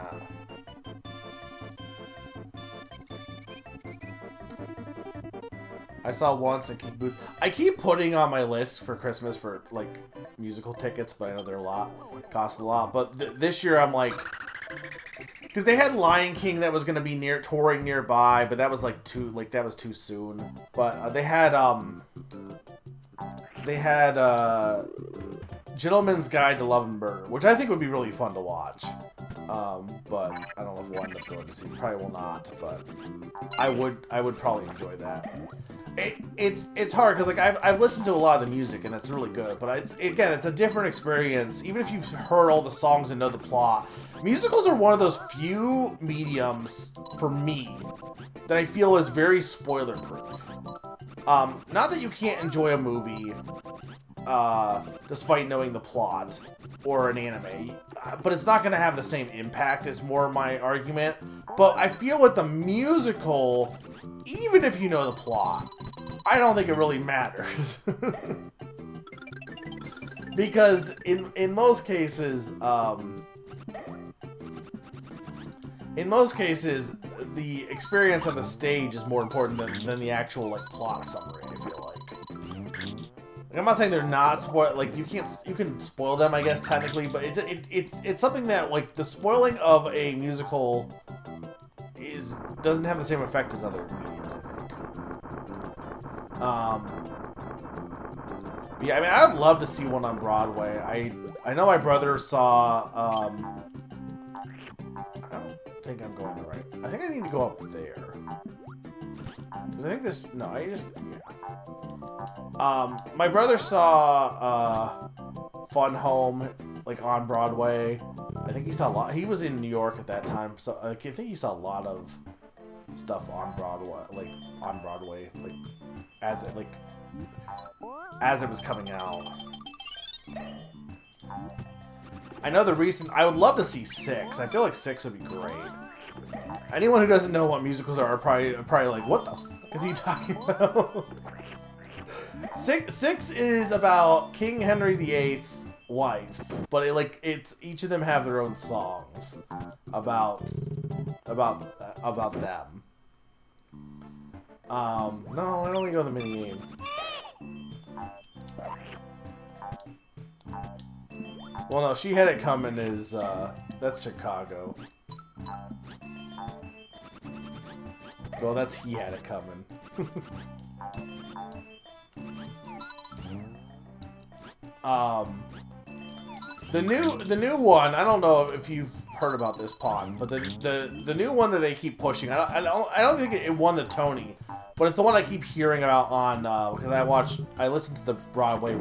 I saw once and keep booth. I keep putting on my list for Christmas for like musical tickets, but I know they're a lot, cost a lot. But this year I'm like, because they had Lion King that was gonna be touring nearby, but that was like that was too soon. But they had Gentleman's Guide to Love and Murder, which I think would be really fun to watch. But I don't know if we'll end up going to see. Probably will not, but I would probably enjoy that. It's hard because like I've listened to a lot of the music and it's really good, but it's a different experience. Even if you've heard all the songs and know the plot, musicals are one of those few mediums for me that I feel is very spoiler proof. Not that you can't enjoy a movie despite knowing the plot or an anime, but it's not going to have the same impact is more my argument. But I feel with the musical, even if you know the plot, I don't think it really matters. Because in most cases, the experience on the stage is more important than the actual like plot summary, I feel like. I'm not saying they're not spoil. Like you can spoil them, I guess technically, but it's something that like the spoiling of a musical doesn't have the same effect as other mediums, I think. But yeah, I mean, I'd love to see one on Broadway. I know my brother saw. I don't think I'm going right. I think I need to go up there. Because I think this. No, I just. Yeah. My brother saw Fun Home like on Broadway. I think he saw a lot. He was in New York at that time, so I think he saw a lot of stuff on Broadway, like as it was coming out. I know the recent. I would love to see 6. I feel like 6 would be great. Anyone who doesn't know what musicals are probably like, what the f is he talking about? Six is about King Henry VIII's wives, but it's each of them have their own songs about them. No, I don't want to go to the mini game. Well, no, She Had It Coming is that's Chicago. Well, that's He Had It Coming. The new one, I don't know if you've heard about this, Pond, but the new one that they keep pushing, I don't think it won the Tony, but it's the one I keep hearing about on because I listened to the Broadway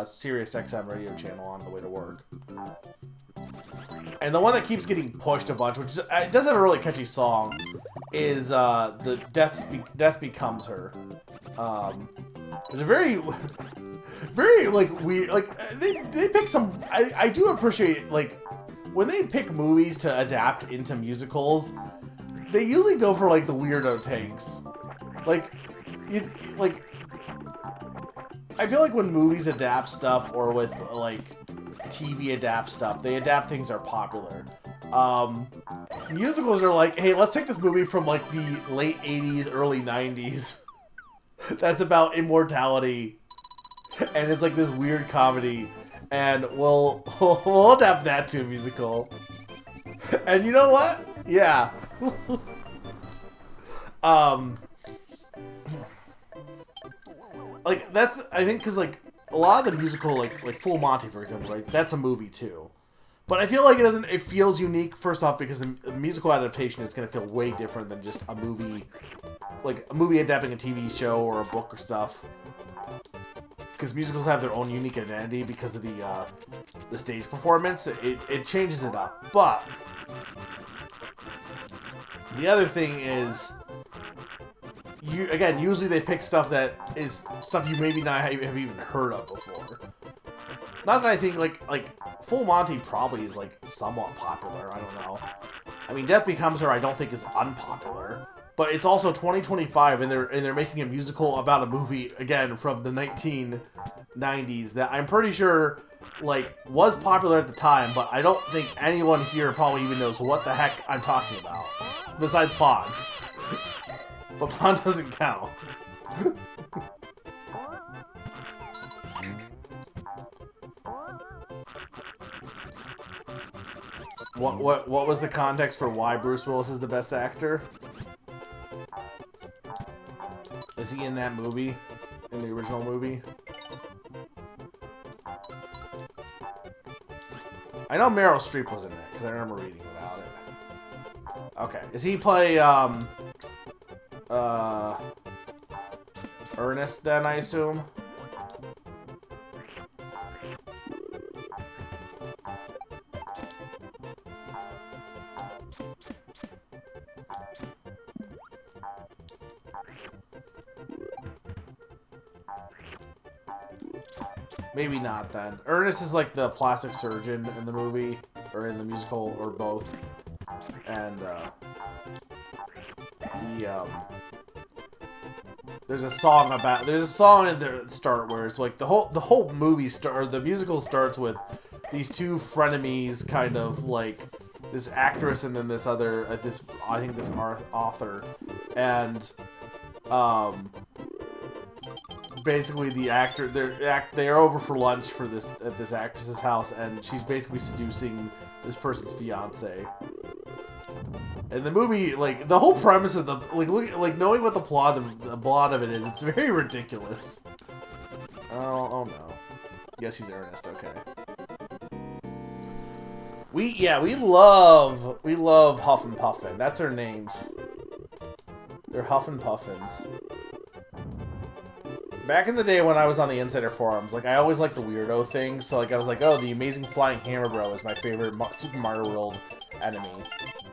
Sirius XM radio channel on the way to work, and the one that keeps getting pushed a bunch, which it does have a really catchy song, is the Death Becomes Her. It's a very like weird, like they pick some. I do appreciate like when they pick movies to adapt into musicals, they usually go for like the weirdo takes. Like I feel like when movies adapt stuff or with like TV adapt stuff, they adapt things that are popular. Musicals are like, hey, let's take this movie from like the late 80s, early 90s that's about immortality, and it's like this weird comedy, and we'll adapt that to a musical. And you know what? Yeah. Like that's, I think, because like a lot of the musical, like Full Monty, for example, right? That's a movie too. But I feel like it feels unique, first off, because the musical adaptation is going to feel way different than just a movie, like a movie adapting a TV show or a book or stuff. Because musicals have their own unique identity because of the stage performance. It changes it up. But the other thing is, usually they pick stuff that is stuff you maybe not have even heard of before. Not that I think like Full Monty probably is like somewhat popular. I don't know. I mean, Death Becomes Her I don't think is unpopular, but it's also 2025 and they're making a musical about a movie again from the 1990s that I'm pretty sure like, was popular at the time, but I don't think anyone here probably even knows what the heck I'm talking about. Besides Pond. But Pond doesn't count. What was the context for why Bruce Willis is the best actor? Is he in that movie? In the original movie? I know Meryl Streep was in it, because I remember reading about it. Okay. Does he play, Ernest, then, I assume? Maybe not, then. Ernest is like the plastic surgeon in the movie, or in the musical, or both. And, there's a song at the start where it's like the whole movie the musical starts with these two frenemies, kind of like this actress and then this other, this author, and, basically the actor, they're over for lunch at this actress's house, and she's basically seducing this person's fiance. And the movie, like, the whole premise of the, like knowing what the plot of it is, it's very ridiculous. Oh no. Yes, he's Ernest, okay. We love Huff and Puffin. That's their names. They're Huff and Puffins. Back in the day when I was on the Insider forums, like, I always liked the weirdo thing, so, like, I was like, oh, the Amazing Flying Hammer Bro is my favorite Super Mario World enemy.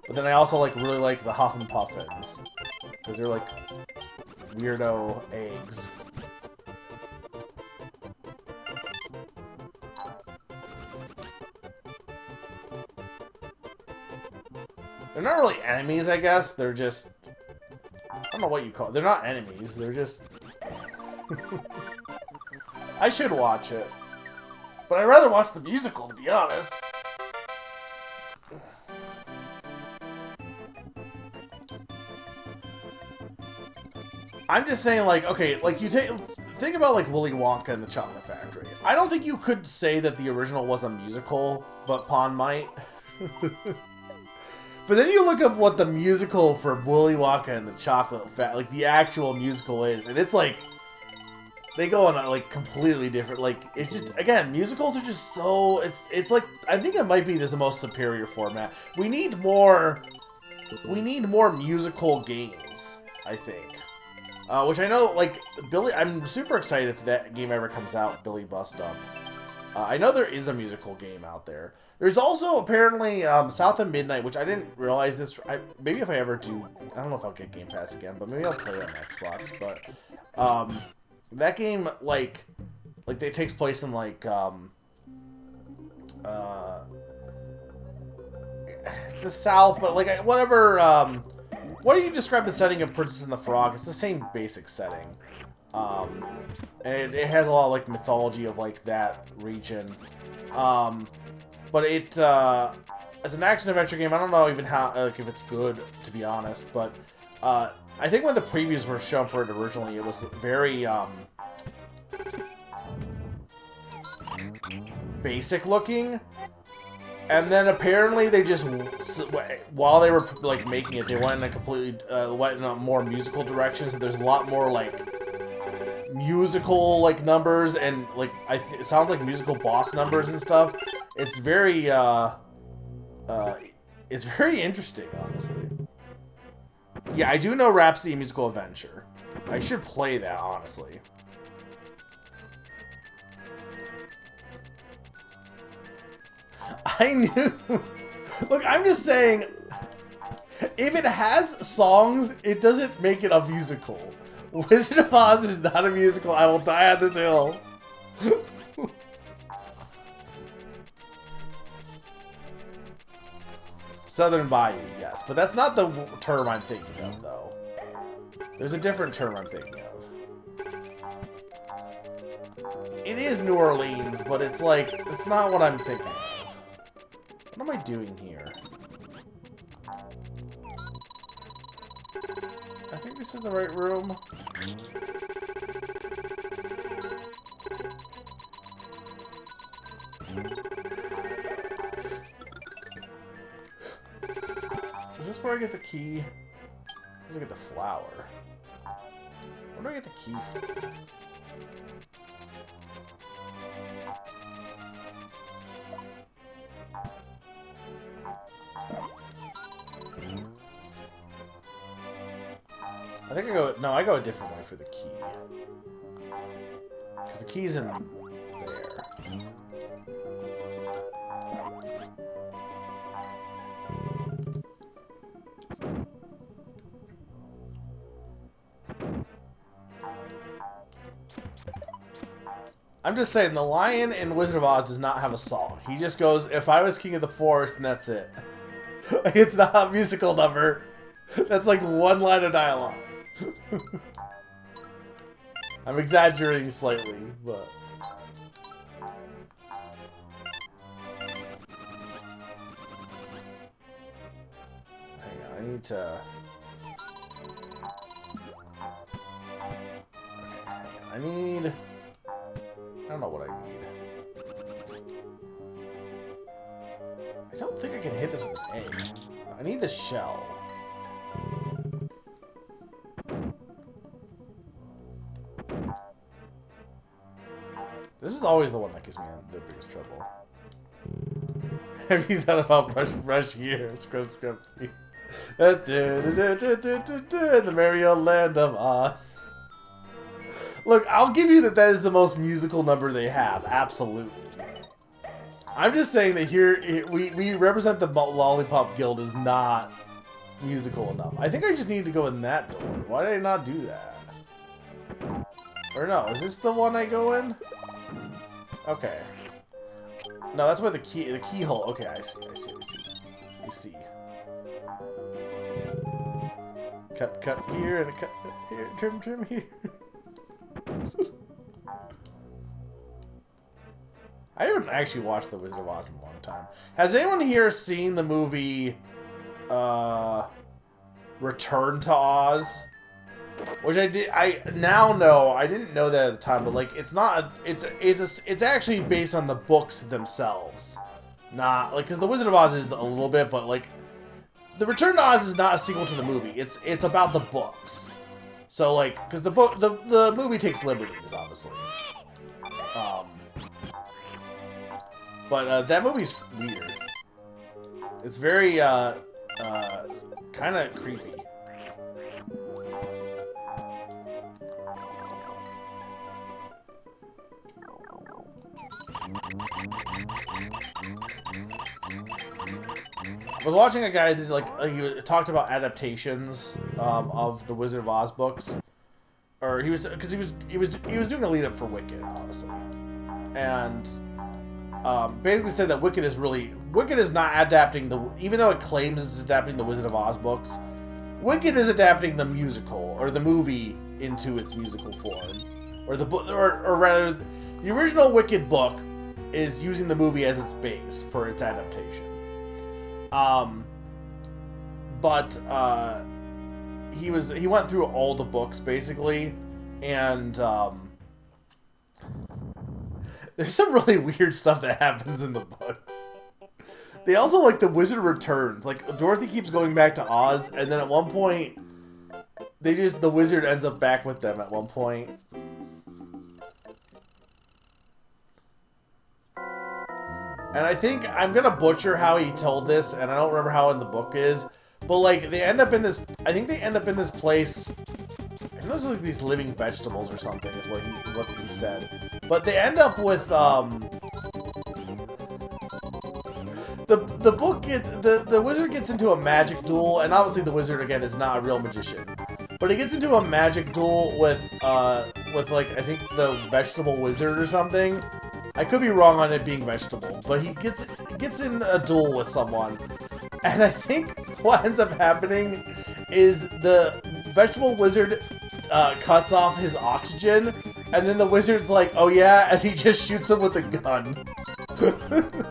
But then I also, like, really like the Huff and Puffins, because they're, like, weirdo eggs. They're not really enemies, I guess. They're just... I don't know what you call it. They're not enemies. They're just... I should watch it. But I'd rather watch the musical, to be honest. I'm just saying, like, okay, like, think about, like, Willy Wonka and the Chocolate Factory. I don't think you could say that the original was a musical, but Pond might. But then you look up what the musical for Willy Wonka and the Chocolate Factory, like, the actual musical is, and it's, like, they go on, like, completely different, like, it's just, again, musicals are just so, it's like, I think it might be the most superior format. We need more musical games, I think. Which I know, like, I'm super excited if that game ever comes out, Billy Bust Up. I know there is a musical game out there. There's also, apparently, South of Midnight, which I didn't realize this, maybe if I ever do, I don't know if I'll get Game Pass again, but maybe I'll play it on Xbox, but, that game, like, it takes place in, like, the South, but, like, whatever, what do you describe the setting of Princess and the Frog? It's the same basic setting. And it has a lot of, like, mythology of, like, that region. But it, as an action-adventure game, I don't know even how, like, if it's good, to be honest, but, I think when the previews were shown for it originally, it was very, basic looking. And then apparently they just, while they were, like, making it, they went in a completely, went in a more musical direction, so there's a lot more, like, musical, like, numbers, and, like, it sounds like musical boss numbers and stuff. It's very, it's very interesting, honestly. Yeah, I do know Rhapsody Musical Adventure. I should play that, honestly. I knew... Look, I'm just saying, if it has songs, it doesn't make it a musical. Wizard of Oz is not a musical. I will die on this hill. Southern Bayou, yes. But that's not the term I'm thinking of, though. There's a different term I'm thinking of. It is New Orleans, but it's like, it's not what I'm thinking of. What am I doing here? I think this is the right room. Is this where I get the key? This is I get the flower. Where do I get the key from? I think I go... No, I go a different way for the key. Because the key's in there. I'm just saying, the lion in Wizard of Oz does not have a song. He just goes, if I was king of the forest, and that's it. It's not a musical number. That's like one line of dialogue. I'm exaggerating slightly, but... Hang on, I need to... Okay, I need... I don't know what I need. I don't think I can hit this with an egg. I need the shell. This is always the one that gives me the biggest trouble. Have you thought about brush here? Scrub, scrub. In the merry old land of Oz. Look, I'll give you that is the most musical number they have. Absolutely. I'm just saying that here we represent the Lollipop Guild is not musical enough. I think I just need to go in that door. Why did I not do that? Or no, is this the one I go in? Okay. No, that's where the keyhole. Okay, I see. Cut here and a cut here. Trim here. I haven't actually watched The Wizard of Oz in a long time. Has anyone here seen the movie Return to Oz? Which I now know. I didn't know that at the time, but like it's not. It's actually based on the books themselves, not like because The Wizard of Oz is a little bit, but like The Return to Oz is not a sequel to the movie. It's about the books. So like because the movie takes liberties, obviously. But that movie's weird. It's very kind of creepy. I was watching a guy that he talked about adaptations of the Wizard of Oz books, or he was doing a lead up for Wicked, obviously, and basically said that Wicked is not adapting even though it claims it's adapting the Wizard of Oz books. Wicked is adapting the musical or the movie into its musical form, or the book, or rather, the original Wicked book is using the movie as its base for its adaptation. He went through all the books basically, and there's some really weird stuff that happens in the books. They also like the Wizard returns. Like Dorothy keeps going back to Oz, and then at one point, the wizard ends up back with them at one point. And I think I'm gonna butcher how he told this, and I don't remember how in the book is. But like they end up in this. I think they end up in this place. I think those are like these living vegetables or something, is what he said. But they end up with the wizard gets into a magic duel, and obviously the wizard again is not a real magician, but he gets into a magic duel with like I think the vegetable wizard or something. I could be wrong on it being vegetable, but he gets in a duel with someone, and I think what ends up happening is the vegetable wizard cuts off his oxygen, And then the wizard's like, oh yeah, and he just shoots him with a gun.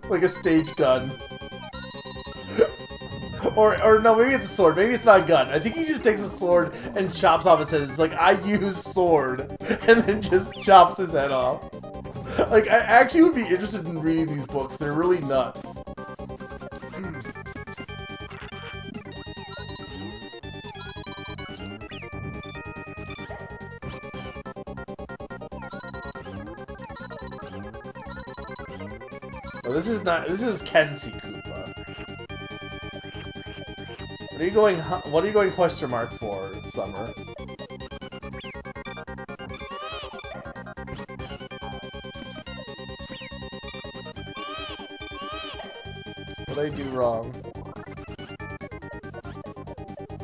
Like a stage gun. Or no, maybe it's a sword. Maybe it's not a gun. I think he just takes a sword and chops off his head. It's like, I use sword. And then just chops his head off. Like, I actually would be interested in reading these books. They're really nuts. Well, this is not. This is Kenzie Koopa. What are you going question mark for, Summer? What did I do wrong?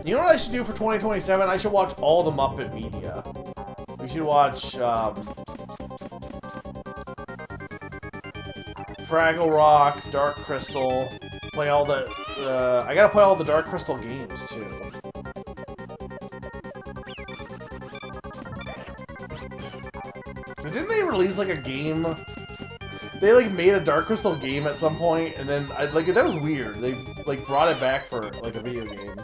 You know what I should do for 2027? I should watch all the Muppet media. We should watch Fraggle Rock, Dark Crystal. Play all the. I gotta play all the Dark Crystal games too. Didn't they release like a game? They like made a Dark Crystal game at some point, and then like that was weird. They like brought it back for like a video game.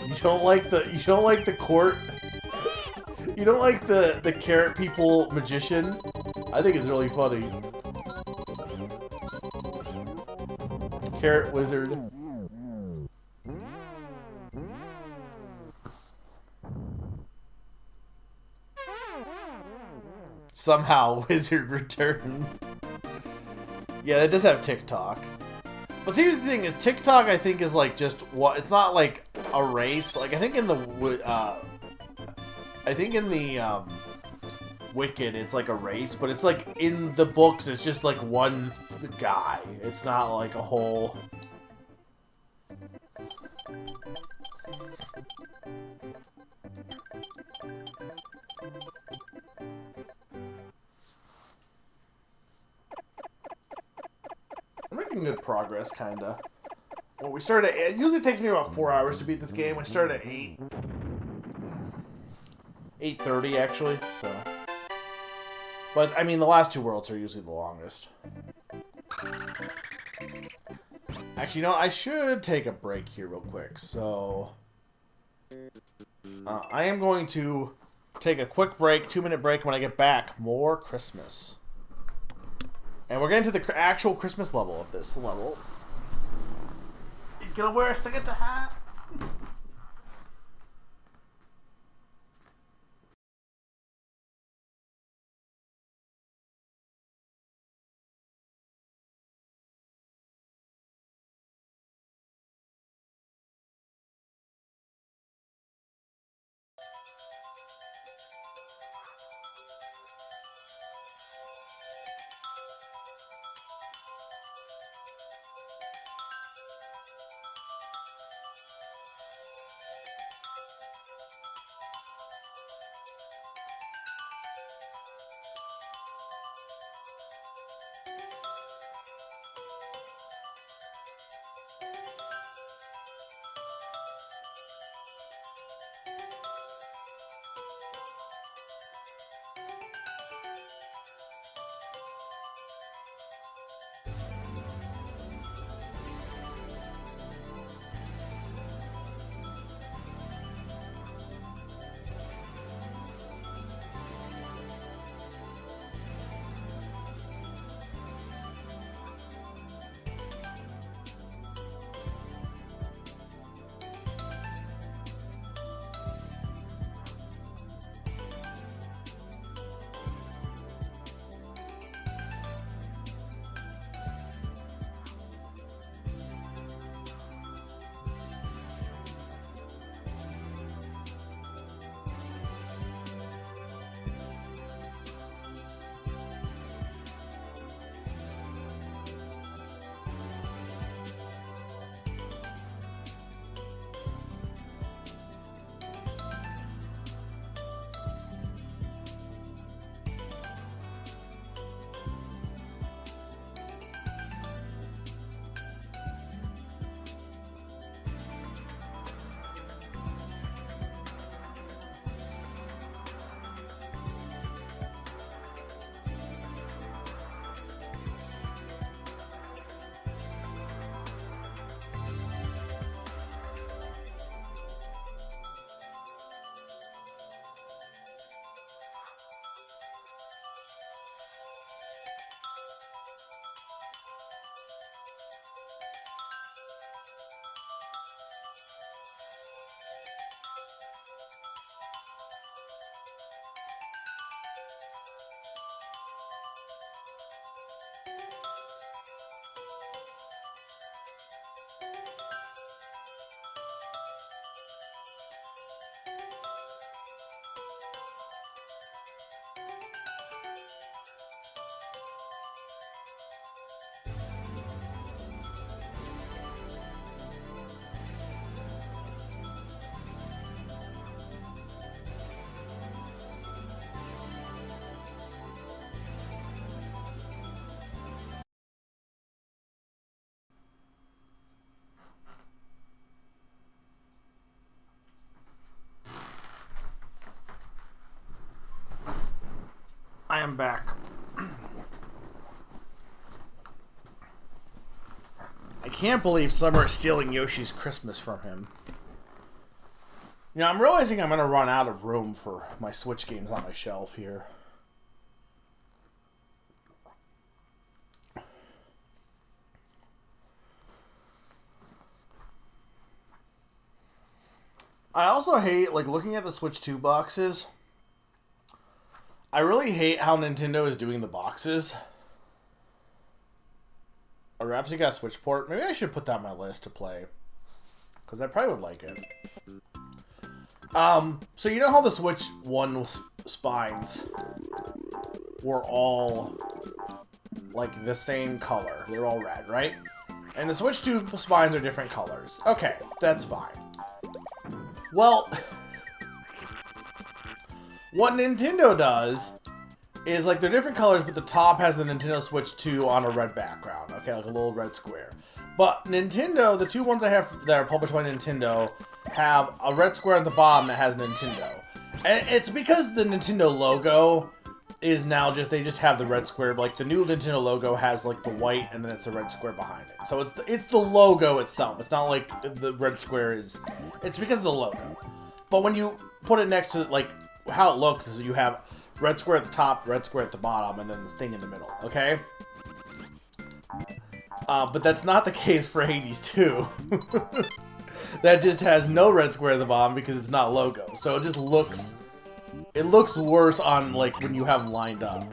You don't like the court. You don't like the carrot people magician? I think it's really funny. Carrot wizard. Somehow wizard returned. Yeah, it does have TikTok. But here's the thing: is TikTok I think is like just what? It's not like a race. Like I think in the Wicked, it's like a race, but it's like in the books, it's just like one guy. It's not like a whole. I'm making good progress, kinda. Well, we started at, it usually takes me about 4 hours to beat this game. We started at 8:30 actually, so. But, I mean, the last two worlds are usually the longest. Actually, you know, I should take a break here real quick, so... I am going to take a quick break, 2-minute break. When I get back, more Christmas. And we're getting to the actual Christmas level of this level. He's gonna wear a Santa hat! am back. I can't believe Summer is stealing Yoshi's Christmas from him. You know, I'm realizing I'm going to run out of room for my Switch games on my shelf here. I also hate, like, looking at the Switch 2 boxes. I really hate how Nintendo is doing the boxes. A Rhapsody got a Switch port. Maybe I should put that on my list to play. Because I probably would like it. So you know how the Switch 1 spines were all, like, the same color. They're all red, right? And the Switch 2 spines are different colors. Okay, that's fine. Well, what Nintendo does is, like, they're different colors, but the top has the Nintendo Switch 2 on a red background. Okay, like a little red square. But Nintendo, the two ones I have that are published by Nintendo, have a red square at the bottom that has Nintendo. And it's because the Nintendo logo is now just, they just have the red square. Like, the new Nintendo logo has, like, the white, and then it's a red square behind it. So it's the logo itself. It's not like the red square is... It's because of the logo. But when you put it next to, like, how it looks is you have red square at the top, red square at the bottom, and then the thing in the middle, okay? But that's not the case for Hades 2. That just has no red square at the bottom because it's not logo. So it just looks... It looks worse on, like, when you have them lined up.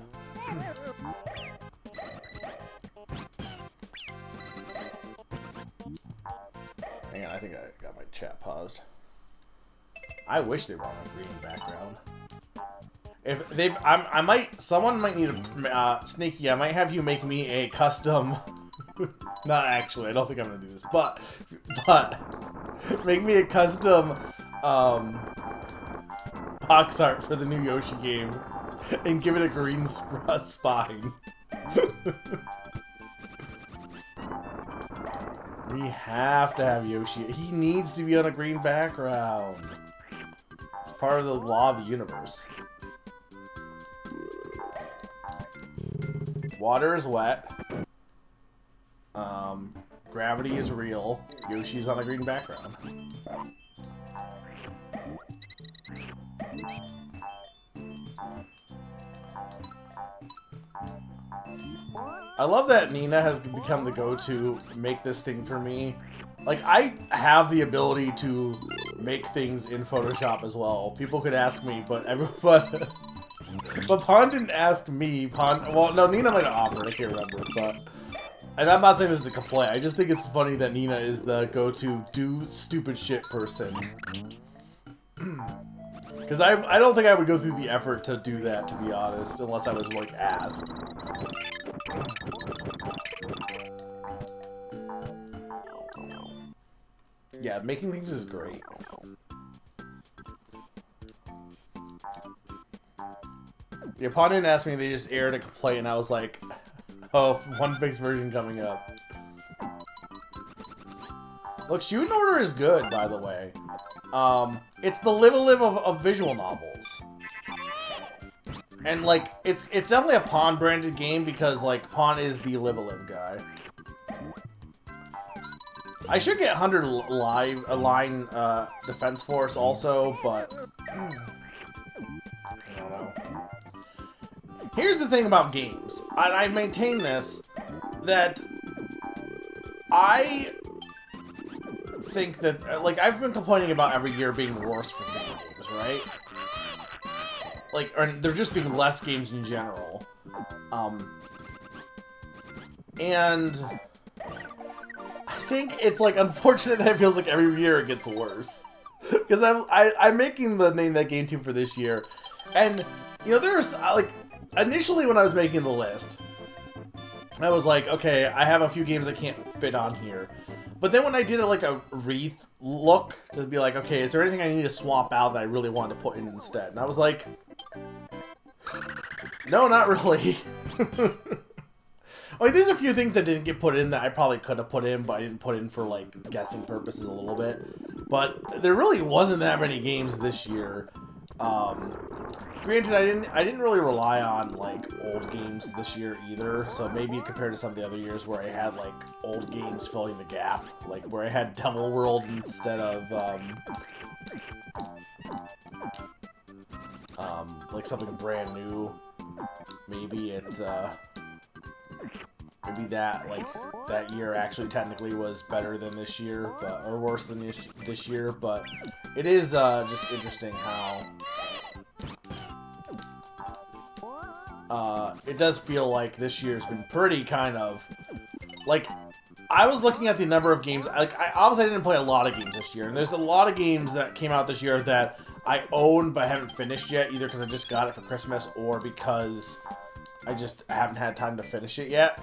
Hang on, I think I got my chat paused. I wish they were on a green background. If they... I might... Someone might need a... Sneaky, I might have you make me a custom... Not actually, I don't think I'm gonna do this, but make me a custom box art for the new Yoshi game and give it a green spine. We have to have Yoshi. He needs to be on a green background. It's part of the law of the universe. Water is wet. Gravity is real. Yoshi's on a green background. I love that Nina has become the go-to make this thing for me. Like, I have the ability to make things in Photoshop as well. People could ask me, but Pon didn't ask me. Well, no, Nina might have offered. I can't remember, but... And I'm not saying this is a complaint. I just think it's funny that Nina is the go-to do stupid shit person. Because I don't think I would go through the effort to do that, to be honest, unless I was, like, asked. Yeah, making things is great. The opponent didn't ask me, they just aired a complaint, and I was like... Oh, one fixed version coming up. Look, Shooting Order is good, by the way. It's the live of visual novels. And, like, it's definitely a Pon branded game because, like, Pon is the live guy. I should get 100 line defense force also, but... I don't know. Here's the thing about games, and I maintain this, that I think that, like, I've been complaining about every year being worse for video games, right? Like, or there just being less games in general. And I think it's, like, unfortunate that it feels like every year it gets worse. Because I'm making the Name That Game team for this year, and, you know, there's, like... Initially, when I was making the list, I was like, okay, I have a few games I can't fit on here. But then when I did it like a wreath look, to be like, okay, is there anything I need to swap out that I really wanted to put in instead? And I was like, no, not really. Like, there's a few things that didn't get put in that I probably could have put in, but I didn't put in for, like, guessing purposes a little bit. But there really wasn't that many games this year. Granted, I didn't really rely on like old games this year either. So maybe compared to some of the other years where I had like old games filling the gap, like where I had Devil World instead of like something brand new. Maybe it's maybe that like that year actually technically was better than this year, but or worse than this year. But it is just interesting how it does feel like this year's been pretty kind of like I was looking at the number of games. Like obviously I didn't play a lot of games this year, and there's a lot of games that came out this year that I own but haven't finished yet, either because I just got it for Christmas or because I just haven't had time to finish it yet.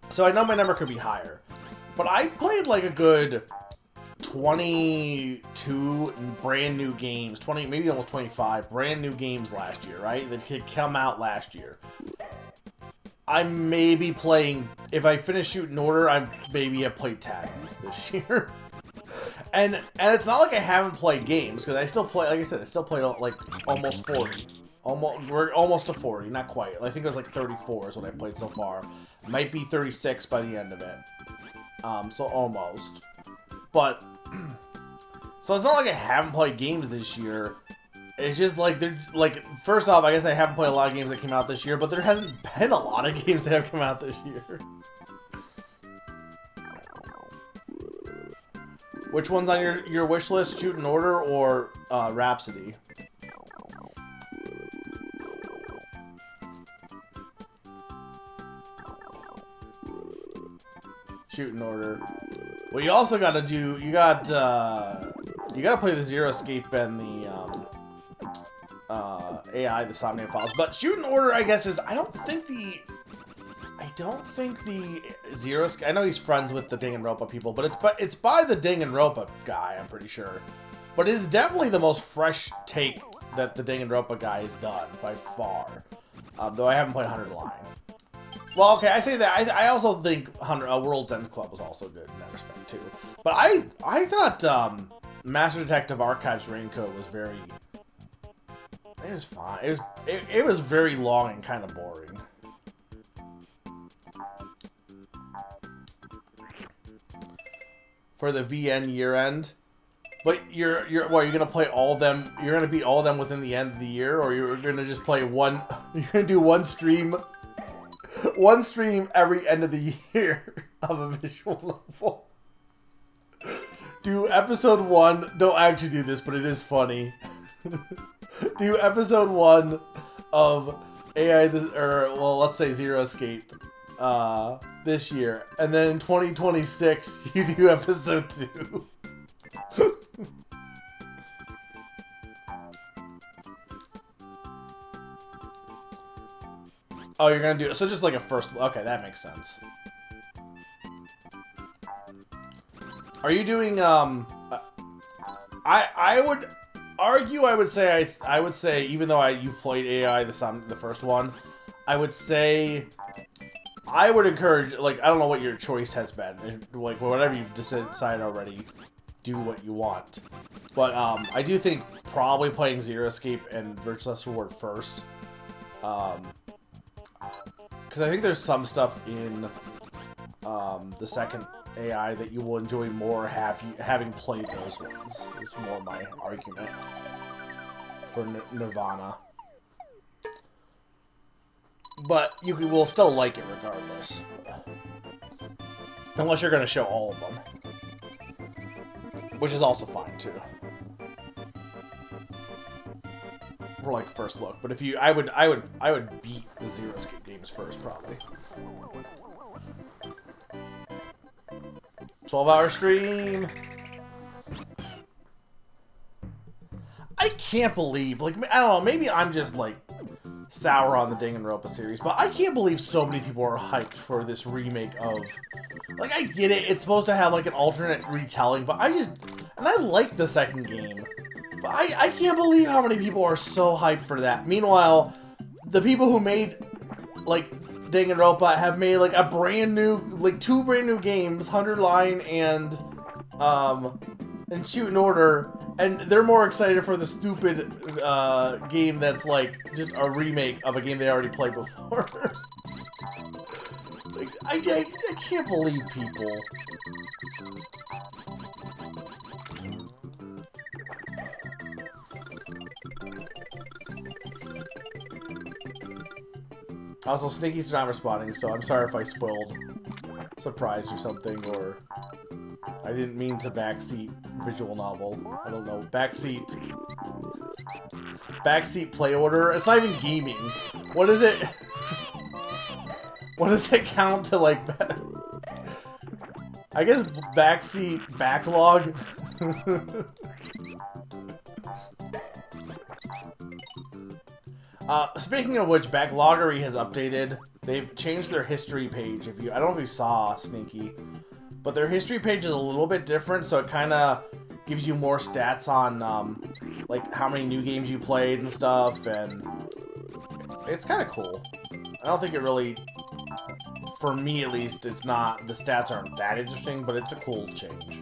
So I know my number could be higher. But I played like a good 22 brand new games, 20, maybe almost 25 brand new games last year, right? That could come out last year. I may be playing, if I finish Shooting Order, I maybe have played 10 this year. And it's not like I haven't played games, because I still play, like I said, I still played like almost 40. We're almost to 40, not quite. I think it was like 34 is what I played so far. Might be 36 by the end of it. So almost. But, so it's not like I haven't played games this year. It's just like, first off, I guess I haven't played a lot of games that came out this year, but there hasn't been a lot of games that have come out this year. Which one's on your wish list? Shooting Order or Rhapsody? Shooting Order. Well, you also got to do. You got to play the Zero Escape and the AI, the Somnium Files. But Shooting Order, I guess, is I don't think the Zero Escape. I know he's friends with the Danganronpa people, but it's by the Danganronpa guy. I'm pretty sure, but it's definitely the most fresh take that the Danganronpa guy has done by far. Though I haven't played 100 Line. Well, okay, I say that. I also think World's End Club was also good in that respect, too. But I thought Master Detective Archives Raincoat was very... It was fine. It was very long and kind of boring. For the VN year-end. But you're gonna play all of them? You're gonna beat all of them within the end of the year? Or you're gonna just play one... You're gonna do one stream... One stream every end of the year of a visual novel. Do episode 1. Don't actually do this, but it is funny. Do episode 1 of AI, well, let's say Zero Escape this year. And then in 2026, you do episode 2. Oh, you're gonna do it. So just like a first... Okay, that makes sense. Are you doing, I would argue, I would say, even though you've played AI, the first one, I would say... I would encourage, like, I don't know what your choice has been. Like, whatever you've decided already, do what you want. But, I do think probably playing Zero Escape and Virtuous Reward first. Because I think there's some stuff in the second AI that you will enjoy more having played those ones. Is more my argument for Nirvana. But you will still like it regardless. Unless you're going to show all of them. Which is also fine too. For like first look, but if you, I would beat the Zero Escape games first, probably. 12-hour stream. I can't believe, like, I don't know, maybe I'm just like sour on the Danganronpa series, but I can't believe so many people are hyped for this remake of, like, I get it, it's supposed to have like an alternate retelling, but and I like the second game. But I can't believe how many people are so hyped for that. Meanwhile, the people who made, like, Danganronpa have made, like, a brand new, like, 2 brand new games, 100 Line and and Shootin' Order, and they're more excited for the stupid game that's like just a remake of a game they already played before. Like, I can't believe people. Also, Sneaky's not responding, so I'm sorry if I spoiled Surprise or something, or I didn't mean to backseat visual novel. I don't know. Backseat play order. It's not even gaming. What is it? What does it count to, like, I guess backseat backlog? Speaking of which, Backloggery has updated. They've changed their history page. I don't know if you saw, Sneaky, but their history page is a little bit different, so it kind of gives you more stats on, like, how many new games you played and stuff, and it's kind of cool. I don't think it really, for me at least, it's not, the stats aren't that interesting, but it's a cool change.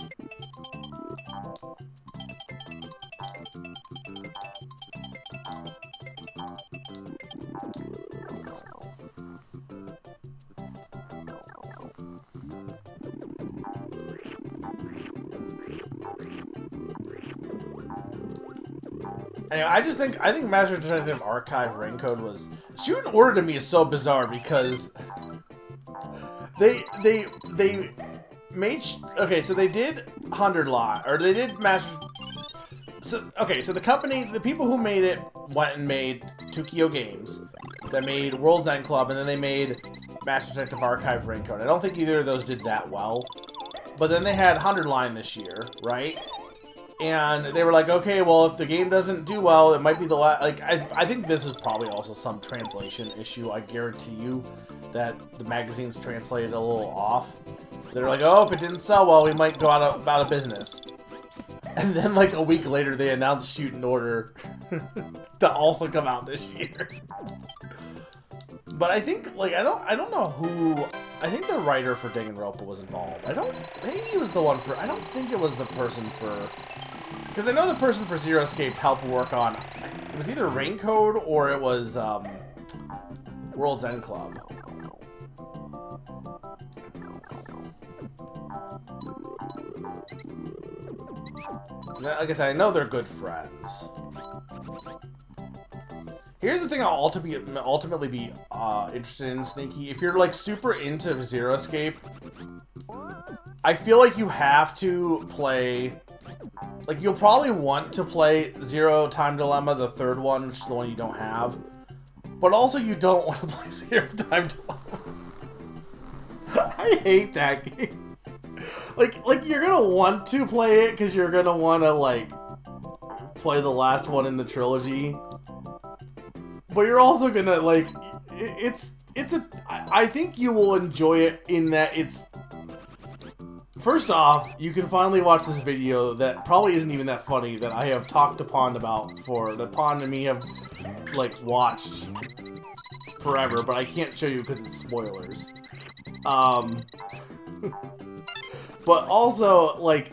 Anyway, I think Master Detective Archive Raincode was... Shootin' Order to me is so bizarre because they made... Okay, so they did 100 Lot, or they did Master... So, okay, so the company, the people who made it went and made Tokyo Games, that made World's End Club, and then they made Master Detective Archive Raincode. I don't think either of those did that well, but then they had 100 Line this year, right? And they were like, okay, well, if the game doesn't do well, it might be the last... Like, I think this is probably also some translation issue. I guarantee you that the magazine's translated a little off. They're like, oh, if it didn't sell well, we might go out of business. And then, like, a week later, they announced Shootin' Order to also come out this year. But I think, like, I don't know who... I think the writer for Danganronpa was involved. Maybe he was the one for... I don't think it was the person for... Because I know the person for Zero Escape helped work on... It was either Raincode or it was, World's End Club. Like I said, I know they're good friends. Here's the thing I'll ultimately be interested in, Sneaky. If you're, like, super into Zero Escape, I feel like you have to play... Like, you'll probably want to play Zero Time Dilemma, the third one, which is the one you don't have. But also, you don't want to play Zero Time Dilemma. I hate that game. Like, you're gonna want to play it, because you're gonna want to, like, play the last one in the trilogy. But you're also gonna, like, I think you will enjoy it in that it's... First off, you can finally watch this video that probably isn't even that funny that I have talked to Pond about before. That Pond and me have, like, watched forever, but I can't show you because it's spoilers. But also, like,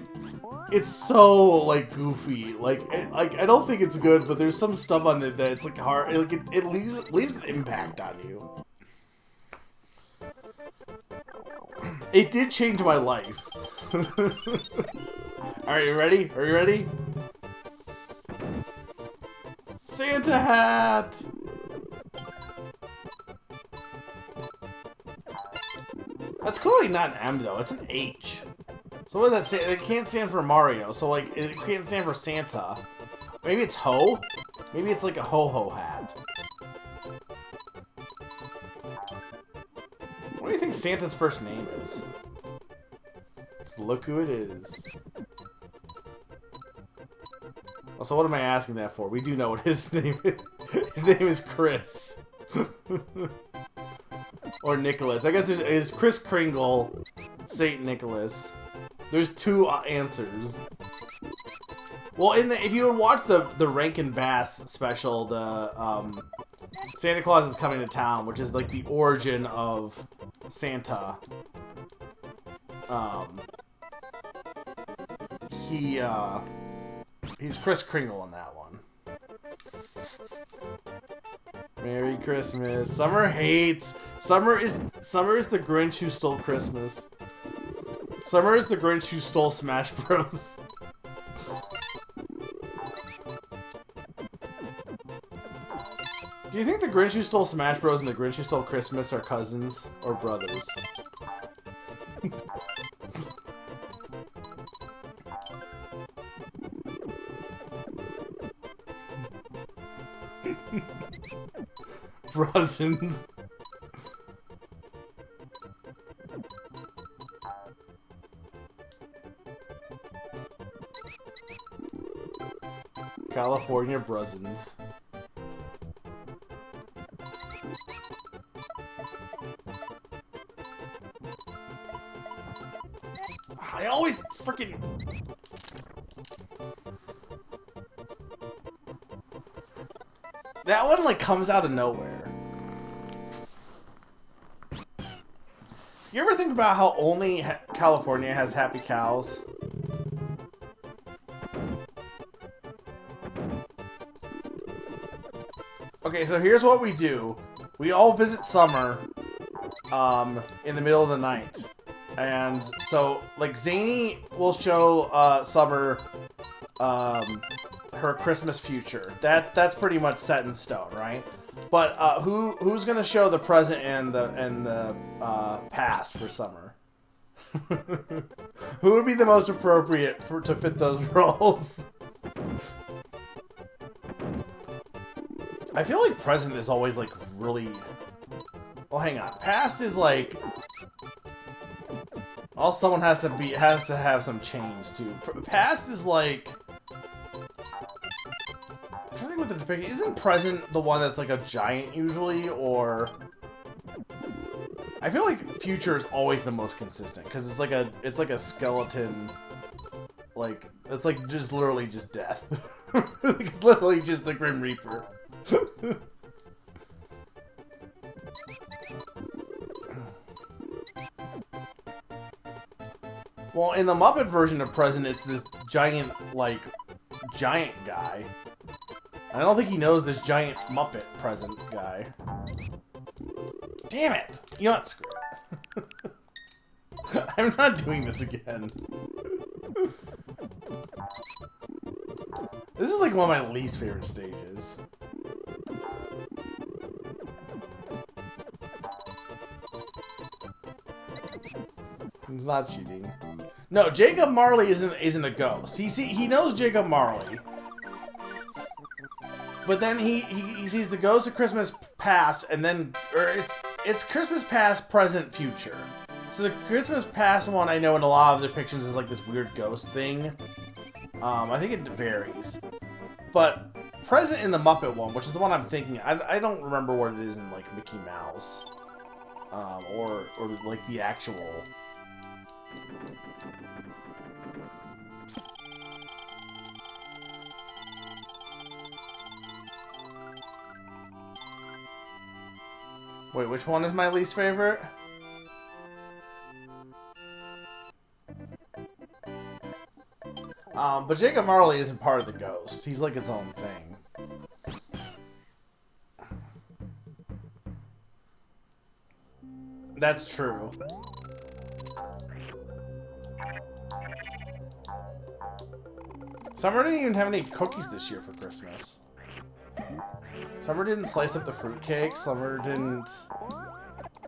it's so, like, goofy. Like, I don't think it's good, but there's some stuff on it that it's, like, hard. Like, it leaves an impact on you. It did change my life. Alright, you ready? Are you ready? Santa hat! That's clearly not an M, though. It's an H. So what does that say? It can't stand for Mario, so, like, it can't stand for Santa. Maybe it's Ho? Maybe it's like a ho-ho hat. What do you think Santa's first name is? Just look who it is. Also, what am I asking that for? We do know what his name is. His name is Chris. Or Nicholas. I guess there's Chris Kringle, Saint Nicholas. There's two answers. Well, if you would watch the Rankin Bass special, the Santa Claus is Coming to Town, which is like the origin of Santa. he's Kris Kringle in that one. Merry Christmas. Summer hates. Summer is the Grinch who stole Christmas. Summer is the Grinch who stole Smash Bros. Do you think the Grinch who stole Smash Bros. And the Grinch who stole Christmas are cousins or brothers? Brozins. California Brozins. I always freaking... That one, like, comes out of nowhere. You ever think about how only California has happy cows? Okay, so here's what we do. We all visit Summer, in the middle of the night. And so, like, Zany will show, Summer, her Christmas future. That's pretty much set in stone, right? But who's gonna show the present and the past for Summer? Who would be the most appropriate to fit those roles? I feel like present is always like really. Well, hang on. Past is like. All someone has to have some change too. Past is like. I'm trying to think what the depiction. Isn't present the one that's like a giant usually, or? I feel like future is always the most consistent because it's like a skeleton. Like it's like just literally just death. It's literally just the Grim Reaper. Well, in the Muppet version of Present, it's this giant guy. I don't think he knows this giant Muppet Present guy. Damn it! You know what? Screw it. I'm not doing this again. This is like one of my least favorite stages. He's not cheating. No, Jacob Marley isn't a ghost. He knows Jacob Marley. But then he sees the ghost of Christmas past, and then it's Christmas past, present, future. So the Christmas past one I know in a lot of depictions is like this weird ghost thing. I think it varies. But present in the Muppet one, which is the one I'm thinking, I don't remember what it is in like Mickey Mouse. Or like the actual. Wait, which one is my least favorite? But Jacob Marley isn't part of the ghost. He's like its own thing. That's true. Summer didn't even have any cookies this year for Christmas. Summer didn't slice up the fruitcake. Summer didn't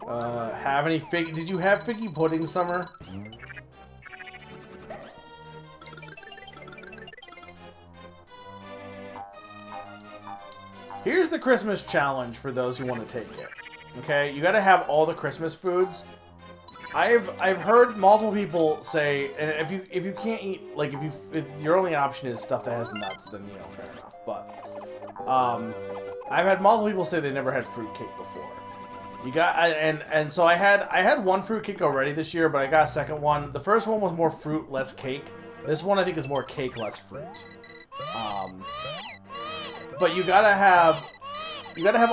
have any fig. Did you have figgy pudding, Summer? Here's the Christmas challenge for those who want to take it. Okay, you got to have all the Christmas foods. I've heard multiple people say, and if you can't eat, like if your only option is stuff that has nuts, then you know, fair enough. But I've had multiple people say they never had fruitcake before. You got and so I had one fruitcake already this year, but I got a second one. The first one was more fruit, less cake. This one I think is more cake, less fruit. But you gotta have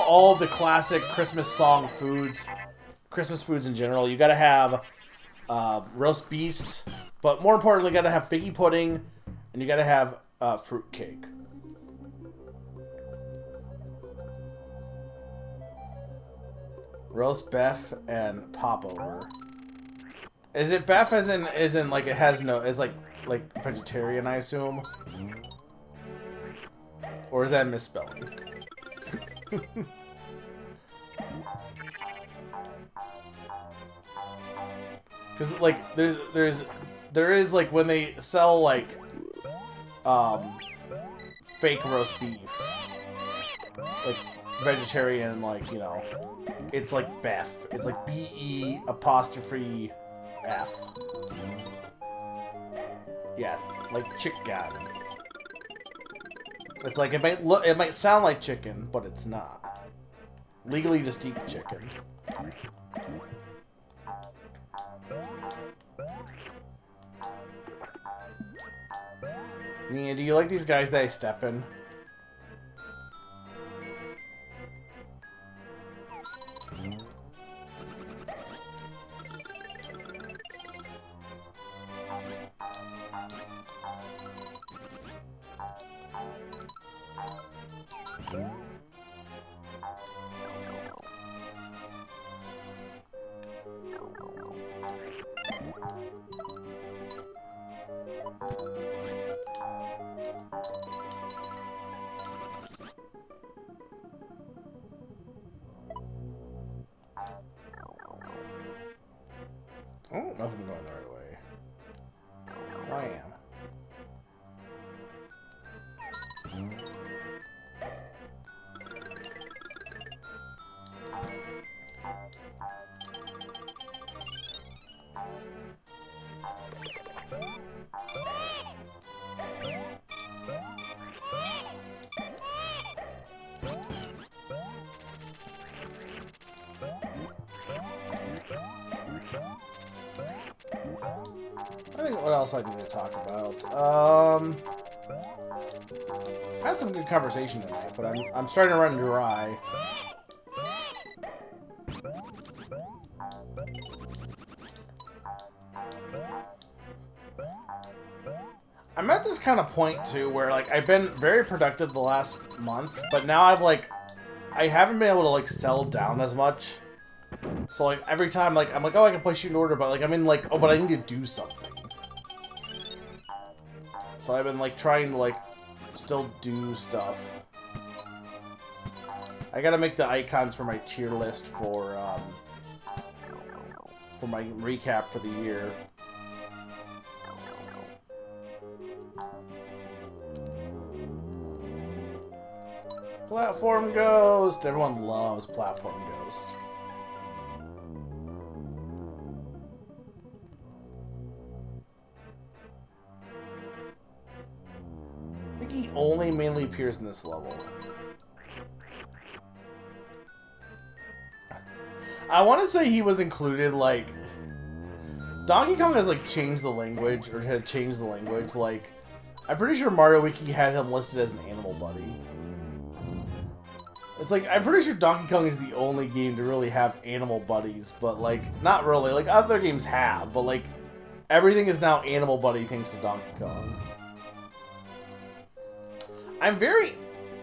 all the classic Christmas song foods, Christmas foods in general. You gotta have roast beast, but more importantly, gotta have figgy pudding, And you gotta have fruit cake. Roast Beth and Popover. Is it Beth as in like it has no, is like vegetarian, I assume? Or is that misspelling? Because like there is like when they sell like fake roast beef, like vegetarian, like, you know, it's like Bef. It's like BE''F. Yeah, like chicken. It's like it might sound like chicken, but it's not. Legally distinct chicken. Nia, do you like these guys that I step in? I don't know if I'm going the right way. I am. I think what else I need to talk about. I had some good conversation tonight, but I'm starting to run dry. I'm at this kind of point too where like I've been very productive the last month, but now I haven't been able to like settle down as much. So like every time like I'm like, oh, I can play Shoot in Order, but like I'm in like, oh, but I need to do something. So I've been like trying to like still do stuff. I gotta make the icons for my tier list for my recap for the year. Platform Ghost! Everyone loves Platform Ghost. I think he only mainly appears in this level. I want to say he was included, like... Donkey Kong has, like, changed the language, or had changed the language, like... I'm pretty sure Mario Wiki had him listed as an animal buddy. It's like, I'm pretty sure Donkey Kong is the only game to really have animal buddies, but, like, not really. Like, other games have, but, like, everything is now animal buddy thanks to Donkey Kong. I'm very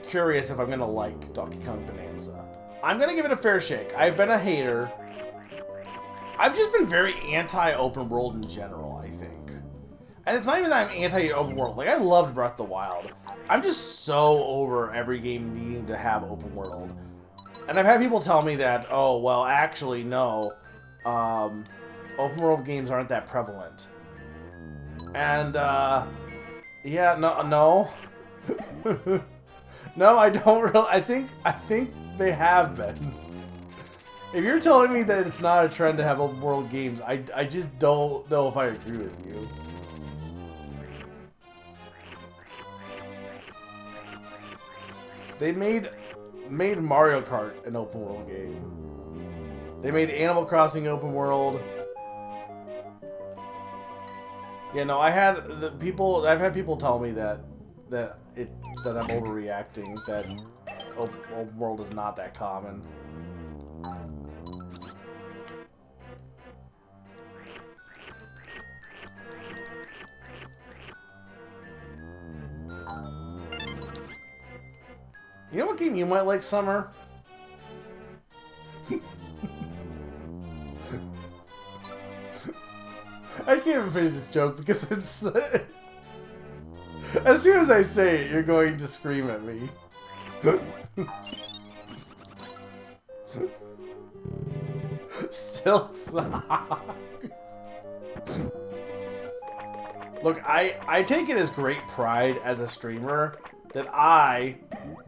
curious if I'm gonna like Donkey Kong Bonanza. I'm gonna give it a fair shake. I've been a hater. I've just been very anti-open world in general, I think. And it's not even that I'm anti-open world. Like, I loved Breath of the Wild. I'm just so over every game needing to have open world. And I've had people tell me that, oh, well, actually, no. Open world games aren't that prevalent. And, yeah, no. No, I don't really. I think they have been. If you're telling me that it's not a trend to have open world games, I just don't know if I agree with you. They made Mario Kart an open world game. They made Animal Crossing open world. Yeah, no, I've had people tell me that I'm overreacting, that open world is not that common. You know what game you might like, Summer? I can't even finish this joke because it's... As soon as I say it, you're going to scream at me. Silk sock. Look, I take it as great pride as a streamer that I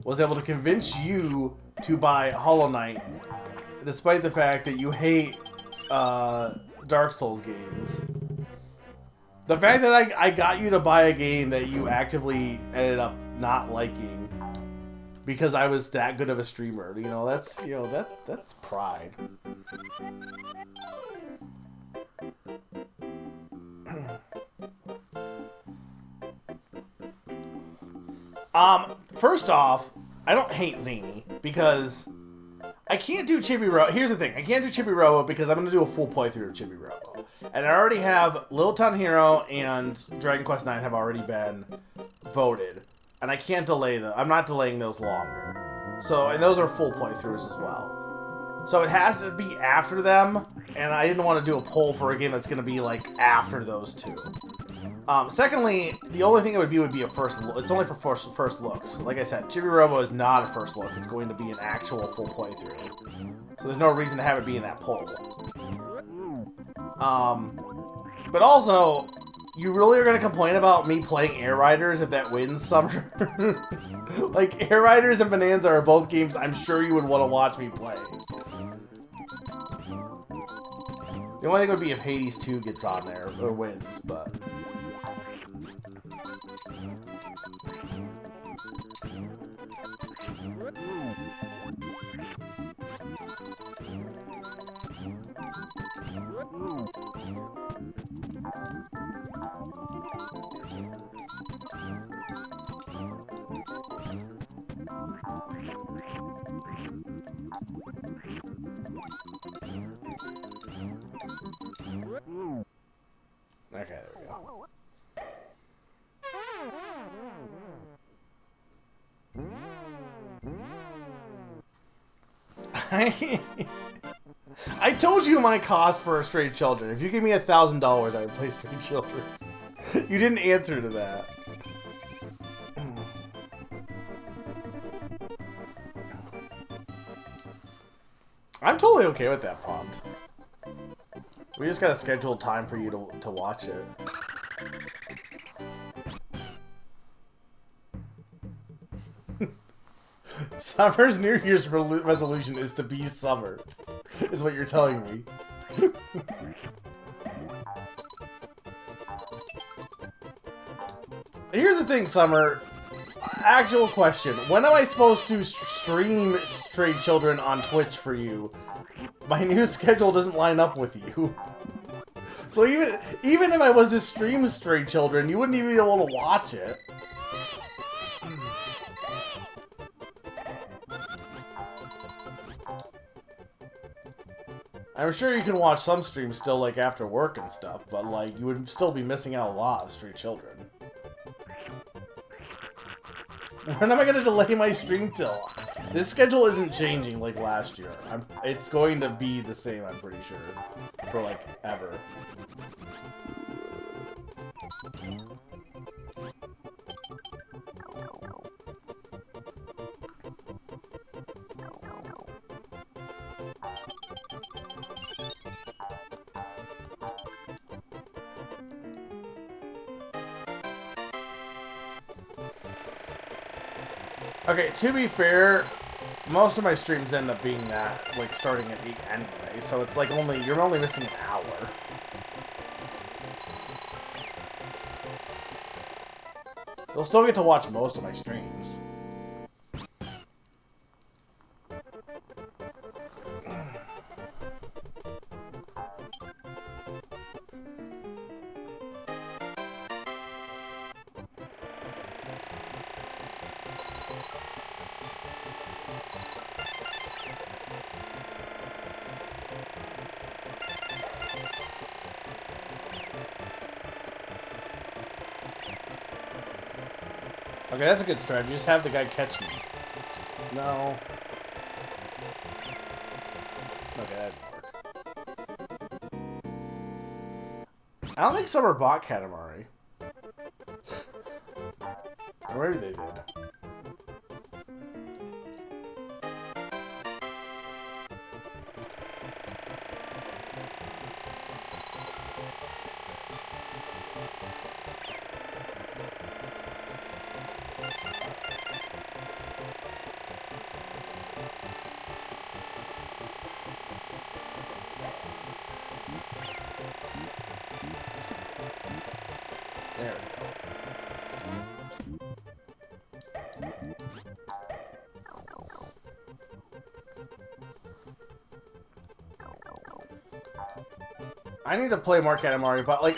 was able to convince you to buy Hollow Knight, despite the fact that you hate Dark Souls games. The fact that I got you to buy a game that you actively ended up not liking because I was that good of a streamer, that's pride. First off, I don't hate Zany because I can't do Chibi Robo. Here's the thing. I can't do Chibi Robo because I'm going to do a full playthrough of Chibi Robo. And I already have Little Town Hero and Dragon Quest IX have already been voted. And I can't delay them. I'm not delaying those longer. So, and those are full playthroughs as well. So it has to be after them. And I didn't want to do a poll for a game that's going to be like after those two. Secondly, the only thing it would be a first look. It's only for first looks. Like I said, Chibi Robo is not a first look. It's going to be an actual full playthrough. So there's no reason to have it be in that poll. But also, you really are going to complain about me playing Air Riders if that wins, Summer? Like, Air Riders and Bonanza are both games I'm sure you would want to watch me play. The only thing would be if Hades 2 gets on there, or wins, but... Okay, there we go. I told you my cost for Stray Children. If you give me $1,000, I would play Stray Children. You didn't answer to that. I'm totally okay with that prompt. We just gotta schedule time for you to watch it. Summer's New Year's resolution is to be Summer, is what you're telling me. Here's the thing, Summer. Actual question. When am I supposed to stream Stray Children on Twitch for you? My new schedule doesn't line up with you. So even if I was to stream Stray Children, you wouldn't even be able to watch it. I'm sure you can watch some streams still, like, after work and stuff, but, like, you would still be missing out a lot of Stray Children. When am I gonna delay my stream till? This schedule isn't changing like last year. It's going to be the same, I'm pretty sure. For, like, ever. Okay, to be fair, most of my streams end up being that, like, starting at 8 anyway, so it's like you're only missing an hour. You'll still get to watch most of my streams. Okay, that's a good strategy. Just have the guy catch me. No. Okay, that didn't work. I don't think Summer bought Katamari. Or maybe they did. There we go. I need to play more Katamari, but like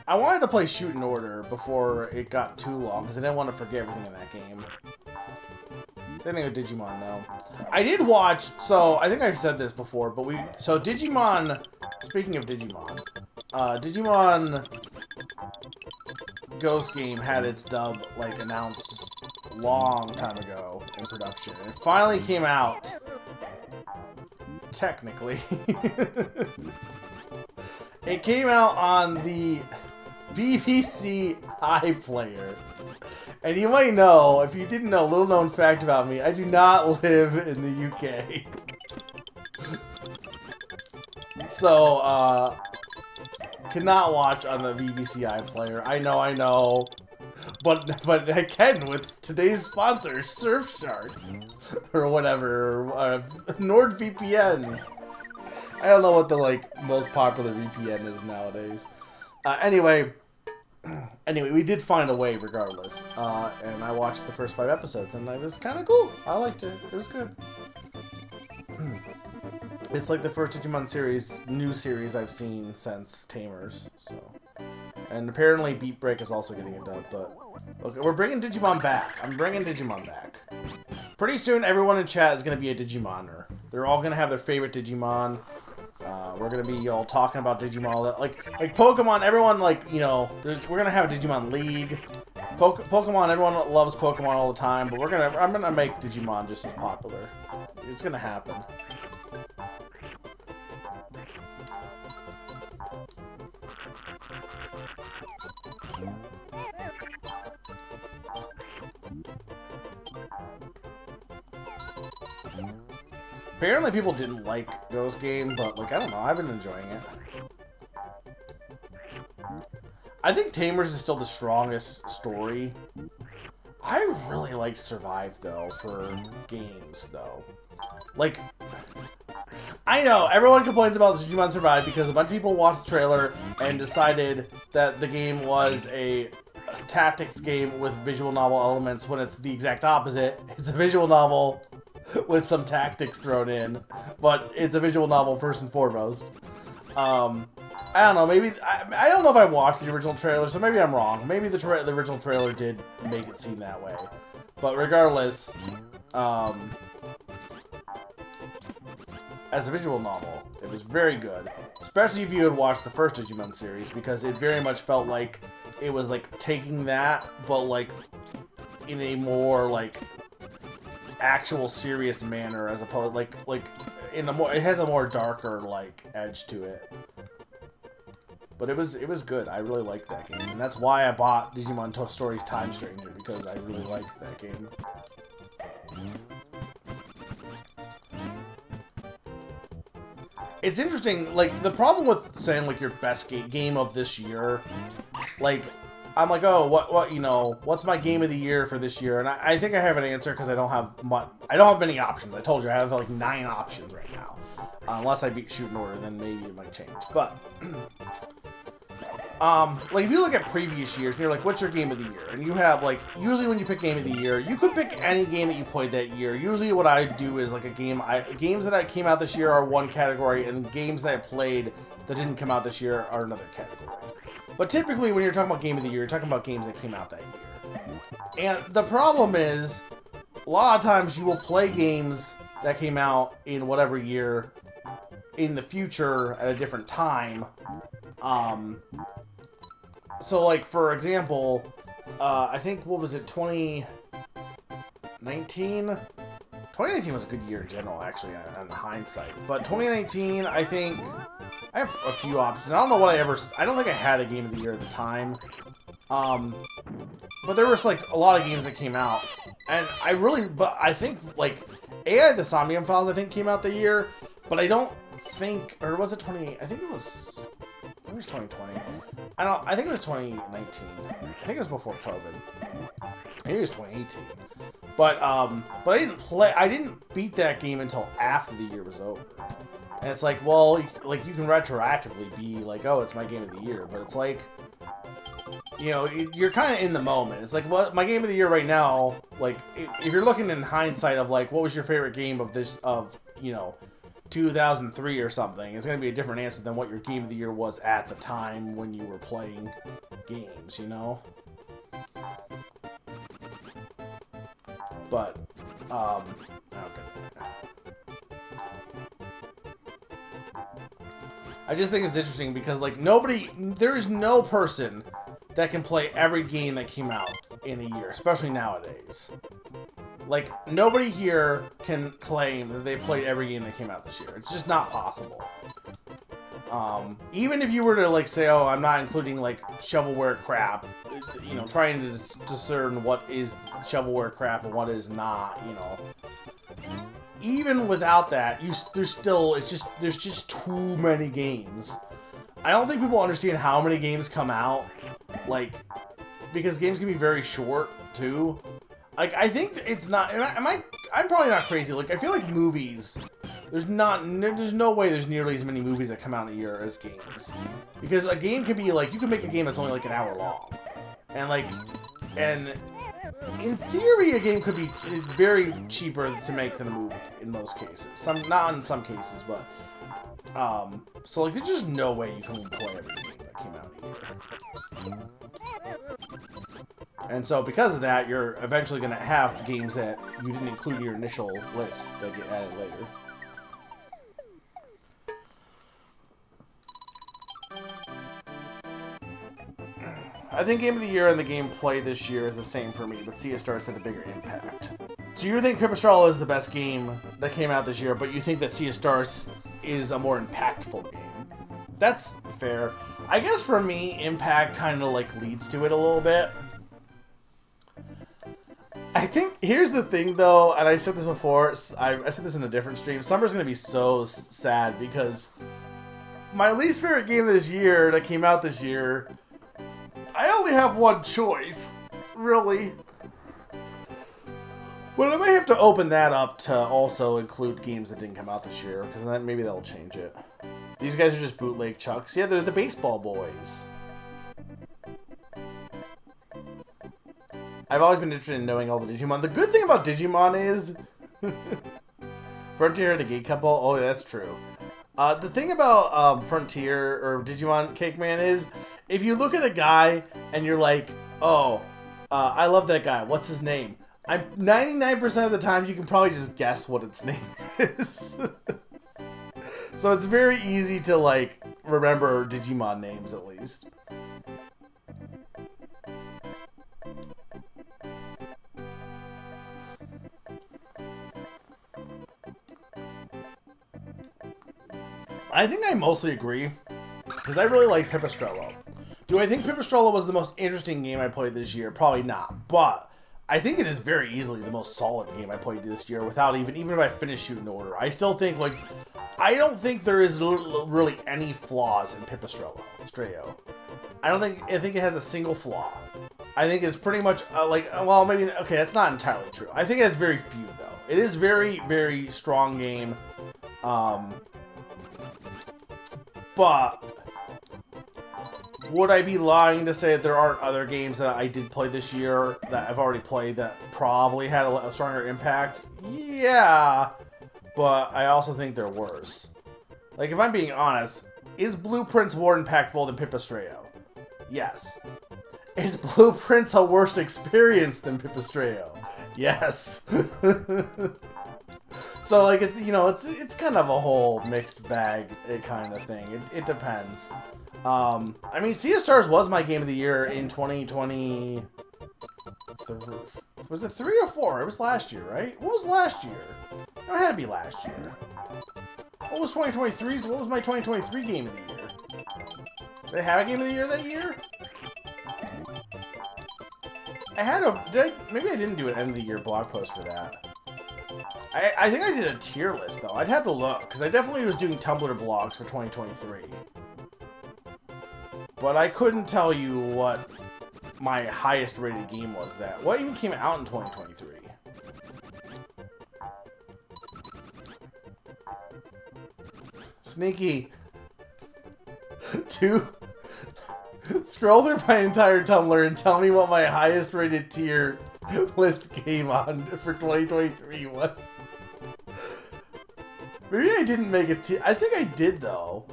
I wanted to play Shoot in Order before it got too long because I didn't want to forget everything in that game. Same thing with Digimon though. I did watch, so I think I've said this before, but so Digimon, speaking of Digimon, Digimon Ghost game had its dub like announced long time ago in production. It finally came out. Technically. It came out on the BBC iPlayer. And you might know, if you didn't know, little known fact about me, I do not live in the UK. So, cannot watch on the BBC iPlayer. I know. But I can with today's sponsor, Surfshark. Or whatever, NordVPN. I don't know what the, like, most popular VPN is nowadays. Anyway, we did find a way regardless. And I watched the first 5 episodes, and it was kind of cool. I liked it. It was good. It's like the first Digimon series, new series I've seen since Tamers, so. And apparently Beat Break is also getting a dub, but... Okay, we're bringing Digimon back. I'm bringing Digimon back. Pretty soon, everyone in chat is going to be a Digimoner. They're all going to have their favorite Digimon. We're going to be all talking about Digimon. Like Pokemon, everyone, like, you know, we're going to have a Digimon League. Pokemon, everyone loves Pokemon all the time, but I'm going to make Digimon just as popular. It's going to happen. Apparently people didn't like Ghost Game, but, like, I don't know, I've been enjoying it. I think Tamers is still the strongest story. I really like Survive, though, for games, though. Like, I know, everyone complains about Digimon Survive because a bunch of people watched the trailer and decided that the game was a tactics game with visual novel elements when it's the exact opposite. It's a visual novel with some tactics thrown in, but it's a visual novel first and foremost. I don't know, maybe, I don't know if I watched the original trailer, so maybe I'm wrong. Maybe the original trailer did make it seem that way. But regardless, as a visual novel, it was very good. Especially if you had watched the first Digimon series, because it very much felt like it was, like, taking that, but, like, in a more, like, actual serious manner, as opposed, like, in a more, it has a more darker, like, edge to it. But it was good. I really liked that game, and that's why I bought Digimon Stories Time Stranger, because I really liked that game. It's interesting, like, the problem with saying, like, your best game of this year, like, I'm like, oh, what, you know, what's my game of the year for this year? And I think I have an answer because I don't have many options. I told you, I have, like, 9 options right now. Unless I beat Shoot in Order, then maybe it might change. But, like, if you look at previous years, and you're like, what's your game of the year? And you have, like, usually when you pick game of the year, you could pick any game that you played that year. Usually what I do is, like, games that came out this year are one category, and games that I played that didn't come out this year are another category. But typically, when you're talking about game of the year, you're talking about games that came out that year. And the problem is, a lot of times you will play games that came out in whatever year in the future at a different time. So, like, for example, I think, what was it, 19? 2019 was a good year in general, actually, on hindsight. But 2019, I think I have a few options. I don't know what I don't think I had a game of the year at the time. But there was like a lot of games that came out, and I think like AI the Somnium Files I think came out the year, but I don't think, or was it 20? I think it was 2020. I think it was 2019. I think it was before COVID. Maybe it was 2018. But I didn't beat that game until after the year was over. And it's like, well, like you can retroactively be like, oh, it's my game of the year, but it's like, you know, you're kind of in the moment. It's like, well, my game of the year right now, like, if you're looking in hindsight of like, what was your favorite game of you know, 2003 or something, it's going to be a different answer than what your game of the year was at the time when you were playing games, you know? But, okay. I just think it's interesting because, like, there is no person that can play every game that came out in a year, especially nowadays. Like, nobody here can claim that they played every game that came out this year. It's just not possible. Even if you were to, like, say, oh, I'm not including, like, shovelware crap, you know, trying to discern what is shovelware crap and what is not, you know. Even without that, there's just too many games. I don't think people understand how many games come out, like, because games can be very short, too. Like, I think it's not, I'm probably not crazy, like, I feel like movies, there's no way there's nearly as many movies that come out in a year as games. Because a game can be, like, you can make a game that's only, like, an hour long. And, like, and in theory, a game could be very cheaper to make than a movie, in most cases. Not in some cases, but, so, like, there's just no way you can play every game that came out in a year. And so, because of that, you're eventually going to have games that you didn't include in your initial list that get added later. I think Game of the Year and the gameplay this year is the same for me, but Sea of Stars had a bigger impact. So you think Pipistrella is the best game that came out this year, but you think that Sea of Stars is a more impactful game. That's fair. I guess for me, impact kind of like leads to it a little bit. I think, here's the thing though, and I said this before, I said this in a different stream, summer's going to be so sad because my least favorite game this year that came out this year, I only have one choice, really. But I might have to open that up to also include games that didn't come out this year, because then maybe they'll change it. These guys are just bootleg chucks. Yeah, they're the baseball boys. I've always been interested in knowing all the Digimon. The good thing about Digimon is Frontier had a gay couple. Oh, that's true. The thing about Frontier or Digimon Cake Man is if you look at a guy and you're like, oh, I love that guy. What's his name? 99% of the time you can probably just guess what its name is. So it's very easy to like remember Digimon names at least. I think I mostly agree, because I really like Pipistrello. Do I think Pipistrello was the most interesting game I played this year? Probably not, but I think it is very easily the most solid game I played this year without even if I finish Shoot in Order. I still think, like, I don't think there is really any flaws in Pipistrello. I think it has a single flaw. I think it's pretty much, well, maybe, okay, that's not entirely true. I think it has very few, though. It is very, very strong game. But would I be lying to say that there aren't other games that I did play this year that I've already played that probably had a stronger impact? Yeah, but I also think they're worse. Like, if I'm being honest, is Blueprints more impactful than Pipistrello? Yes. Is Blueprints a worse experience than Pipistrello? Yes. So, like, it's, you know, it's kind of a whole mixed bag kind of thing. It depends. I mean, Sea of Stars was my game of the year in 2023. Was it 3 or 4? It was last year, right? What was last year? It had to be last year. What was 2023's? What was my 2023 game of the year? Did I have a game of the year that year? I had a... maybe I didn't do an end of the year blog post for that. I think I did a tier list, though. I'd have to look, because I definitely was doing Tumblr blogs for 2023. But I couldn't tell you what my highest rated game was that. What even came out in 2023? Sneaky. Scroll through my entire Tumblr and tell me what my highest rated tier list game on for 2023 was. Maybe I didn't make a tier. I think I did, though.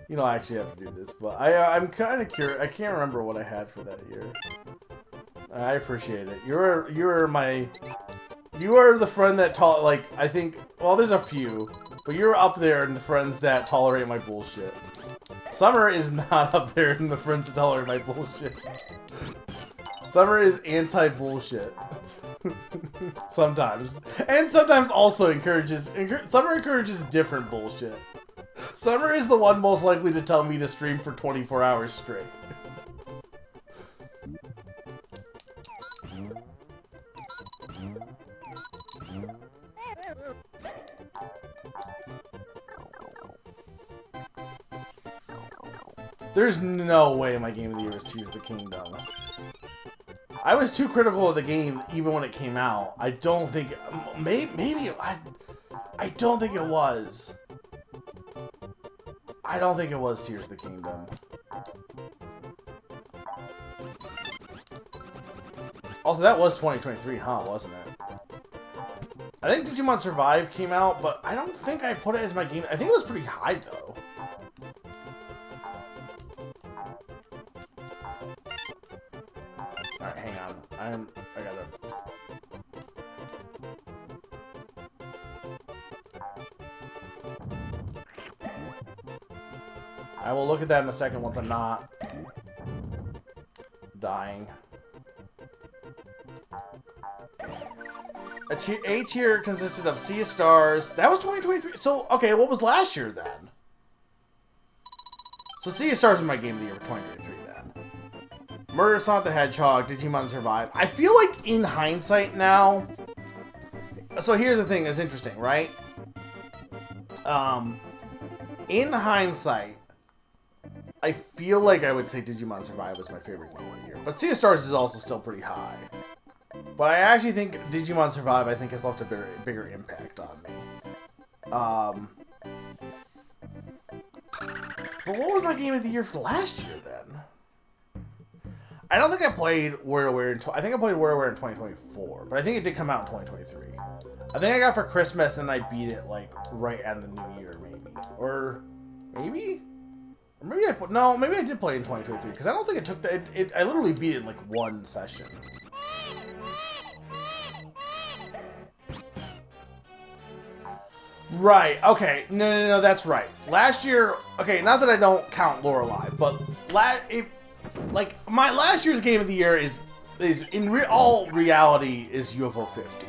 You know, I actually have to do this, but I'm kind of curious. I can't remember what I had for that year. I appreciate it. You are the friend that I think, well, there's a few, but you're up there in the friends that tolerate my bullshit. Summer is not up there in the friends that tolerate my bullshit. Summer is anti-bullshit. Sometimes. And sometimes also Summer encourages different bullshit. Summer is the one most likely to tell me to stream for 24 hours straight. There's no way my game of the year was Tears of the Kingdom. I was too critical of the game even when it came out. I don't think... I don't think it was. I don't think it was Tears of the Kingdom. Also, that was 2023, huh? Wasn't it? I think Digimon Survive came out, but I don't think I put it as my game. I think it was pretty high, though. Alright, hang on. I gotta... I will look at that in a second once I'm not dying. A tier consisted of Sea of Stars. That was 2023. So, okay, what was last year then? So Sea of Stars was my game of the year for 2023 then. Murder Sonic the Hedgehog, Digimon Survive. I feel like in hindsight now... So here's the thing that's interesting, right? In hindsight, I feel like I would say Digimon Survive was my favorite game of the year. But Sea of Stars is also still pretty high. But I actually think Digimon Survive, I think, has left a bigger impact on me. But what was my game of the year for last year, then? I don't think I played WarioWare I think I played WarioWare in 2024. But I think it did come out in 2023. I think I got it for Christmas and I beat it, like, right at the new year, maybe. Or maybe? Or maybe maybe I did play it in 2023. Because I don't think it took I literally beat it in, like, one session. Right, okay. No, that's right. Last year, okay, not that I don't count Lorelei, but my last year's game of the year is in all reality is UFO 50.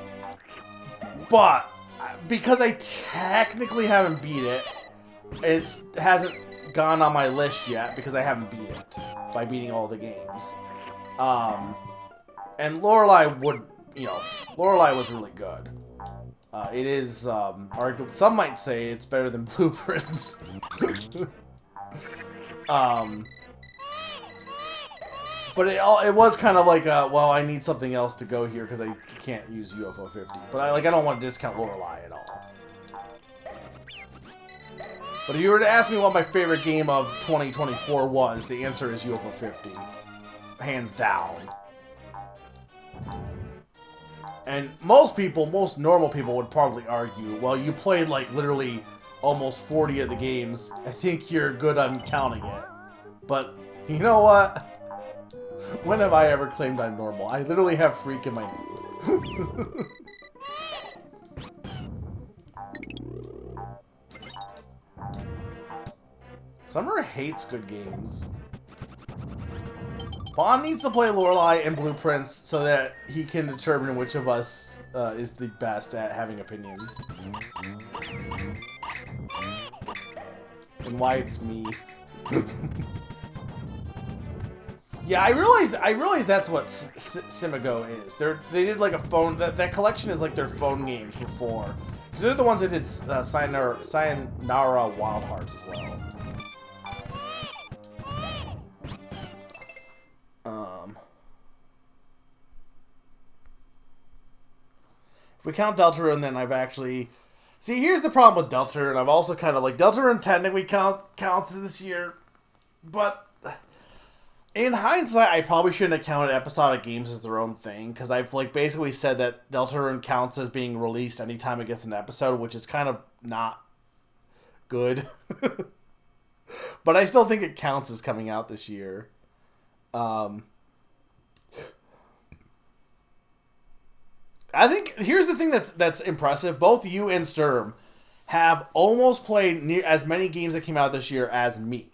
But because I technically haven't beat it, it hasn't gone on my list yet because I haven't beat it by beating all the games. And Lorelei Lorelei was really good. It is, arguably, some might say it's better than Blueprints. But it was kind of like, well, I need something else to go here because I can't use UFO 50. But I don't want to discount Lorelei at all. But if you were to ask me what my favorite game of 2024 was, the answer is UFO 50. Hands down. And most normal people would probably argue, well, you played, like, literally almost 40 of the games. I think you're good on counting it. But, you know what? When have I ever claimed I'm normal? I literally have freak in my name. Summer hates good games. Bond needs to play Lorelei and Blueprints so that he can determine which of us is the best at having opinions. And why it's me. Yeah, I realized that's what Simigo is. They did like a phone. That collection is like their phone games before. Because they're the ones that did Sayonara Wild Hearts as well. If we count Deltarune, then I've actually... See, here's the problem with Deltarune. I've also kind of like... Deltarune technically counts this year. But... in hindsight, I probably shouldn't have counted episodic games as their own thing. Because I've like basically said that Deltarune counts as being released anytime it gets an episode. Which is kind of not good. But I still think it counts as coming out this year. I think here's the thing that's impressive. Both you and Sturm have almost played as many games that came out this year as me.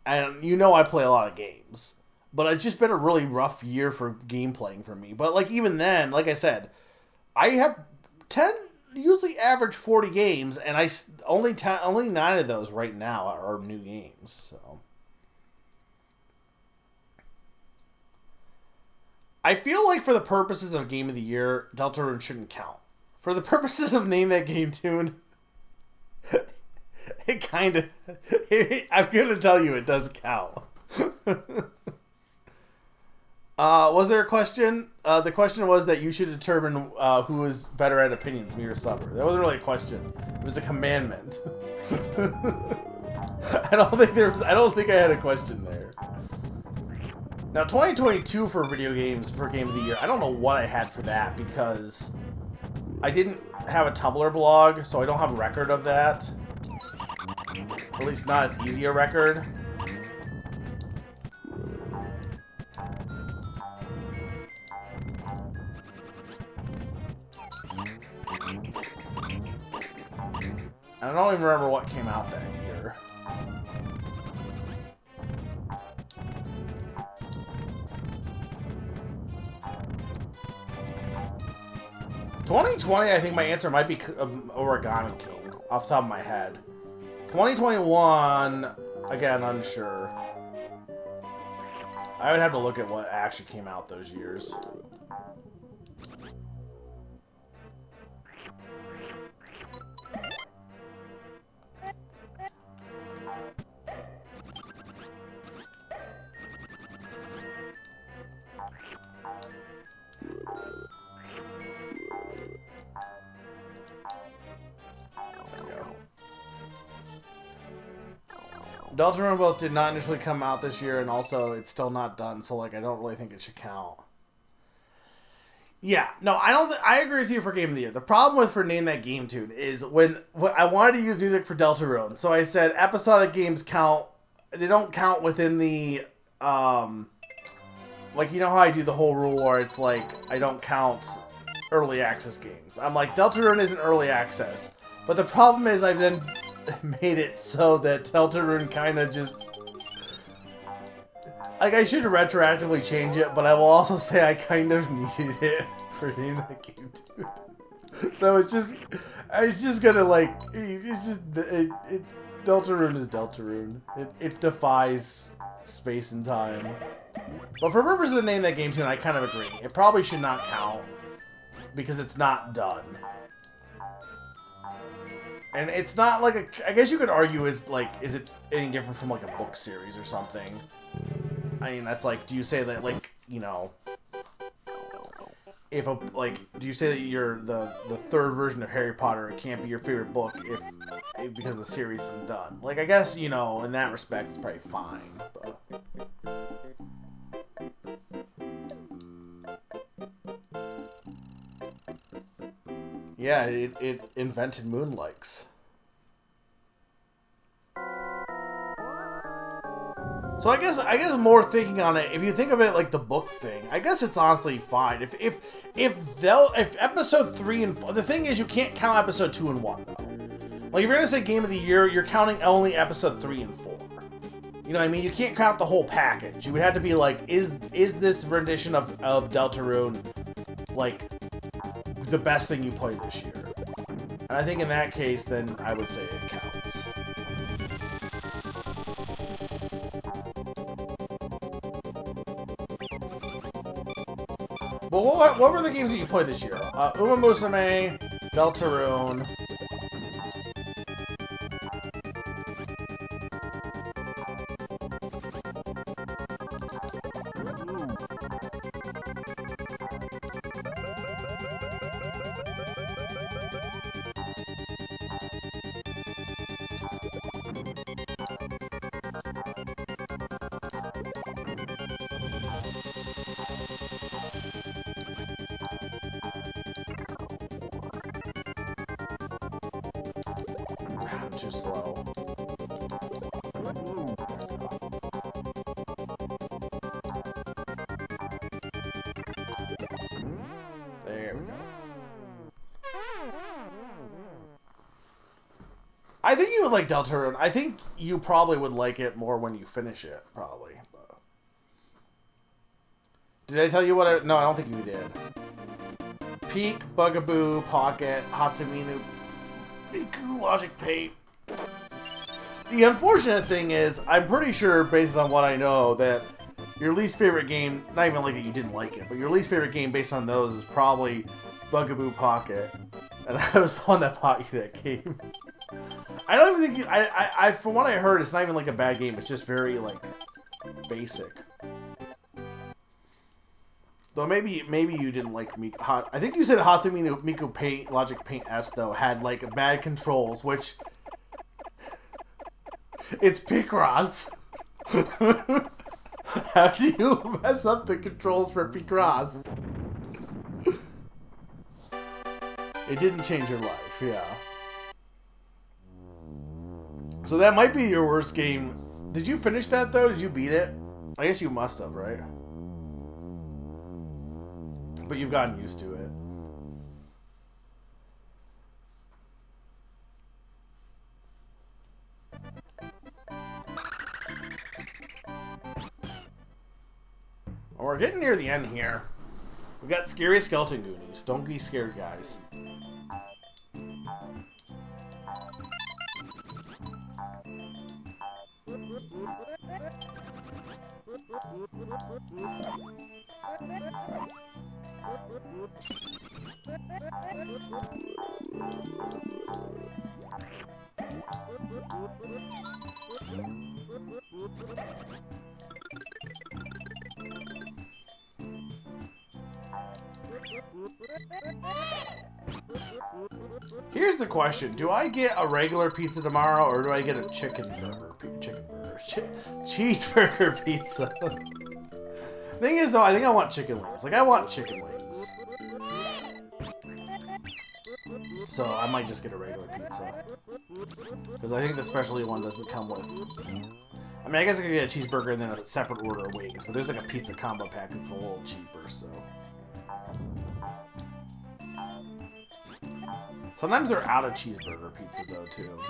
And you know I play a lot of games. But it's just been a really rough year for game playing for me. But like even then, like I said, I have 10, usually average 40 games, and only 9 of those right now are new games. So I feel like for the purposes of Game of the Year, Deltarune shouldn't count. For the purposes of Name That Game Tune, it kind of... I'm going to tell you it does count. Was there a question? The question was that you should determine who is better at opinions, me or Summer. That wasn't really a question. It was a commandment. I don't think I had a question there. Now, 2022 for video games for Game of the Year, I don't know what I had for that because I didn't have a Tumblr blog, so I don't have a record of that. At least not as easy a record. I don't even remember what came out that year. 2020, I think my answer might be Origami King, off the top of my head. 2021, again, unsure. I would have to look at what actually came out those years. Deltarune both did not initially come out this year, and also it's still not done, so like I don't really think it should count. Yeah, no, I agree with you for Game of the Year. The problem with for Name That Game Tune is when I wanted to use music for Deltarune, so I said episodic games count. They don't count within the like you know how I do the whole rule where it's like I don't count early access games. I'm like Deltarune isn't early access, but the problem is I've then made it so that Deltarune kind of just... Like, I should retroactively change it, but I will also say I kind of needed it for Name That Game Tune. So it's just gonna, like, Deltarune is Deltarune. It defies space and time. But for purposes of Name That Game Tune, I kind of agree. It probably should not count, because it's not done. And it's not like a... I guess you could argue is it any different from like a book series or something? I mean, that's like, do you say that like, you know, if a, like, do you say that you're the third version of Harry Potter, it can't be your favorite book if because the series isn't done? Like, I guess, you know, in that respect, it's probably fine, but... Yeah, it invented Moonlikes. So I guess more thinking on it, if you think of it like the book thing, I guess it's honestly fine. If episode 3 and 4, the thing is you can't count episode 2 and 1 though. Like if you're gonna say Game of the Year, you're counting only episode 3 and 4. You know what I mean? You can't count the whole package. You would have to be like, is this rendition of Deltarune, like, the best thing you played this year? And I think in that case, then I would say it counts. But what were the games that you played this year? Uma Musume, Deltarune. I'm too slow. There we go. I think you would like Deltarune. I think you probably would like it more when you finish it, probably. Did I tell you what No, I don't think you did. Peak, Bugaboo, Pocket, Hatsuminu, Miku, Logic Paint. The unfortunate thing is, I'm pretty sure, based on what I know, that your least favorite game, not even like that you didn't like it, but your least favorite game based on those is probably Bugaboo Pocket. And I was the one that bought you that game. I don't even think you... from what I heard, it's not even like a bad game. It's just very, like, basic. Though maybe you didn't like Miku. I think you said Hatsumi Miku Paint, Logic Paint S, though, had, like, bad controls, which... It's Picross. How do you mess up the controls for Picross? It didn't change your life, yeah. So that might be your worst game. Did you finish that, though? Did you beat it? I guess you must have, right? But you've gotten used to it. Well, we're getting near the end here. We got Scary Skeleton Goonies. Don't be scared, guys. Here's the question. Do I get a regular pizza tomorrow, or do I get a cheeseburger pizza? Thing is, though, I think I want chicken wings. Like, I want chicken wings. So, I might just get a regular pizza. Because I think the specialty one doesn't come with... I mean, I guess I could get a cheeseburger and then a separate order of wings. But there's like a pizza combo pack that's a little cheaper, so... Sometimes they're out of cheeseburger pizza, though, too.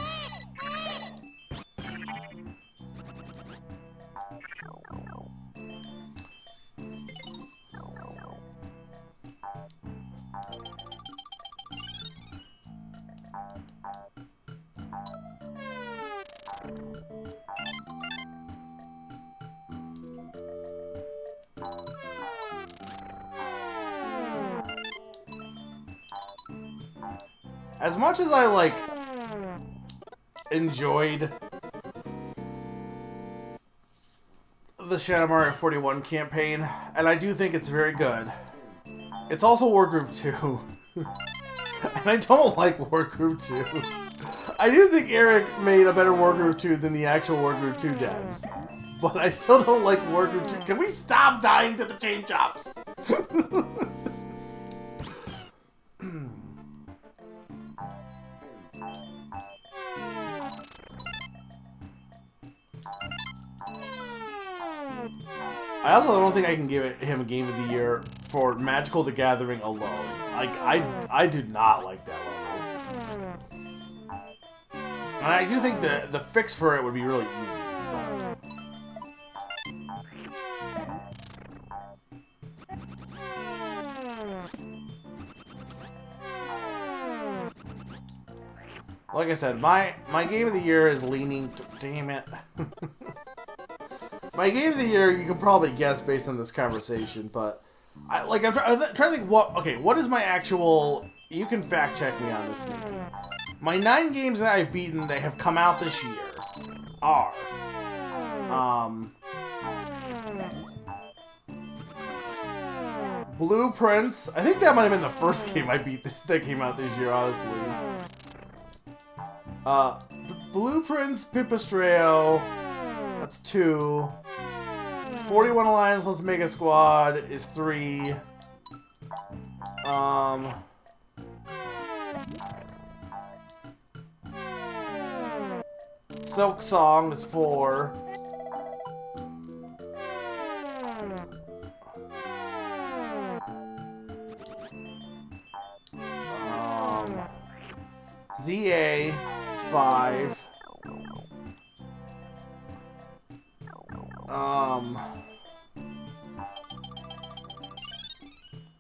As much as I, like, enjoyed the Shadow Mario 41 campaign, and I do think it's very good, it's also Wargroove 2. And I don't like Wargroove 2. I do think Eric made a better Wargroove 2 than the actual Wargroove 2 devs. But I still don't like Wargroove 2. Can we stop dying to the chain chops? I also don't think I can give him a Game of the Year for Magical the Gathering alone. Like, I do not like that level. And I do think the fix for it would be really easy. But Like I said, my game of the year is leaning... Damn it. My game of the year, you can probably guess based on this conversation, but... I'm trying to think what... Okay, what is my actual... You can fact check me on this, Sneaky. My 9 games that I've beaten that have come out this year are... Blueprints. I think that might have been the first game I beat that came out this year, honestly. Blueprints, Pipistrelle. That's 2. 41 Alliance plus Mega Squad is 3. Silk Song is 4. ZA is 5.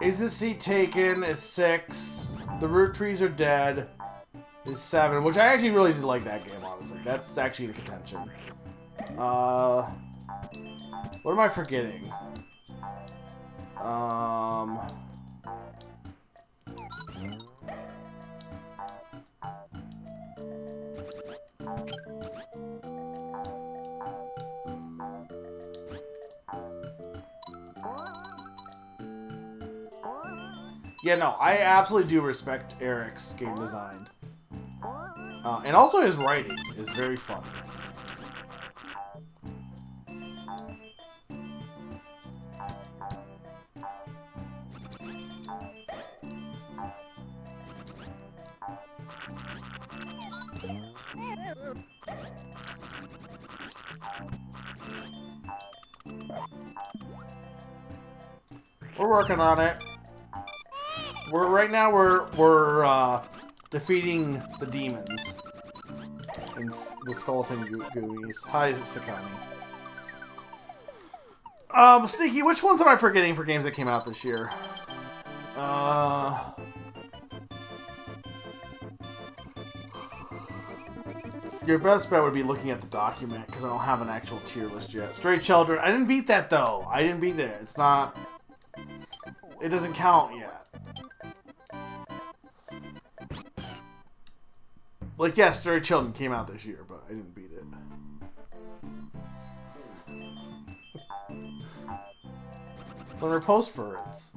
Is the Seat Taken is 6. The Root Trees Are Dead is 7, which I actually really did like that game, honestly. That's actually in contention. What am I forgetting? Yeah, no, I absolutely do respect Eric's game design. And also his writing is very fun. We're working on it. Right now we're defeating the demons in the skeleton gooeys. Hi, Sakani. Sneaky, which ones am I forgetting for games that came out this year? Your best bet would be looking at the document, because I don't have an actual tier list yet. Stray Children. I didn't beat that, though. I didn't beat it. It's not... It doesn't count yet. Like, yes, Stray Children came out this year, but I didn't beat it. It's on their post for it.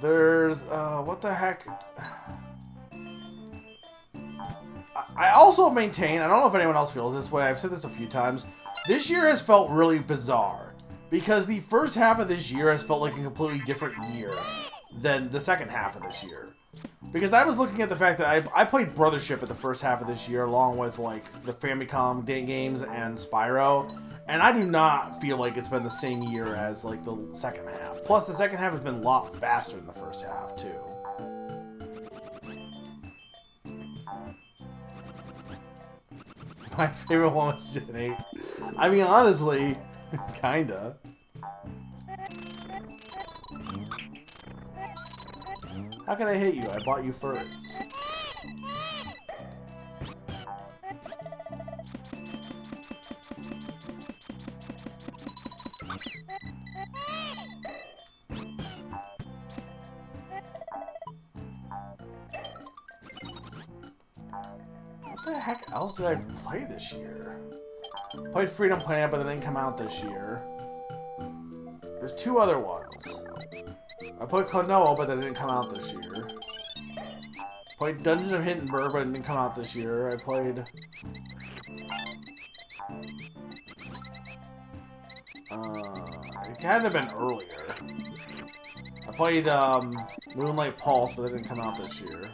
There's, what the heck? I also maintain, I don't know if anyone else feels this way, I've said this a few times, this year has felt really bizarre. Because the first half of this year has felt like a completely different year than the second half of this year. Because I was looking at the fact that I played Brothership at the first half of this year, along with, like, the Famicom games and Spyro. And I do not feel like it's been the same year as, like, the second half. Plus, the second half has been a lot faster than the first half, too. My favorite one was Gen 8. I mean, honestly, kinda. How can I hit you? I bought you furts. What the heck else did I play this year? Played Freedom Planet, but it didn't come out this year. There's 2 other ones. I played Klonoa, but that didn't come out this year. Played Dungeons of Hindenburg, but it didn't come out this year. I played... it had to have been earlier. I played Moonlight Pulse, but that didn't come out this year.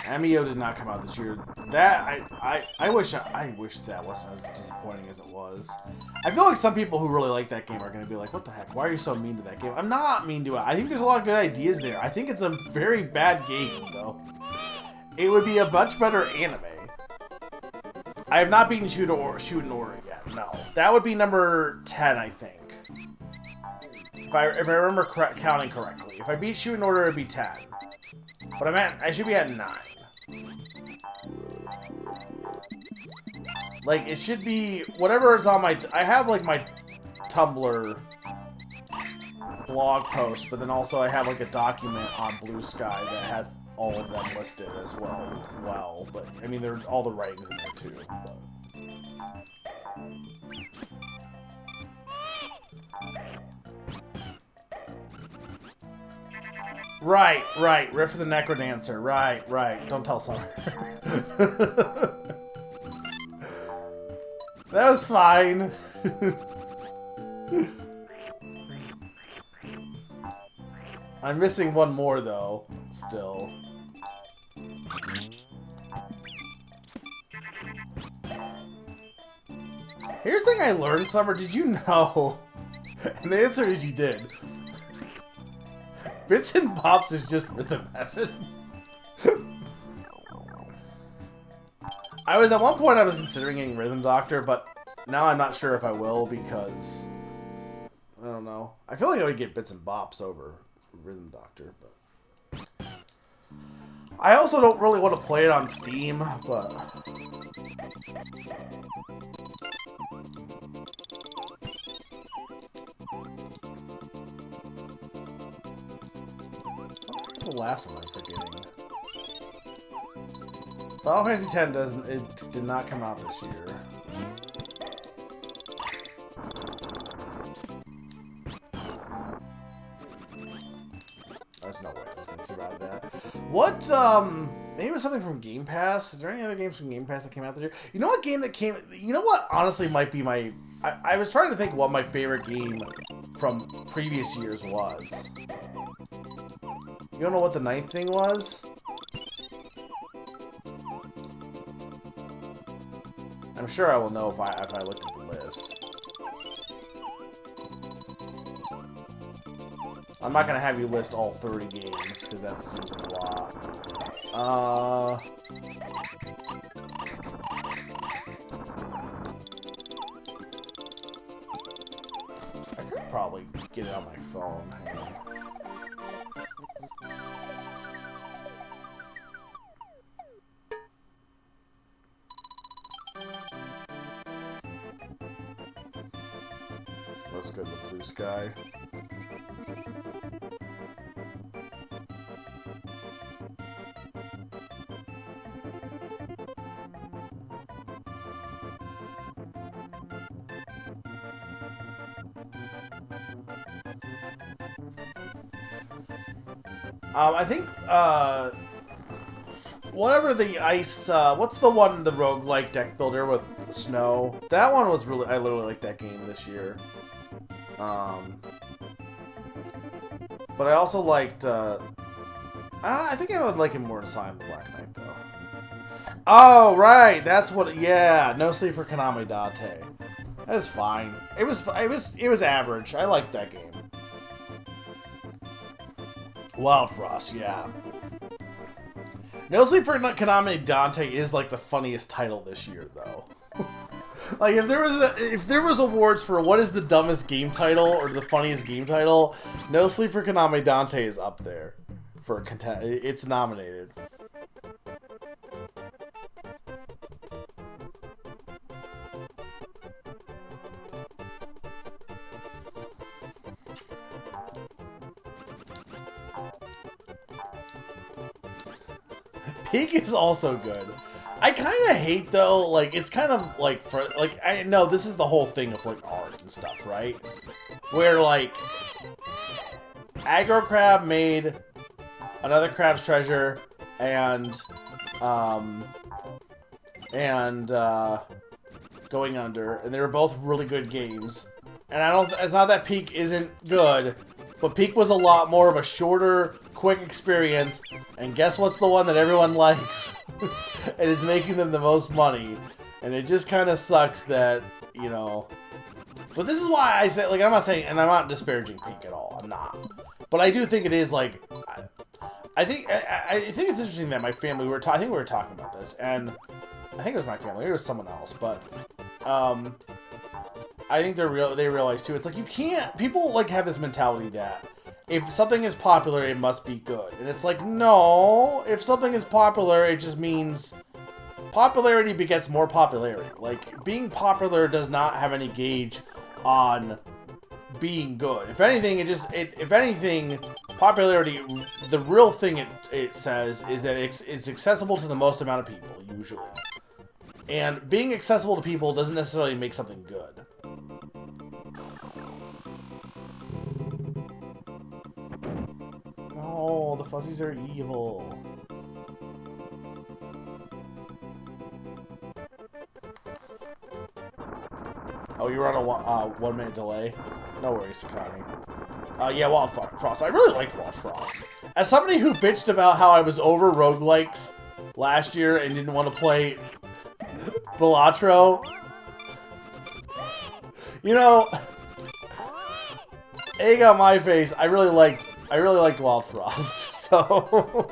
Amio did not come out this year. That I wish that wasn't as disappointing as it was. I feel like some people who really like that game are going to be like, "What the heck? Why are you so mean to that game?" I'm not mean to it. I think there's a lot of good ideas there. I think it's a very bad game, though. It would be a much better anime. I have not beaten Shoot in Order yet. No, that would be number 10, I think. If I remember counting correctly. If I beat Shoot in Order, it'd be 10. But I should be at 9. Like, it should be whatever is on my. I have like my Tumblr blog post, but then also I have like a document on Blue Sky that has all of them listed as well. But I mean, there's all the writings in there too. But. Right. Riff of the Necrodancer. Right. Don't tell Summer. That was fine. I'm missing one more, though, still. Here's the thing I learned, Summer. Did you know? And the answer is you did. Bits and Bops is just Rhythm Heaven. At one point I was considering getting Rhythm Doctor, but now I'm not sure if I will because I don't know. I feel like I would get Bits and Bops over Rhythm Doctor, but I also don't really want to play it on Steam, but what's the last one I'm forgetting? Final Fantasy X did not come out this year. There's no way I was gonna survive that. What, maybe it was something from Game Pass? Is there any other games from Game Pass that came out this year? You know what game that came, you know what honestly might be my, I was trying to think what my favorite game from previous years was. You don't know what the 9th thing was? I'm sure I will know if I looked at the list. I'm not gonna have you list all 30 games because that seems like a lot. I could probably get it on my phone. Hang on. Let's go to the Blue Sky. I think, whatever the ice, what's the one, the roguelike deck builder with snow? That one was really, I literally liked that game this year. But I also liked, I think I would like him more to Sign the Black Knight, though. Oh, right, that's what, yeah, No Sleep for Konami Date. That's fine. It was average. I liked that game. Wild Frost, yeah. No Sleep for Konami Dante is like the funniest title this year, though. Like if there was awards for what is the dumbest game title or the funniest game title, No Sleep for Konami Dante is up there for it's nominated. Peak is also good. I kind of hate, though, like, it's kind of, like, I know this is the whole thing of, like, art and stuff, right? Where, like, Aggro Crab made Another Crab's Treasure and Going Under, and they were both really good games. And it's not that Peak isn't good, but Peak was a lot more of a shorter, quick experience, and guess what's the one that everyone likes? It is making them the most money, and it just kind of sucks that, you know... But this is why I say, like, I'm not saying, and I'm not disparaging Peak at all, I'm not. But I do think it is, like, I think it's interesting that my family, I think we were talking about this, and I think it was my family. Maybe it was someone else, but I think they realize too. It's like you can't. People like have this mentality that if something is popular, it must be good, and it's like no. If something is popular, it just means popularity begets more popularity. Like being popular does not have any gauge on being good. If anything, if anything, popularity, the real thing it says is that it's accessible to the most amount of people, usually. And being accessible to people doesn't necessarily make something good. No, the fuzzies are evil. Oh, you were on a 1 minute delay? No worries, Sakani. Yeah, Wild Frost. I really liked Wild Frost. As somebody who bitched about how I was over roguelikes last year and didn't want to play Balatro, you know, egg on my face. I really liked Wild Frost. So,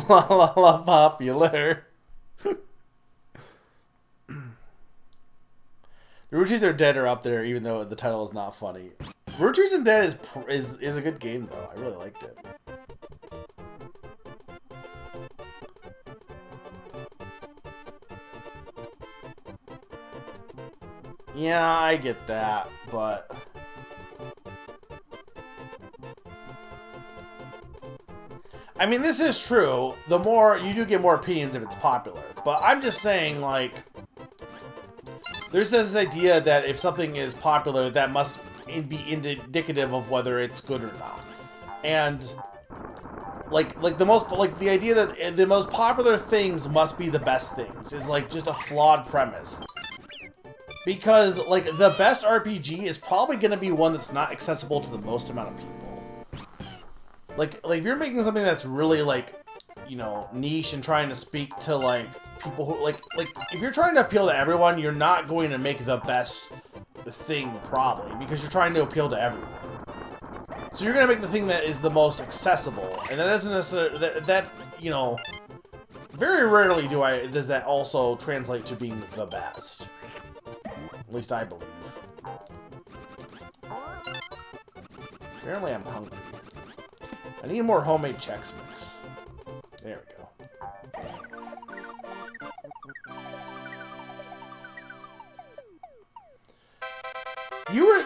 la popular. The Root Trees Are Dead are up there, even though the title is not funny. Root Trees and Dead is a good game, though. I really liked it. Yeah, I get that, but I mean, this is true. The more you do get more opinions if it's popular, but I'm just saying, like, there's this idea that if something is popular, that must be indicative of whether it's good or not. And the idea that the most popular things must be the best things is like just a flawed premise. Because like the best RPG is probably going to be one that's not accessible to the most amount of people. Like if you're making something that's really like, you know, niche and trying to speak to like people who like if you're trying to appeal to everyone, you're not going to make the best thing probably because you're trying to appeal to everyone. So you're going to make the thing that is the most accessible, and that doesn't necessarily that you know, very rarely does that also translate to being the best. At least I believe. Apparently I'm hungry. I need more homemade Chex Mix. There we go.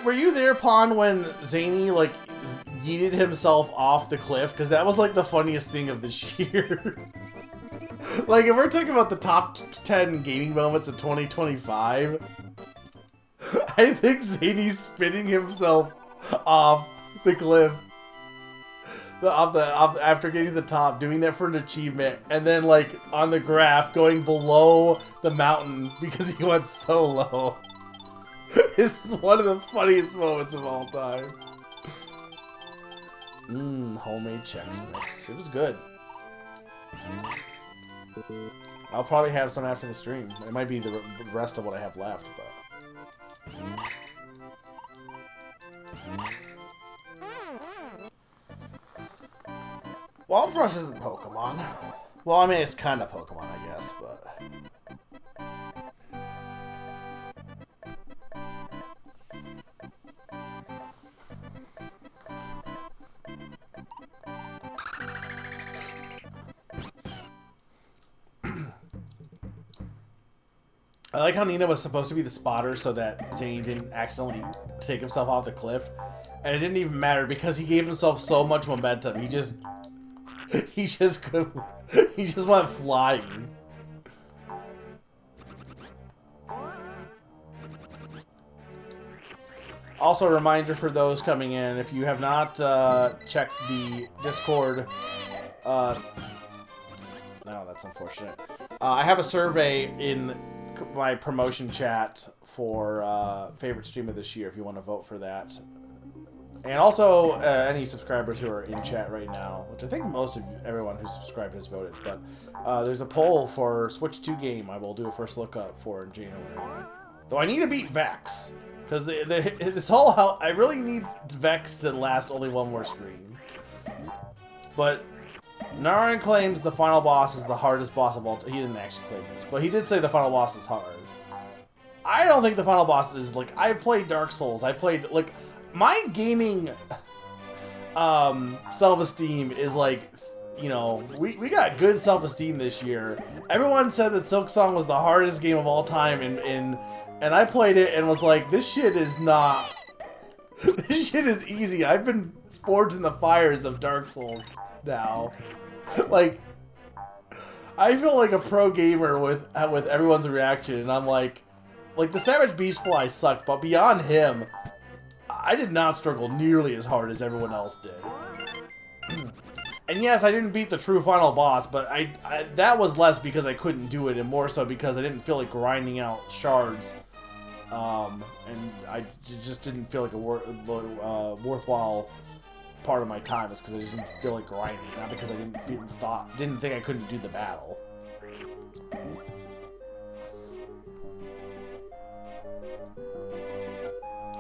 Were you there, Pon, when Zany like yeeted himself off the cliff? Because that was like the funniest thing of this year. Like if we're talking about the top 10 gaming moments of 2025, I think Zany's spinning himself off the cliff. After getting to the top, doing that for an achievement, and then like on the graph going below the mountain because he went so low. It's one of the funniest moments of all time. Homemade Chex Mix. It was good. I'll probably have some after the stream. It might be the rest of what I have left, but... Wild Frost isn't Pokemon. Well, I mean, it's kind of Pokemon, I guess, but... I like how Nina was supposed to be the spotter so that Zane didn't accidentally take himself off the cliff. And it didn't even matter because he gave himself so much momentum. He just went flying. Also, a reminder for those coming in, if you have not checked the Discord, no, that's unfortunate. I have a survey in my promotion chat for favorite stream of this year if you want to vote for that. And also any subscribers who are in chat right now, which I think everyone who's subscribed has voted, but there's a poll for Switch 2 game I will do a first look up for in January. Though I need to beat Vex, because it's all how I really need Vex to last only one more stream. But Naran claims the final boss is the hardest boss of all time. He didn't actually claim this, but he did say the final boss is hard. I don't think the final boss is, like, I played Dark Souls. I played, like, my gaming self-esteem is, like, you know, we got good self-esteem this year. Everyone said that Silksong was the hardest game of all time, and I played it and was like, this shit is not... This shit is easy. I've been forged in the fires of Dark Souls now. Like, I feel like a pro gamer with everyone's reaction, and I'm like the Savage Beastfly sucked, but beyond him, I did not struggle nearly as hard as everyone else did. And yes, I didn't beat the true final boss, but I that was less because I couldn't do it, and more so because I didn't feel like grinding out shards. And I just didn't feel like a worthwhile part of my time. It's because I just didn't feel like grinding, not because I didn't think I couldn't do the battle.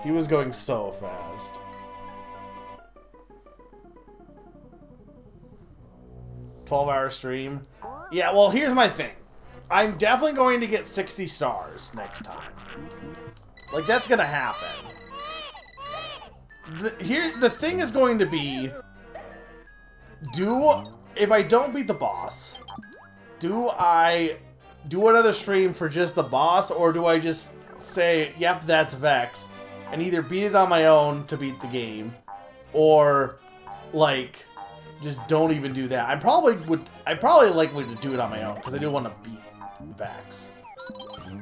He was going so fast. $12-hour stream. Yeah, well, here's my thing. I'm definitely going to get 60 stars next time. Like, that's gonna happen. The thing is going to be, if I don't beat the boss, do I do another stream for just the boss, or do I just say, yep, that's Vex, and either beat it on my own to beat the game, or, like, just don't even do that. I'd probably likely to do it on my own, because I do want to beat Vex.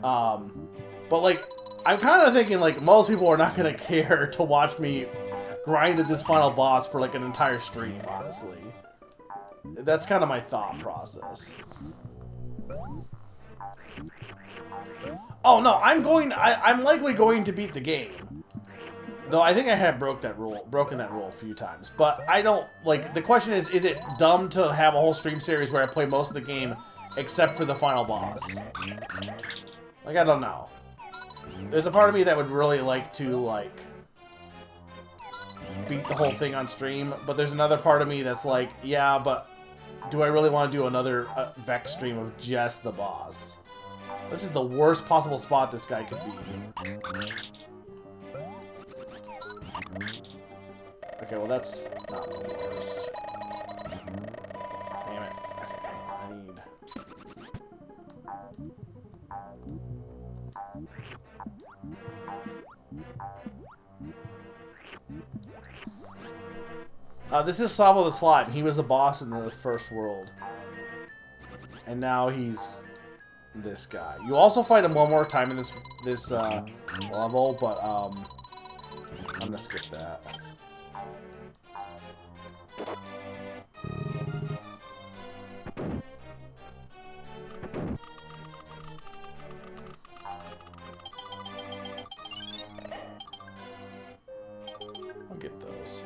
But, like, I'm kind of thinking, like, most people are not going to care to watch me grind at this final boss for, like, an entire stream, honestly. That's kind of my thought process. Oh, no, I'm likely going to beat the game. Though I think I have broken that rule a few times. But I don't, like, the question is it dumb to have a whole stream series where I play most of the game except for the final boss? Like, I don't know. There's a part of me that would really like to, like, beat the whole thing on stream, but there's another part of me that's like, yeah, but do I really want to do another Vex stream of just the boss? This is the worst possible spot this guy could be. Okay, well, that's not the worst. Damn it. Okay, I need... this is Slavo the Slime. He was a boss in the first world. And now he's this guy. You also fight him one more time in this level, but I'm gonna skip that. I'll get those.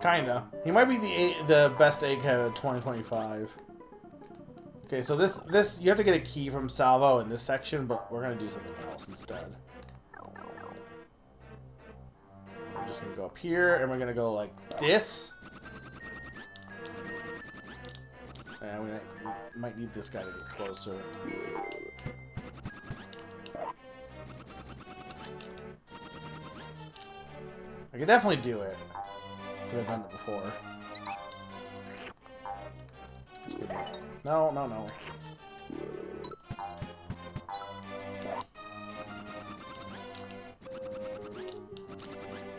Kinda. He might be the best egghead of 2025. Okay, so this you have to get a key from Salvo in this section, but we're gonna do something else instead. We're just gonna go up here, and we're gonna go like this. And we might need this guy to get closer. I could definitely do it. I've done it before. No, no, no.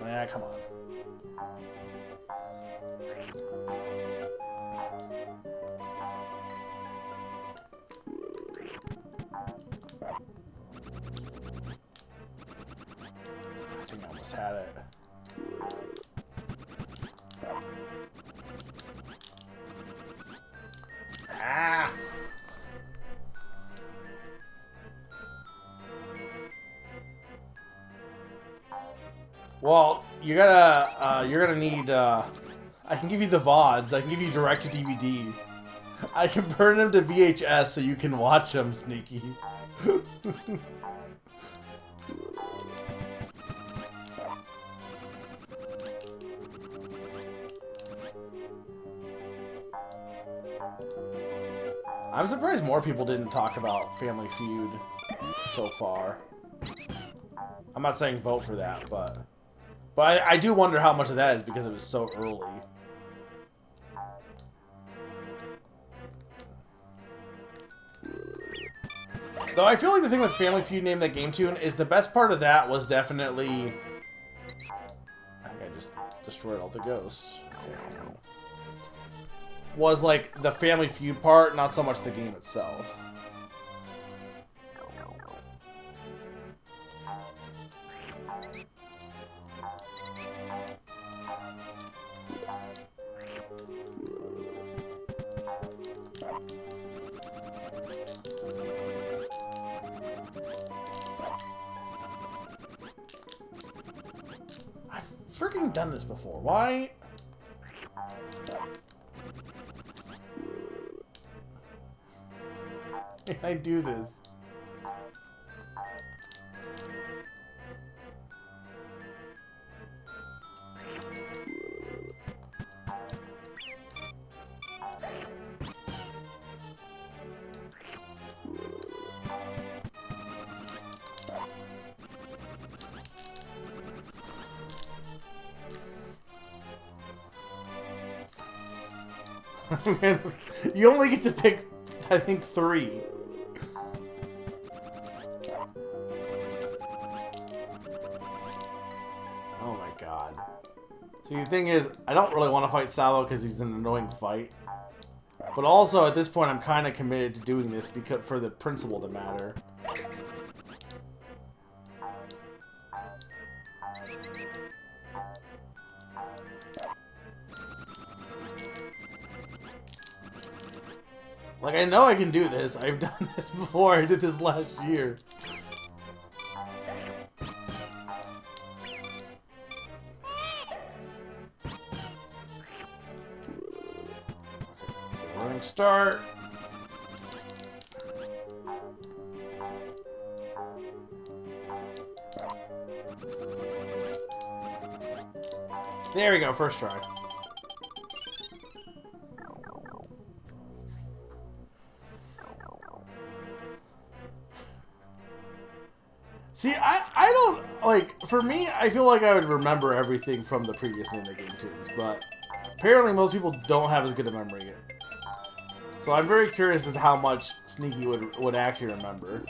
Yeah, come on. I think I almost had it. Ah! Well, you're gonna need, I can give you the VODs, I can give you direct to DVD. I can burn them to VHS so you can watch them, Sneaky. I'm surprised more people didn't talk about Family Feud so far. I'm not saying vote for that, but I do wonder how much of that is because it was so early. Though I feel like the thing with Family Feud named that game tune is the best part of that was definitely... I think I just destroyed all the ghosts. Okay. Was like the Family Feud part, not so much the game itself. Freaking done this before. Why? Can I do this? You only get to pick, I think, 3. Oh my god. See, the thing is, I don't really want to fight Salvo because he's an annoying fight. But also, at this point, I'm kind of committed to doing this because for the principle to matter. Like, I know I can do this. I've done this before. I did this last year. Okay, running start. There we go, first try. See, I don't, like, for me, I feel like I would remember everything from the previous Name the Game tunes, but apparently most people don't have as good a memory. So I'm very curious as to how much Sneaky would actually remember.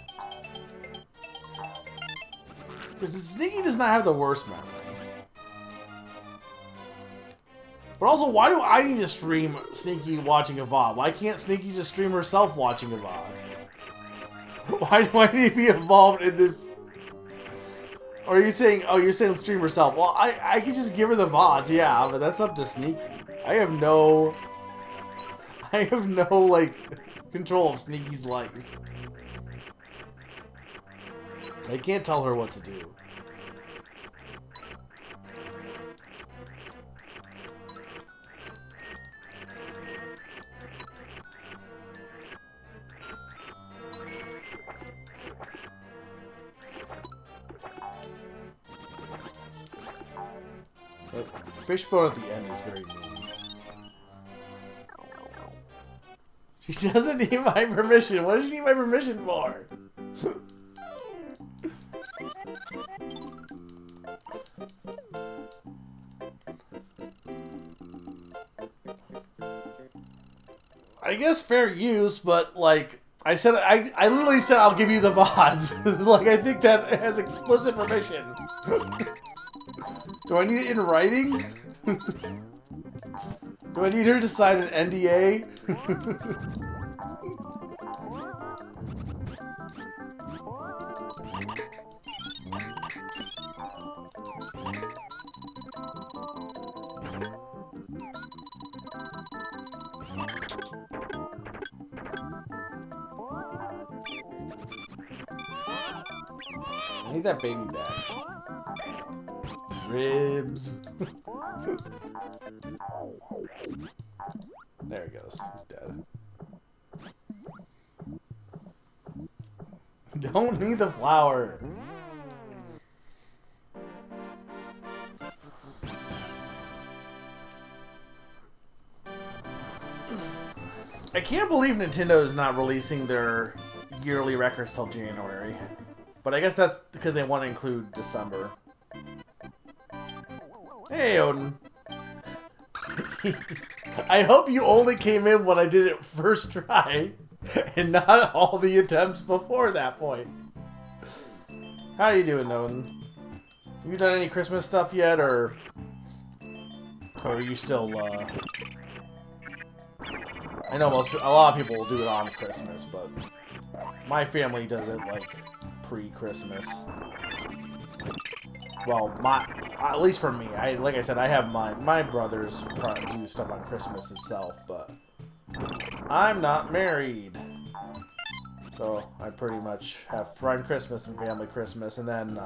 Because Sneaky does not have the worst memory. But also, why do I need to stream Sneaky watching a VOD? Why can't Sneaky just stream herself watching a VOD? Why do I need to be involved in this? Or are you saying, oh, you're saying stream herself? Well, I could just give her the VODs, yeah, but that's up to Sneaky. I have no, like, control of Sneaky's life. I can't tell her what to do. But Fishbone at the end is very mean. She doesn't need my permission. What does she need my permission for? I guess fair use, but like I said, I literally said I'll give you the VODs. Like I think that has explicit permission. Do I need it in writing? Do I need her to sign an NDA? I need that baby back. Ribs. There he goes. He's dead. Don't need the flower. I can't believe Nintendo is not releasing their yearly records till January. But I guess that's because they want to include December. Hey, Odin. I hope you only came in when I did it first try, and not all the attempts before that point. How you doing, Odin? Have you done any Christmas stuff yet, or are you still, I know a lot of people will do it on Christmas, but my family does it, like, pre-Christmas. Well, at least for me. Like I said, I have my brothers probably do stuff on Christmas itself, but I'm not married. So I pretty much have friend Christmas and family Christmas, and then,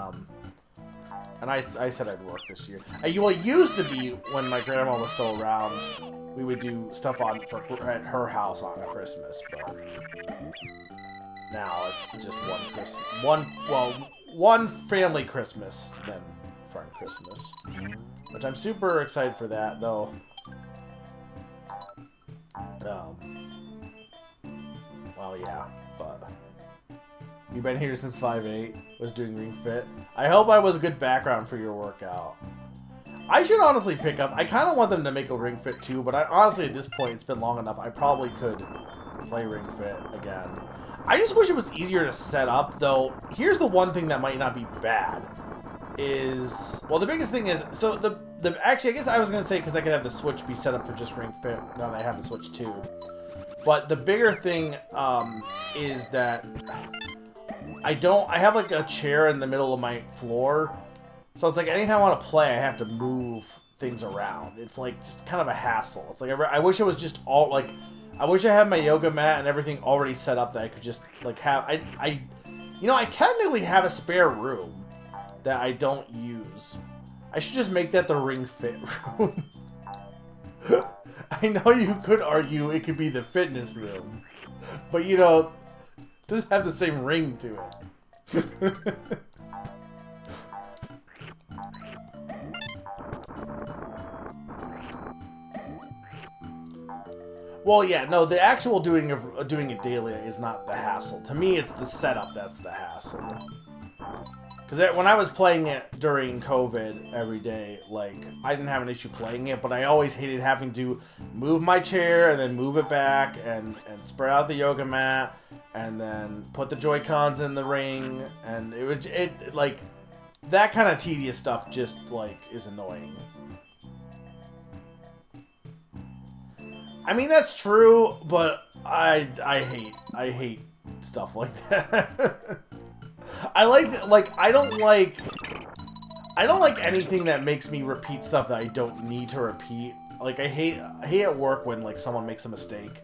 and I said I'd work this year. Well, it used to be, when my grandma was still around, we would do stuff at her house on Christmas, but now it's just one Christmas. One family Christmas, then friend Christmas. Which I'm super excited for that, though. Well, yeah, but you've been here since 5'8", was doing Ring Fit. I hope I was a good background for your workout. I should honestly pick up. I kind of want them to make a Ring Fit too, but honestly, at this point, it's been long enough. I probably could play Ring Fit again. I just wish it was easier to set up, though. Here's the one thing that might not be bad. Well, the biggest thing is, so actually, I guess I was going to say, because I could have the Switch be set up for just Ring Fit, now that I have the Switch too. But the bigger thing is that I have like a chair in the middle of my floor, so it's like anytime I want to play, I have to move things around. It's like just kind of a hassle. It's like I wish it was just all like, I wish I had my yoga mat and everything already set up that I could just like have. I technically have a spare room that I don't use. I should just make that the Ring Fit room. I know you could argue it could be the fitness room, but you know, it doesn't have the same ring to it. Well, yeah, no, the actual doing it daily is not the hassle. To me, it's the setup that's the hassle. Because when I was playing it during COVID every day, like, I didn't have an issue playing it, but I always hated having to move my chair and then move it back and spread out the yoga mat and then put the Joy-Cons in the ring, and like, that kind of tedious stuff just, like, is annoying. I mean, that's true, but I hate stuff like that. I don't like anything that makes me repeat stuff that I don't need to repeat. Like, I hate at work when, like, someone makes a mistake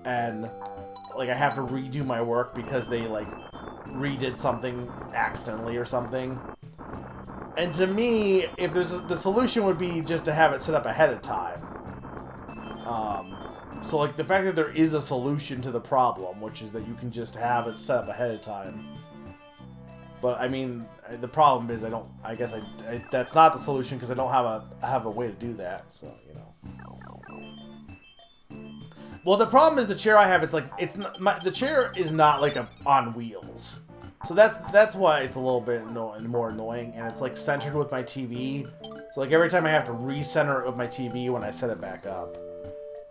and, like, I have to redo my work because they, like, redid something accidentally or something. And to me, if the solution would be just to have it set up ahead of time. So, like, the fact that there is a solution to the problem, which is that you can just have it set up ahead of time. But, I mean, the problem is I guess that's not the solution because I don't have a way to do that, so, you know. Well, the problem is the chair I have is, like, the chair is not, like, on wheels. So that's why it's a little bit more annoying, and it's, like, centered with my TV. So, like, every time I have to recenter it with my TV when I set it back up.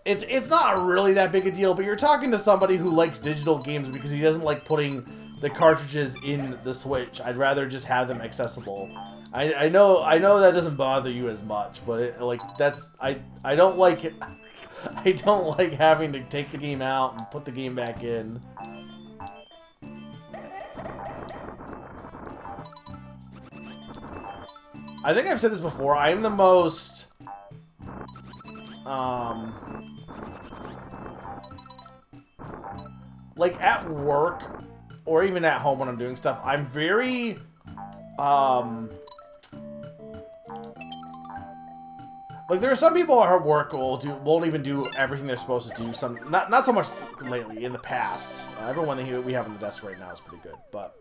It's not really that big a deal, but you're talking to somebody who likes digital games because he doesn't like putting the cartridges in the Switch. I'd rather just have them accessible. I know that doesn't bother you as much, but I don't like it. I don't like having to take the game out and put the game back in. I think I've said this before. I am the most like, at work, or even at home when I'm doing stuff, I'm very, like, there are some people at work who won't even do everything they're supposed to do. Not so much lately, in the past. Everyone that we have on the desk right now is pretty good, but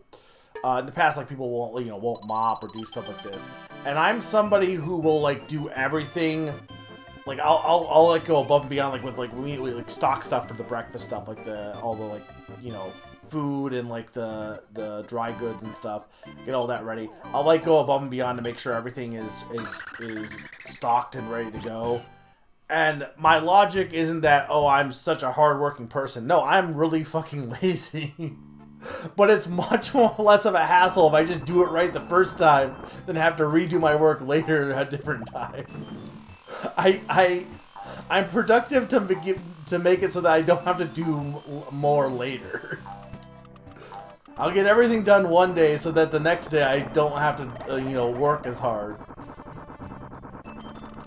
in the past, like, people won't mop or do stuff like this. And I'm somebody who will, like, do everything like I'll like go above and beyond like with like we like stock stuff for the breakfast stuff, like all the like, you know, food and like the dry goods and stuff. Get all that ready. I'll like go above and beyond to make sure everything is stocked and ready to go. And my logic isn't that, oh, I'm such a hardworking person. No, I'm really fucking lazy. But it's much more less of a hassle if I just do it right the first time than have to redo my work later at a different time. I'm productive to make it so that I don't have to do more later. I'll get everything done one day so that the next day I don't have to, you know, work as hard.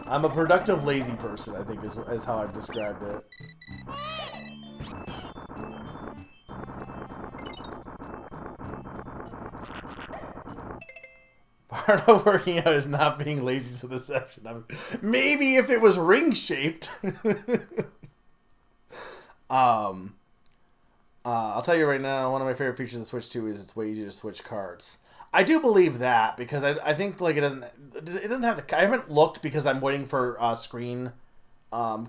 I'm a productive, lazy person, I think is how I've described it. Part of working out is not being lazy, so deception. I mean, maybe if it was ring-shaped. I'll tell you right now, one of my favorite features of the Switch 2 is it's way easier to switch cards. I do believe that, because I think like it doesn't have the... I haven't looked because I'm waiting for screen... I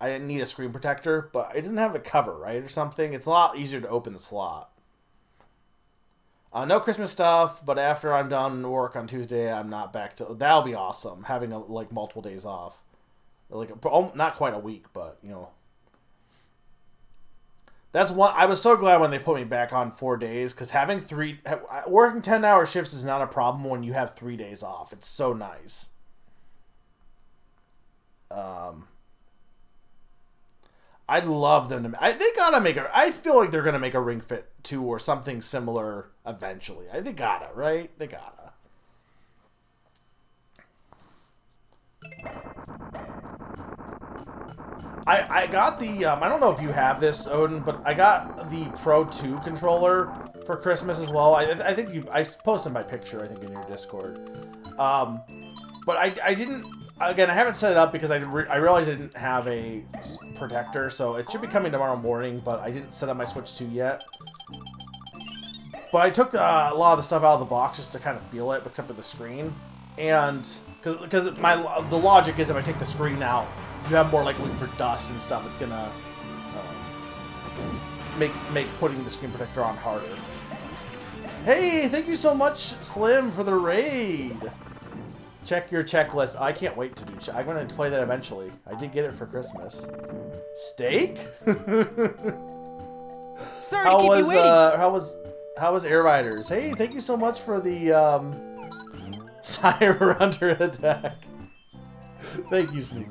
didn't need a screen protector, but it doesn't have the cover, right, or something. It's a lot easier to open the slot. No Christmas stuff, but after I'm done work on Tuesday, I'm not back to... That'll be awesome, having like multiple days off. Like, not quite a week, but, you know... That's one... I was so glad when they put me back on 4 days, because having working 10-hour shifts is not a problem when you have 3 days off. It's so nice. I'd love them to... they gotta make a... I feel like they're gonna make a Ring Fit 2 or something similar eventually. They gotta, right? They gotta. I got the... I don't know if you have this, Odin, but I got the Pro 2 controller for Christmas as well. I think I posted my picture, I think, in your Discord. But I didn't... Again, I haven't set it up because I realized I didn't have a protector, so it should be coming tomorrow morning, but I didn't set up my Switch 2 yet. But I took a lot of the stuff out of the box just to kind of feel it, except for the screen. And, because the logic is if I take the screen out, you have more likely for dust and stuff. It's gonna make putting the screen protector on harder. Hey, thank you so much, Slim, for the raid. Check your checklist. I can't wait to do. I'm going to play that eventually. I did get it for Christmas. Steak? Sorry to keep you waiting. How was Air Riders? Hey, thank you so much for the Cyber under attack. Thank you, Sneaky.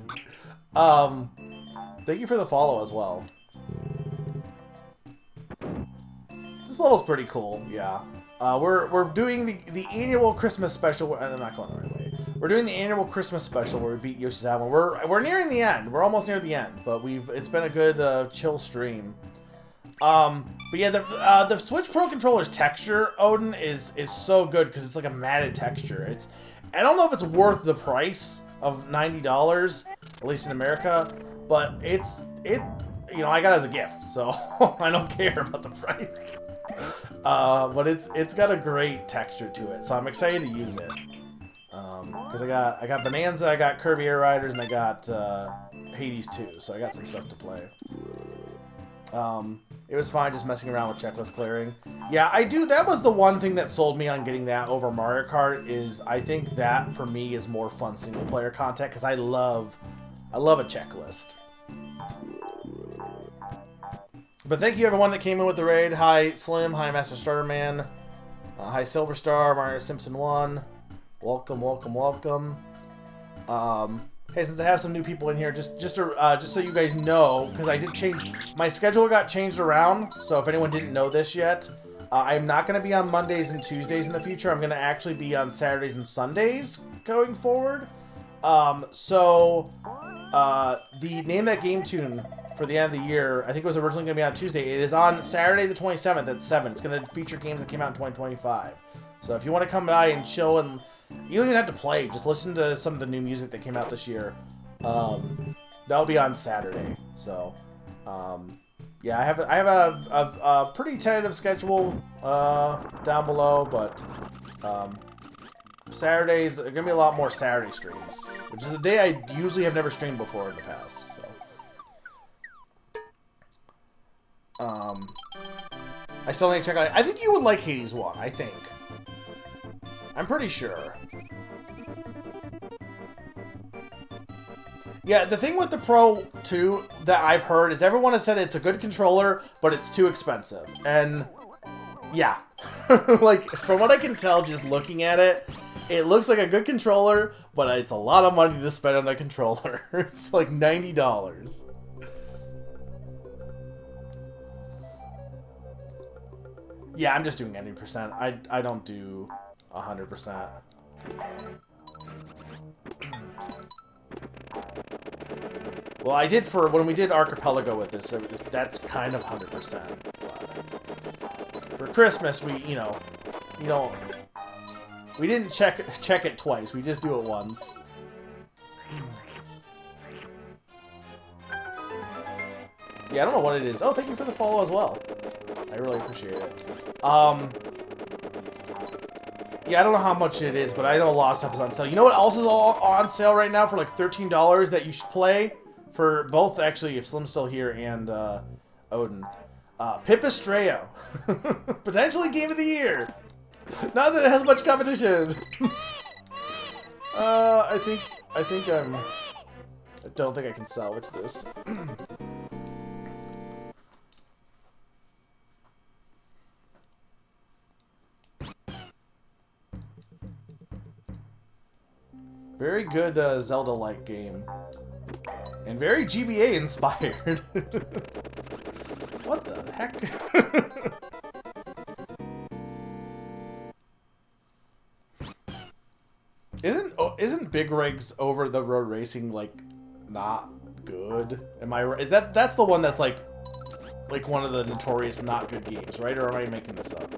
Thank you for the follow as well. This level's pretty cool. Yeah. We're doing the annual Christmas special. I'm not going the right way. We're doing the annual Christmas special where we beat Yoshi's Island. We're nearing the end. We're almost near the end, but it's been a good chill stream. But yeah, the Switch Pro controller's texture, Odin, is so good because it's like a matted texture. I don't know if it's worth the price of $90, at least in America, but you know, I got it as a gift, so I don't care about the price. But it's got a great texture to it, so I'm excited to use it. Because I got Bonanza, I got Kirby Air Riders, and I got Hades 2, so I got some stuff to play. It was fine just messing around with checklist clearing. Yeah, I do. That was the one thing that sold me on getting that over Mario Kart. Is I think that for me is more fun single player content because I love a checklist. But thank you everyone that came in with the raid. Hi Slim, hi Master Starter Man, hi Silver Star, Mario Simpson 1. Welcome, welcome, welcome. Hey, since I have some new people in here, just so you guys know, because I did change my schedule, got changed around. So if anyone didn't know this yet, I'm not going to be on Mondays and Tuesdays in the future. I'm going to actually be on Saturdays and Sundays going forward. The Name That Game tune for the end of the year, I think it was originally going to be on Tuesday. It is on Saturday the 27th at 7. It's going to feature games that came out in 2025. So if you want to come by and chill, and you don't even have to play, just listen to some of the new music that came out this year. That'll be on Saturday. So, yeah, I have a pretty tentative schedule down below, but Saturdays are going to be a lot more Saturday streams, which is a day I usually have never streamed before in the past, so. I still need to check out... I think you would like Hades 1, I think. I'm pretty sure. Yeah, the thing with the Pro 2 that I've heard is everyone has said it's a good controller, but it's too expensive. And, yeah. Like, from what I can tell just looking at it, it looks like a good controller, but it's a lot of money to spend on a controller. It's like $90. Yeah, I'm just doing 90%. I don't do 100%. Well, I did for when we did Archipelago with this. That's kind of 100%. But for Christmas, we we didn't check it twice. We just do it once. Yeah, I don't know what it is. Oh, thank you for the follow as well. I really appreciate it. Yeah, I don't know how much it is, but I know a lot of stuff is on sale. You know what else is all on sale right now for like $13 that you should play? For both, actually, if Slim's still here and Odin. Pipistrello. Potentially Game of the Year. Not that it has much competition. I don't think I can salvage this. Very good Zelda-like game. And very GBA inspired. What the heck? Isn't Big Rigs Over the Road Racing like not good? Am I right? That's the one that's like one of the notorious not good games, right? Or am I making this up?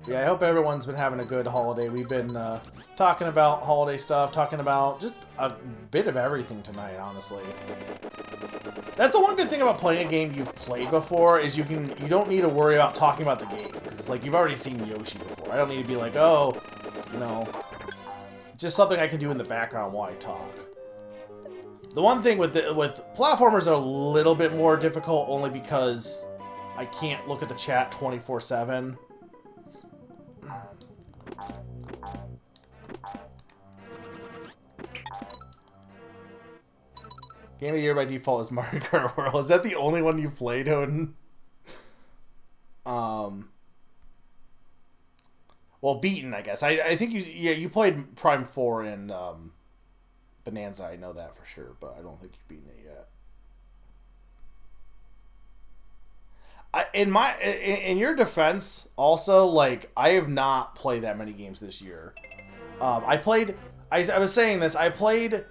Yeah, I hope everyone's been having a good holiday. We've been talking about holiday stuff, talking about just a bit of everything tonight, honestly. That's the one good thing about playing a game you've played before, is you don't need to worry about talking about the game. Because it's like, you've already seen Yoshi before. I don't need to be like, oh, you know, just something I can do in the background while I talk. The one thing with platformers are a little bit more difficult, only because I can't look at the chat 24/7. Game of the Year by default is Mario Kart World. Is that the only one you played, Odin? Well, beaten, I guess. I think you played Prime 4 and Bonanza. I know that for sure, but I don't think you've beaten it yet. In your defense, also, like, I have not played that many games this year. I was saying this. I played.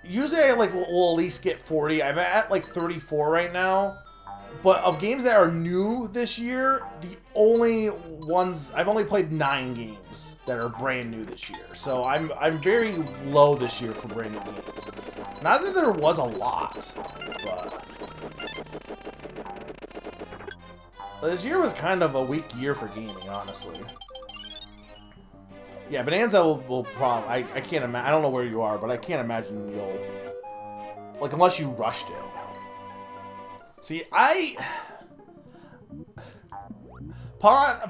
Usually I will at least get 40. I'm at like 34 right now. But of games that are new this year, the only ones I've only played 9 games that are brand new this year. So I'm very low this year for brand new games. Not that there was a lot, but this year was kind of a weak year for gaming, honestly. Yeah, Bonanza will probably... I can't imagine... I don't know where you are, but I can't imagine you'll... Like, unless you rushed it. See, Pond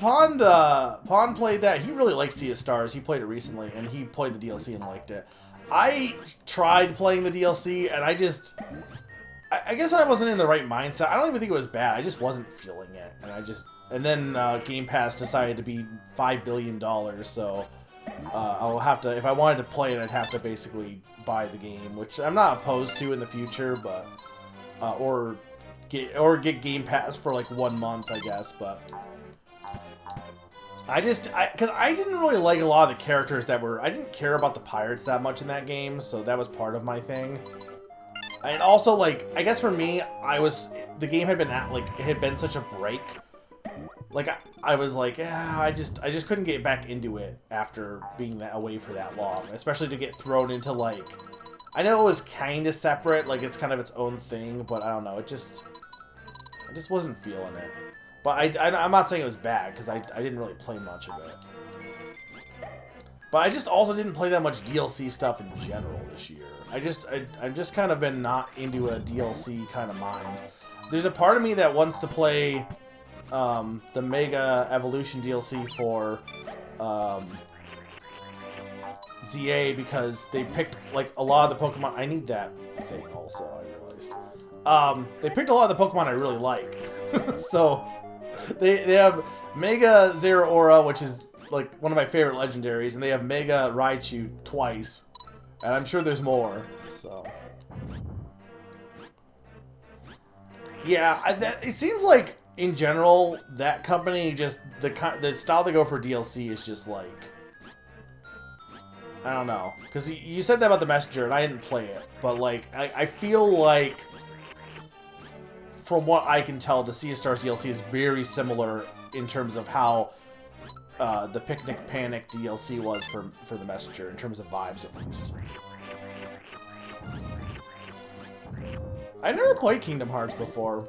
played that. He really likes Sea of Stars. He played it recently, and he played the DLC and liked it. I tried playing the DLC, and I guess I wasn't in the right mindset. I don't even think it was bad. I just wasn't feeling it, and then Game Pass decided to be $5 billion, so... I'll have to, if I wanted to play it, I'd have to basically buy the game, which I'm not opposed to in the future, but or get Game Pass for like 1 month, I guess. But because I didn't really like a lot of the characters I didn't care about the pirates that much in that game, so that was part of my thing. And also, like, I guess for me, the game had been it had been such a break. Like, I was like, yeah, I just couldn't get back into it after being away for that long. Especially to get thrown into, like... I know it was kind of separate, like, it's kind of its own thing, but I don't know, it just... I just wasn't feeling it. But I'm not saying it was bad, because I didn't really play much of it. But I just also didn't play that much DLC stuff in general this year. I've just kind of been not into a DLC kind of mind. There's a part of me that wants to play the Mega Evolution DLC for ZA, because they picked like a lot of the Pokemon. I need that thing also, I realized. They picked a lot of the Pokemon I really like. So they have Mega Zeraora, which is like one of my favorite legendaries, and they have Mega Raichu twice. And I'm sure there's more, so... Yeah, it seems like, in general, that company just... The style they go for DLC is just like... I don't know. Because you said that about the Messenger, and I didn't play it. But, like, I feel like... From what I can tell, the Sea of Stars DLC is very similar in terms of how... the Picnic Panic DLC was for the Messenger, in terms of vibes at least. I never played Kingdom Hearts before.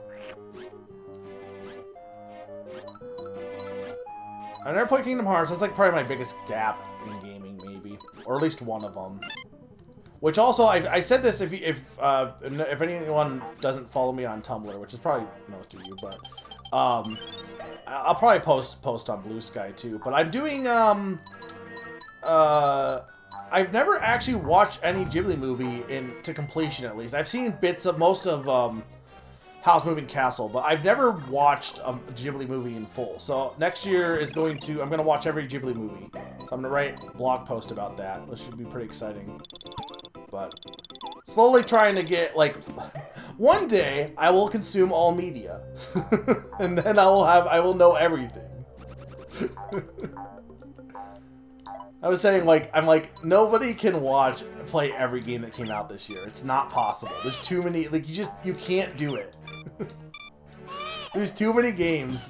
I never played Kingdom Hearts. That's like probably my biggest gap in gaming, maybe, or at least one of them. Which also, I said this if anyone doesn't follow me on Tumblr, which is probably most of you, but I'll probably post on Blue Sky too. But I'm doing I've never actually watched any Ghibli movie to completion, at least. I've seen bits of most of Howl's Moving Castle, but I've never watched a Ghibli movie in full. So next year is I'm going to watch every Ghibli movie. So I'm going to write a blog post about that. This should be pretty exciting. But slowly trying to get, like, one day I will consume all media. And then I will know everything. I was saying, like, nobody can play every game that came out this year. It's not possible. There's too many, like, you can't do it. There's too many games.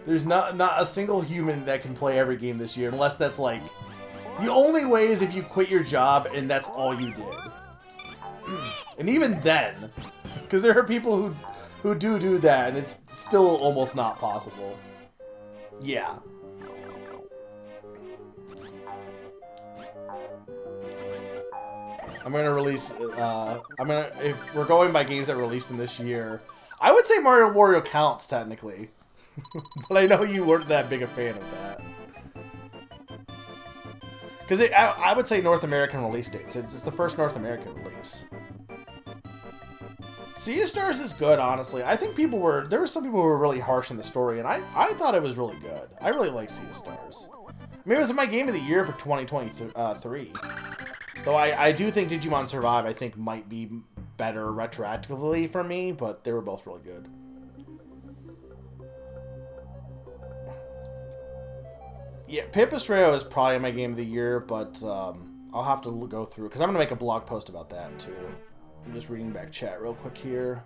There's not a single human that can play every game this year, unless that's, like, the only way is if you quit your job and that's all you did. And even then, because there are people who do that, and it's still almost not possible. Yeah. I'm gonna release. If we're going by games that were released in this year, I would say Mario Wario counts technically, but I know you weren't that big a fan of that. Because I would say North American release dates. It's the first North American release. Sea of Stars is good, honestly. I think there were some people who were really harsh on the story, and I thought it was really good. I really like Sea of Stars. I mean, it was my game of the year for 2023. Though I do think Digimon Survive, I think, might be better retroactively for me, but they were both really good. Yeah, Pipistrello is probably my game of the year, but I'll have to go through, because I'm going to make a blog post about that, too. I'm just reading back chat real quick here.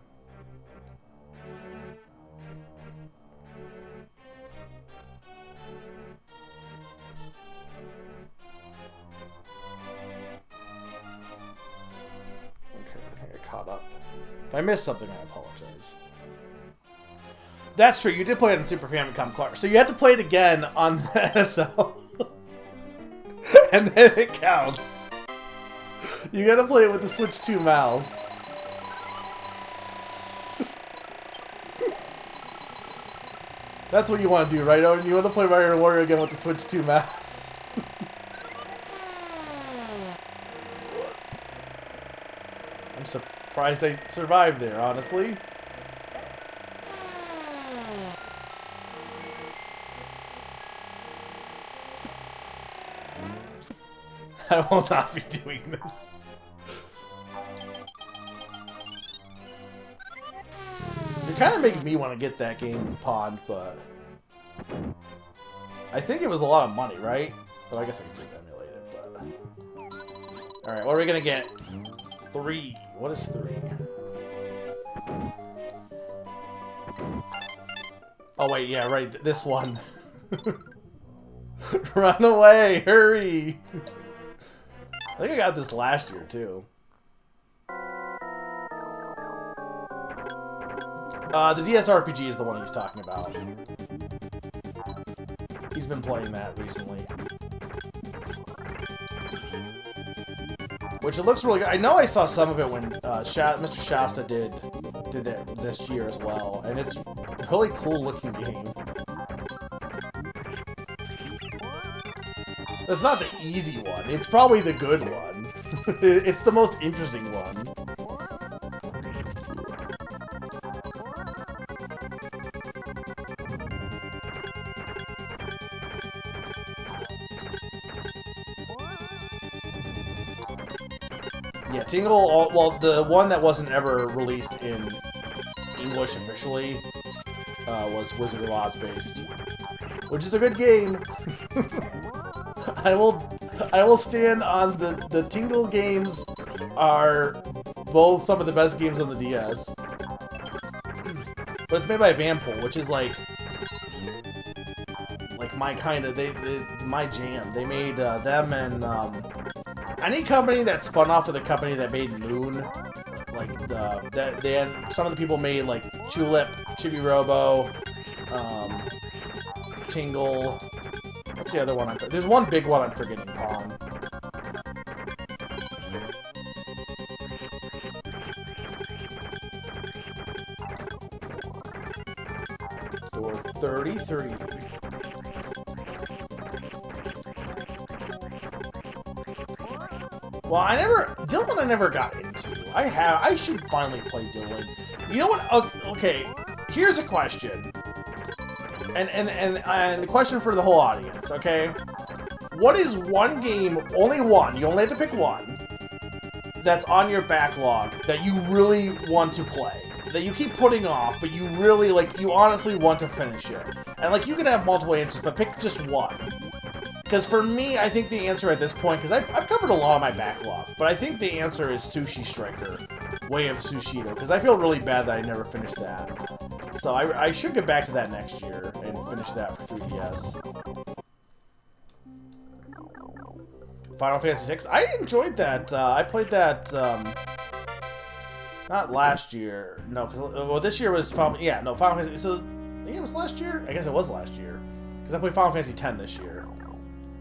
Caught up. If I missed something, I apologize. That's true. You did play it in Super Famicom, Clark. So you have to play it again on the NSL. And then it counts. You gotta play it with the Switch 2 mouse. That's what you want to do, right, Owen? You want to play Mario Warrior again with the Switch 2 mouse. I'm surprised I survived there, honestly. I will not be doing this. You're kind of making me want to get that game Pond, but I think it was a lot of money, right? But I guess I could just emulate it, but... Alright, what are we gonna get? 3. What is 3? Oh wait, yeah, right, this one. Run away, hurry! I think I got this last year, too. The DS RPG is the one he's talking about. He's been playing that recently. Which it looks really good. I know I saw some of it when Mr. Shasta did it this year as well, and it's a really cool looking game. It's not the easy one. It's probably the good one. It's the most interesting one. Yeah, Tingle, well, the one that wasn't ever released in English officially was Wizard of Oz based, which is a good game. I will stand on the Tingle games are both some of the best games on the DS. But it's made by Vanpool, which is like my kind of my jam. They made them and any company that spun off of the company that made Moon, like some of the people made like Tulip, Chibi Robo, Tingle. What's the other one? There's one big one I'm forgetting. Pawn. Door 33. Well, Dylan I never got into. I should finally play Dylan. You know what? Okay, here's a question. And the question for the whole audience, okay? What is one game, only one, you only have to pick one, that's on your backlog that you really want to play? That you keep putting off, but you really, you honestly want to finish it. And, you can have multiple answers, but pick just one. Because for me, I think the answer at this point, because I've covered a lot of my backlog, but I think the answer is Sushi Striker, Way of Sushido, because I feel really bad that I never finished that. So I should get back to that next year and finish that for 3DS. Final Fantasy VI. I enjoyed that. I played that, not last year. No, because, well, this year was Final Fantasy. So, I think it was last year? I guess it was last year. Because I played Final Fantasy X this year.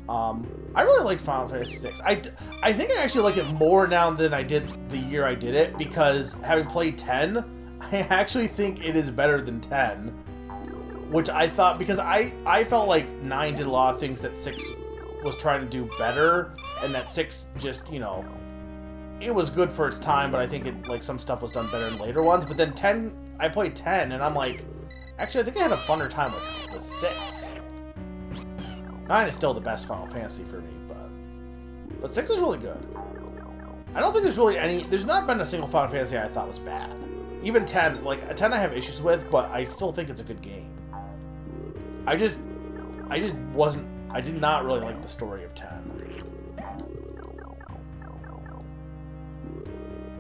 I really liked Final Fantasy VI. I think I actually like it more now than I did the year I did it, because having played 10, I actually think it is better than 10. Which I thought, because I felt like 9 did a lot of things that 6 was trying to do better, and that 6 just, it was good for its time, but I think some stuff was done better in later ones. But then 10, I played 10, and I'm like, actually, I think I had a funner time with 6. 9 is still the best Final Fantasy for me, but 6 is really good. I don't think there's not been a single Final Fantasy I thought was bad. Even 10, 10 I have issues with, but I still think it's a good game. I did not really like the story of 10.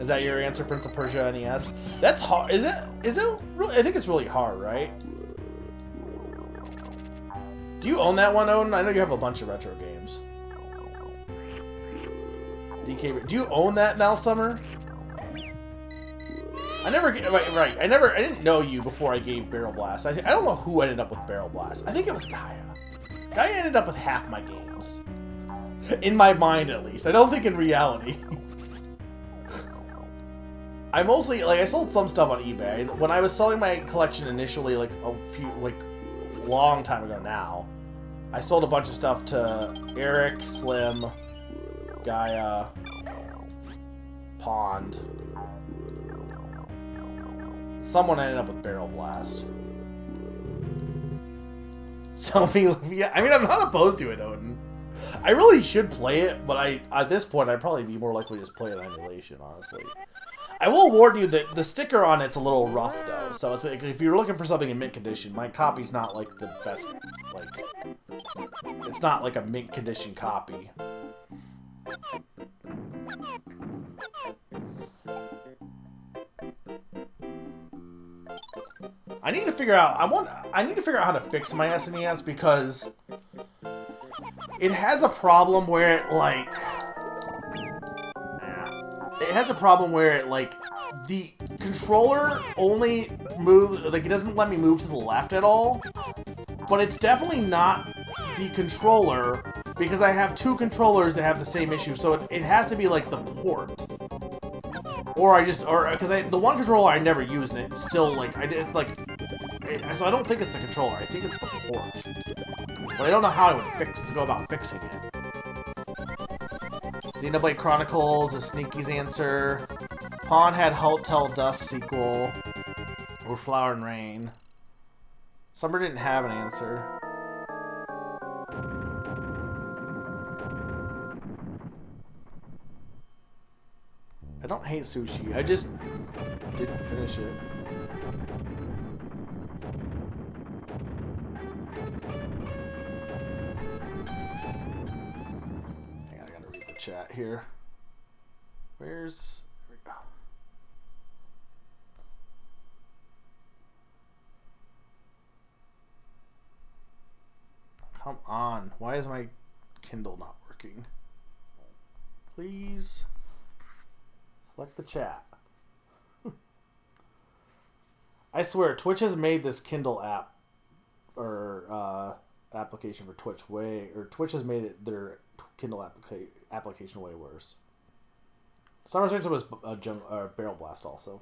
Is that your answer, Prince of Persia NES? That's hard. Is it really? I think it's really hard, right? Do you own that one, Odin? I know you have a bunch of retro games. DK, do you own that now, Summer? I didn't know you before I gave Barrel Blast. I don't know who ended up with Barrel Blast. I think it was Gaia. Gaia ended up with half my games. In my mind, at least. I don't think in reality. I mostly, I sold some stuff on eBay. And when I was selling my collection initially, long time ago now, I sold a bunch of stuff to Eric, Slim, Gaia, Pond. Someone ended up with Barrel Blast. So, yeah, I mean, I'm not opposed to it, Odin. I really should play it, but at this point, I'd probably be more likely to just play it on emulation, honestly. I will warn you that the sticker on it's a little rough, though. So if you're looking for something in mint condition, my copy's not, the best, it's not, a mint condition copy. I need to figure out, how to fix my SNES, because it has a problem where the controller only move, like, it doesn't let me move to the left at all. But it's definitely not the controller, because I have two controllers that have the same issue, so it has to be, like, the port. Because the one controller I never used, and it's still, like, it's like, so I don't think it's the controller, I think it's the port. But I don't know how I would go about fixing it. Xenoblade Chronicles, a Sneaky's answer. Pawn had Hotel Dust sequel. Or Flower and Rain. Summer didn't have an answer. I don't hate sushi. I just didn't finish it. Hang on, I gotta read the chat here. Where's... There we go. Come on. Why is my Kindle not working? Please select the chat. I swear, Twitch has made this Kindle app or application for Twitch Twitch has made their Kindle application way worse. Summer's answer was Barrel Blast also.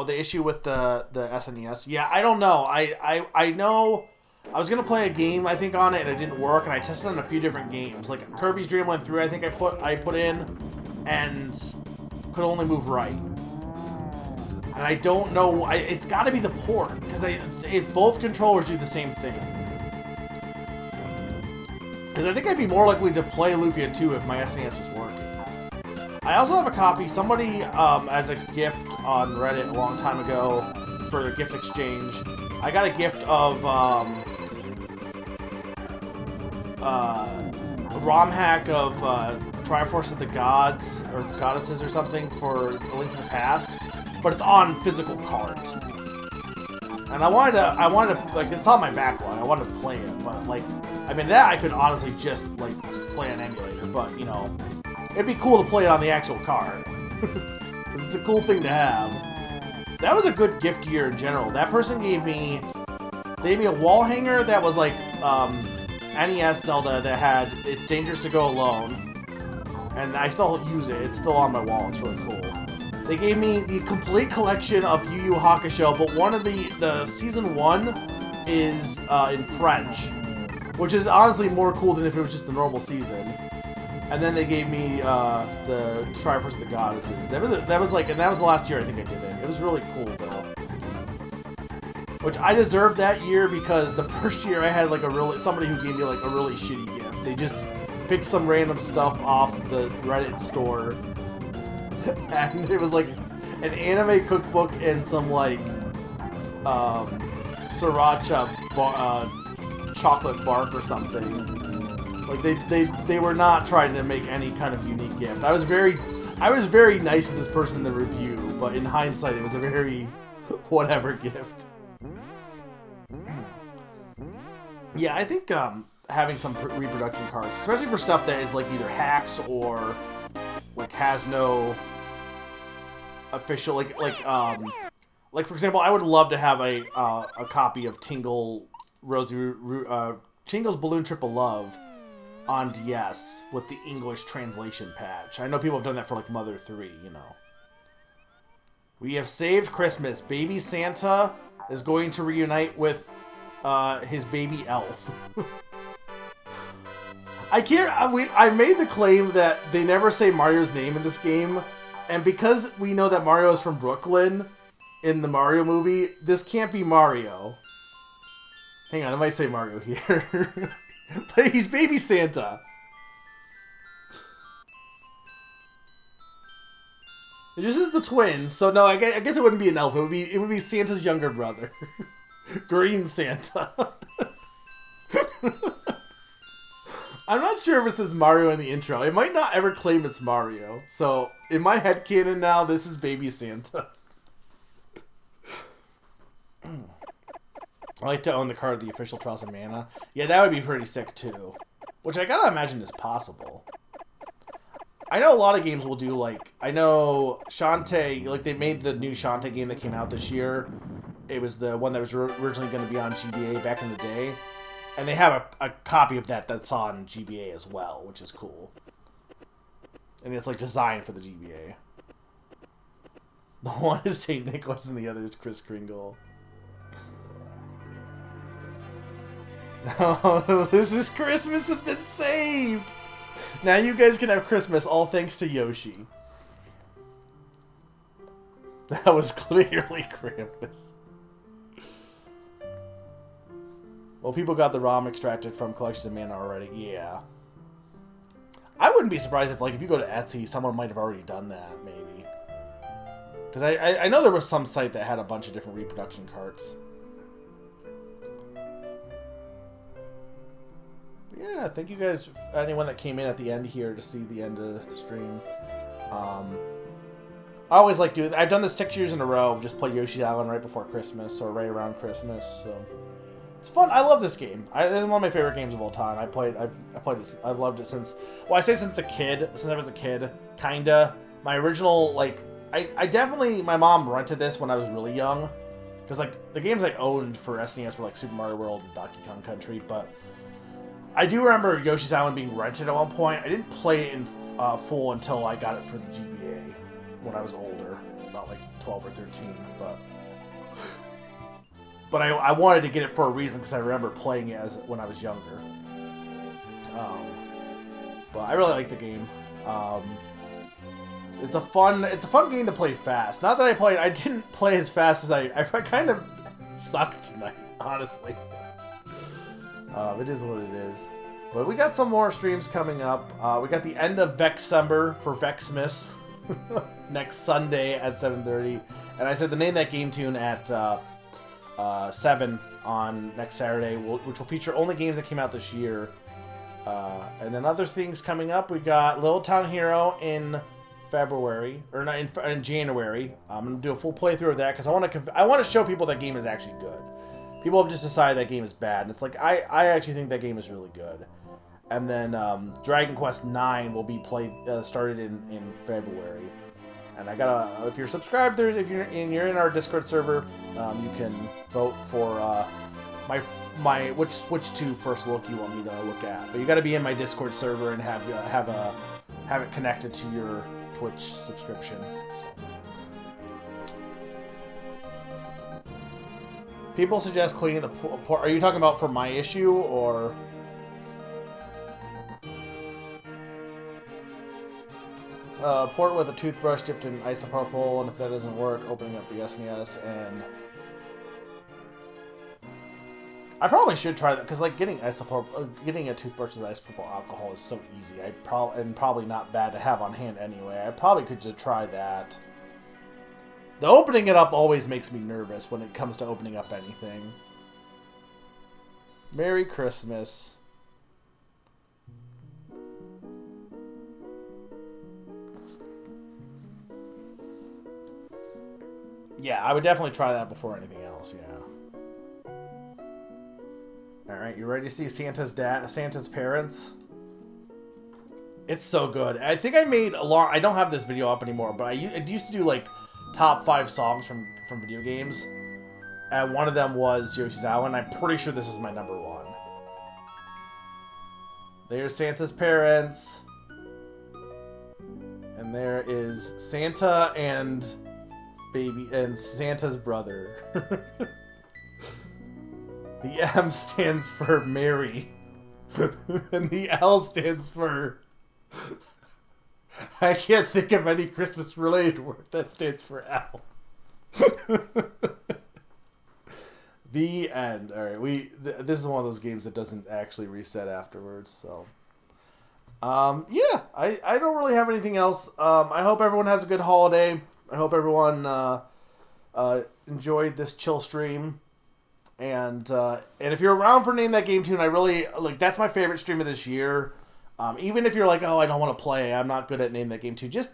The issue with the SNES. Yeah, I don't know. I know I was gonna play a game I think on it and it didn't work, and I tested on a few different games. Like Kirby's Dream Land 3 I think I put in and could only move right. And I don't know, it's gotta be the port, because both controllers do the same thing. Because I think I'd be more likely to play Lufia 2 if my SNES was working. I also have a copy, somebody, as a gift on Reddit a long time ago for their gift exchange. I got a gift of, a ROM hack of, Triforce of the Gods, or Goddesses or something for A Link to the Past, but it's on physical cards. And I wanted to, like, it's on my backlog, I wanted to play it, but, like, I mean, that I could honestly just, like, play an emulator, but, you know, it'd be cool to play it on the actual card. Because it's a cool thing to have. That was a good gift year in general. That person gave me a wall hanger that was like NES Zelda that had It's Dangerous to Go Alone. And I still use it. It's still on my wall. It's really cool. They gave me the complete collection of Yu Yu Hakusho, but one of the season 1 is in French, which is honestly more cool than if it was just the normal season. And then they gave me the Triforce of the Goddesses. That was the last year I think I did it. It was really cool though. Which I deserved that year because the first year I had like somebody who gave me like a really shitty gift. They just picked some random stuff off the Reddit store. And it was like an anime cookbook and some like sriracha chocolate bark or something. Like they were not trying to make any kind of unique gift. I was very nice to this person in the review, but in hindsight, it was a very whatever gift. Yeah, I think having some reproduction cards, especially for stuff that is like either hacks or like has no official like for example, I would love to have a copy of Tingle's Balloon Triple Love on DS with the English translation patch. I know people have done that for like Mother 3, you know. We have saved Christmas. Baby Santa is going to reunite with his baby elf. I made the claim that they never say Mario's name in this game, and because we know that Mario is from Brooklyn in the Mario movie, this can't be Mario. Hang on, I might say Mario here. But he's Baby Santa. This is the twins, so no, I guess it wouldn't be an elf. It would be Santa's younger brother, Green Santa. I'm not sure if it says Mario in the intro. It might not ever claim it's Mario. So in my headcanon now, this is Baby Santa. I like to own the card of the official Trials of Mana. Yeah, that would be pretty sick too. Which I gotta imagine is possible. I know a lot of games will do, like, I know Shantae, like, they made the new Shantae game that came out this year. It was the one that was originally going to be on GBA back in the day. And they have a copy of that that's on GBA as well, which is cool. And it's, like, designed for the GBA. The one is St. Nicholas and the other is Kris Kringle. No, this is Christmas has been saved! Now you guys can have Christmas, all thanks to Yoshi. That was clearly Krampus. Well, people got the ROM extracted from Collections of Mana already. Yeah. I wouldn't be surprised if, like, if you go to Etsy, someone might have already done that, maybe. Because I know there was some site that had a bunch of different reproduction carts. Yeah, thank you guys, anyone that came in at the end here to see the end of the stream. I always like doing, I've done this 6 years in a row, just play Yoshi's Island right before Christmas, or right around Christmas, so. It's fun. I love this game. This is one of my favorite games of all time. I've played it. I've loved it since. Well, I say since a kid. Since I was a kid, kinda. My original, like, I definitely, my mom rented this when I was really young, because like the games I owned for SNES were like Super Mario World and Donkey Kong Country. But I do remember Yoshi's Island being rented at one point. I didn't play it in full until I got it for the GBA when I was older, about like 12 or 13. But I wanted to get it for a reason because I remember playing it as when I was younger. But I really like the game. It's a fun game to play fast. Not that I didn't play as fast as I kind of sucked tonight, honestly. It is what it is. But we got some more streams coming up. We got the end of Vexember for Vexmas next Sunday at 7:30, and I said the name of that game tune at 7 on next Saturday, which will feature only games that came out this year. And then other things coming up, we got Little Town Hero in February, or not in January. I'm gonna do a full playthrough of that because I want to show people that game is actually good. People have just decided that game is bad, and it's like I actually think that game is really good. And then Dragon Quest IX will be started in February. And I gotta, if you're subscribed, if you're in our Discord server, you can vote for which two first look you want me to look at. But you got to be in my Discord server and have it connected to your Twitch subscription. So. People suggest cleaning the port. Are you talking about for my issue or? Port with a toothbrush dipped in isopropyl, and if that doesn't work, opening up the SNES, and I probably should try that because like getting a toothbrush with isopropyl alcohol is so easy. Probably not bad to have on hand anyway. I probably could just try that. The opening it up always makes me nervous when it comes to opening up anything. Merry Christmas. Yeah, I would definitely try that before anything else, yeah. Alright, you ready to see Santa's parents? It's so good. I think I made I don't have this video up anymore, but I used to do, like, top 5 songs from video games. And one of them was Yoshi's Island. I'm pretty sure this is my number 1. There's Santa's parents. And there is Santa and Santa's brother. The M stands for Mary. And the L stands for... I can't think of any Christmas related word that stands for L. The end. Alright, this is one of those games that doesn't actually reset afterwards, so... yeah, I don't really have anything else. I hope everyone has a good holiday. I hope everyone enjoyed this chill stream. And if you're around for Name That Game Tune, I really, like, that's my favorite stream of this year. Even if you're like, oh, I don't want to play, I'm not good at Name That Game Tune, just,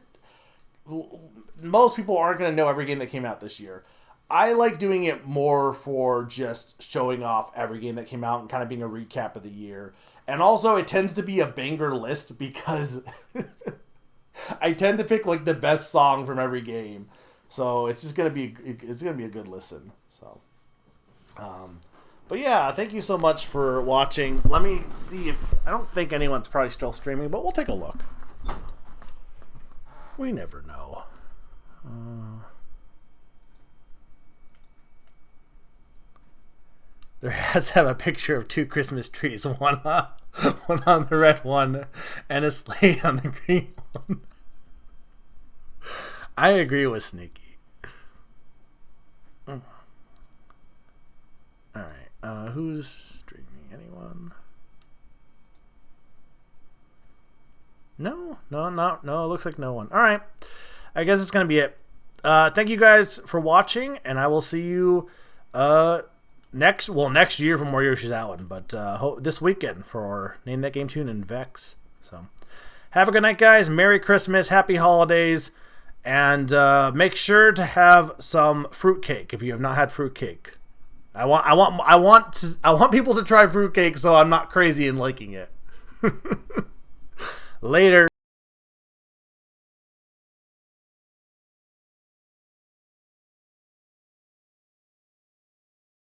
most people aren't going to know every game that came out this year. I like doing it more for just showing off every game that came out and kind of being a recap of the year. And also, it tends to be a banger list because I tend to pick like the best song from every game, so it's gonna be a good listen. So, but yeah, thank you so much for watching. Let me see if I don't think anyone's probably still streaming, but we'll take a look. We never know. Their hats have a picture of 2 Christmas trees, one on the red one, and a sleigh on the green one. I agree with Sneaky. Alright, who's streaming? Anyone? No, it looks like no one. Alright, I guess it's going to be it. Thank you guys for watching, and I will see you next year for more Yoshi's Island, but this weekend for Name That Game Tune and Vex. So have a good night, guys. Merry Christmas, happy holidays, and make sure to have some fruitcake if you have not had fruitcake. I want people to try fruitcake so I'm not crazy in liking it. Later.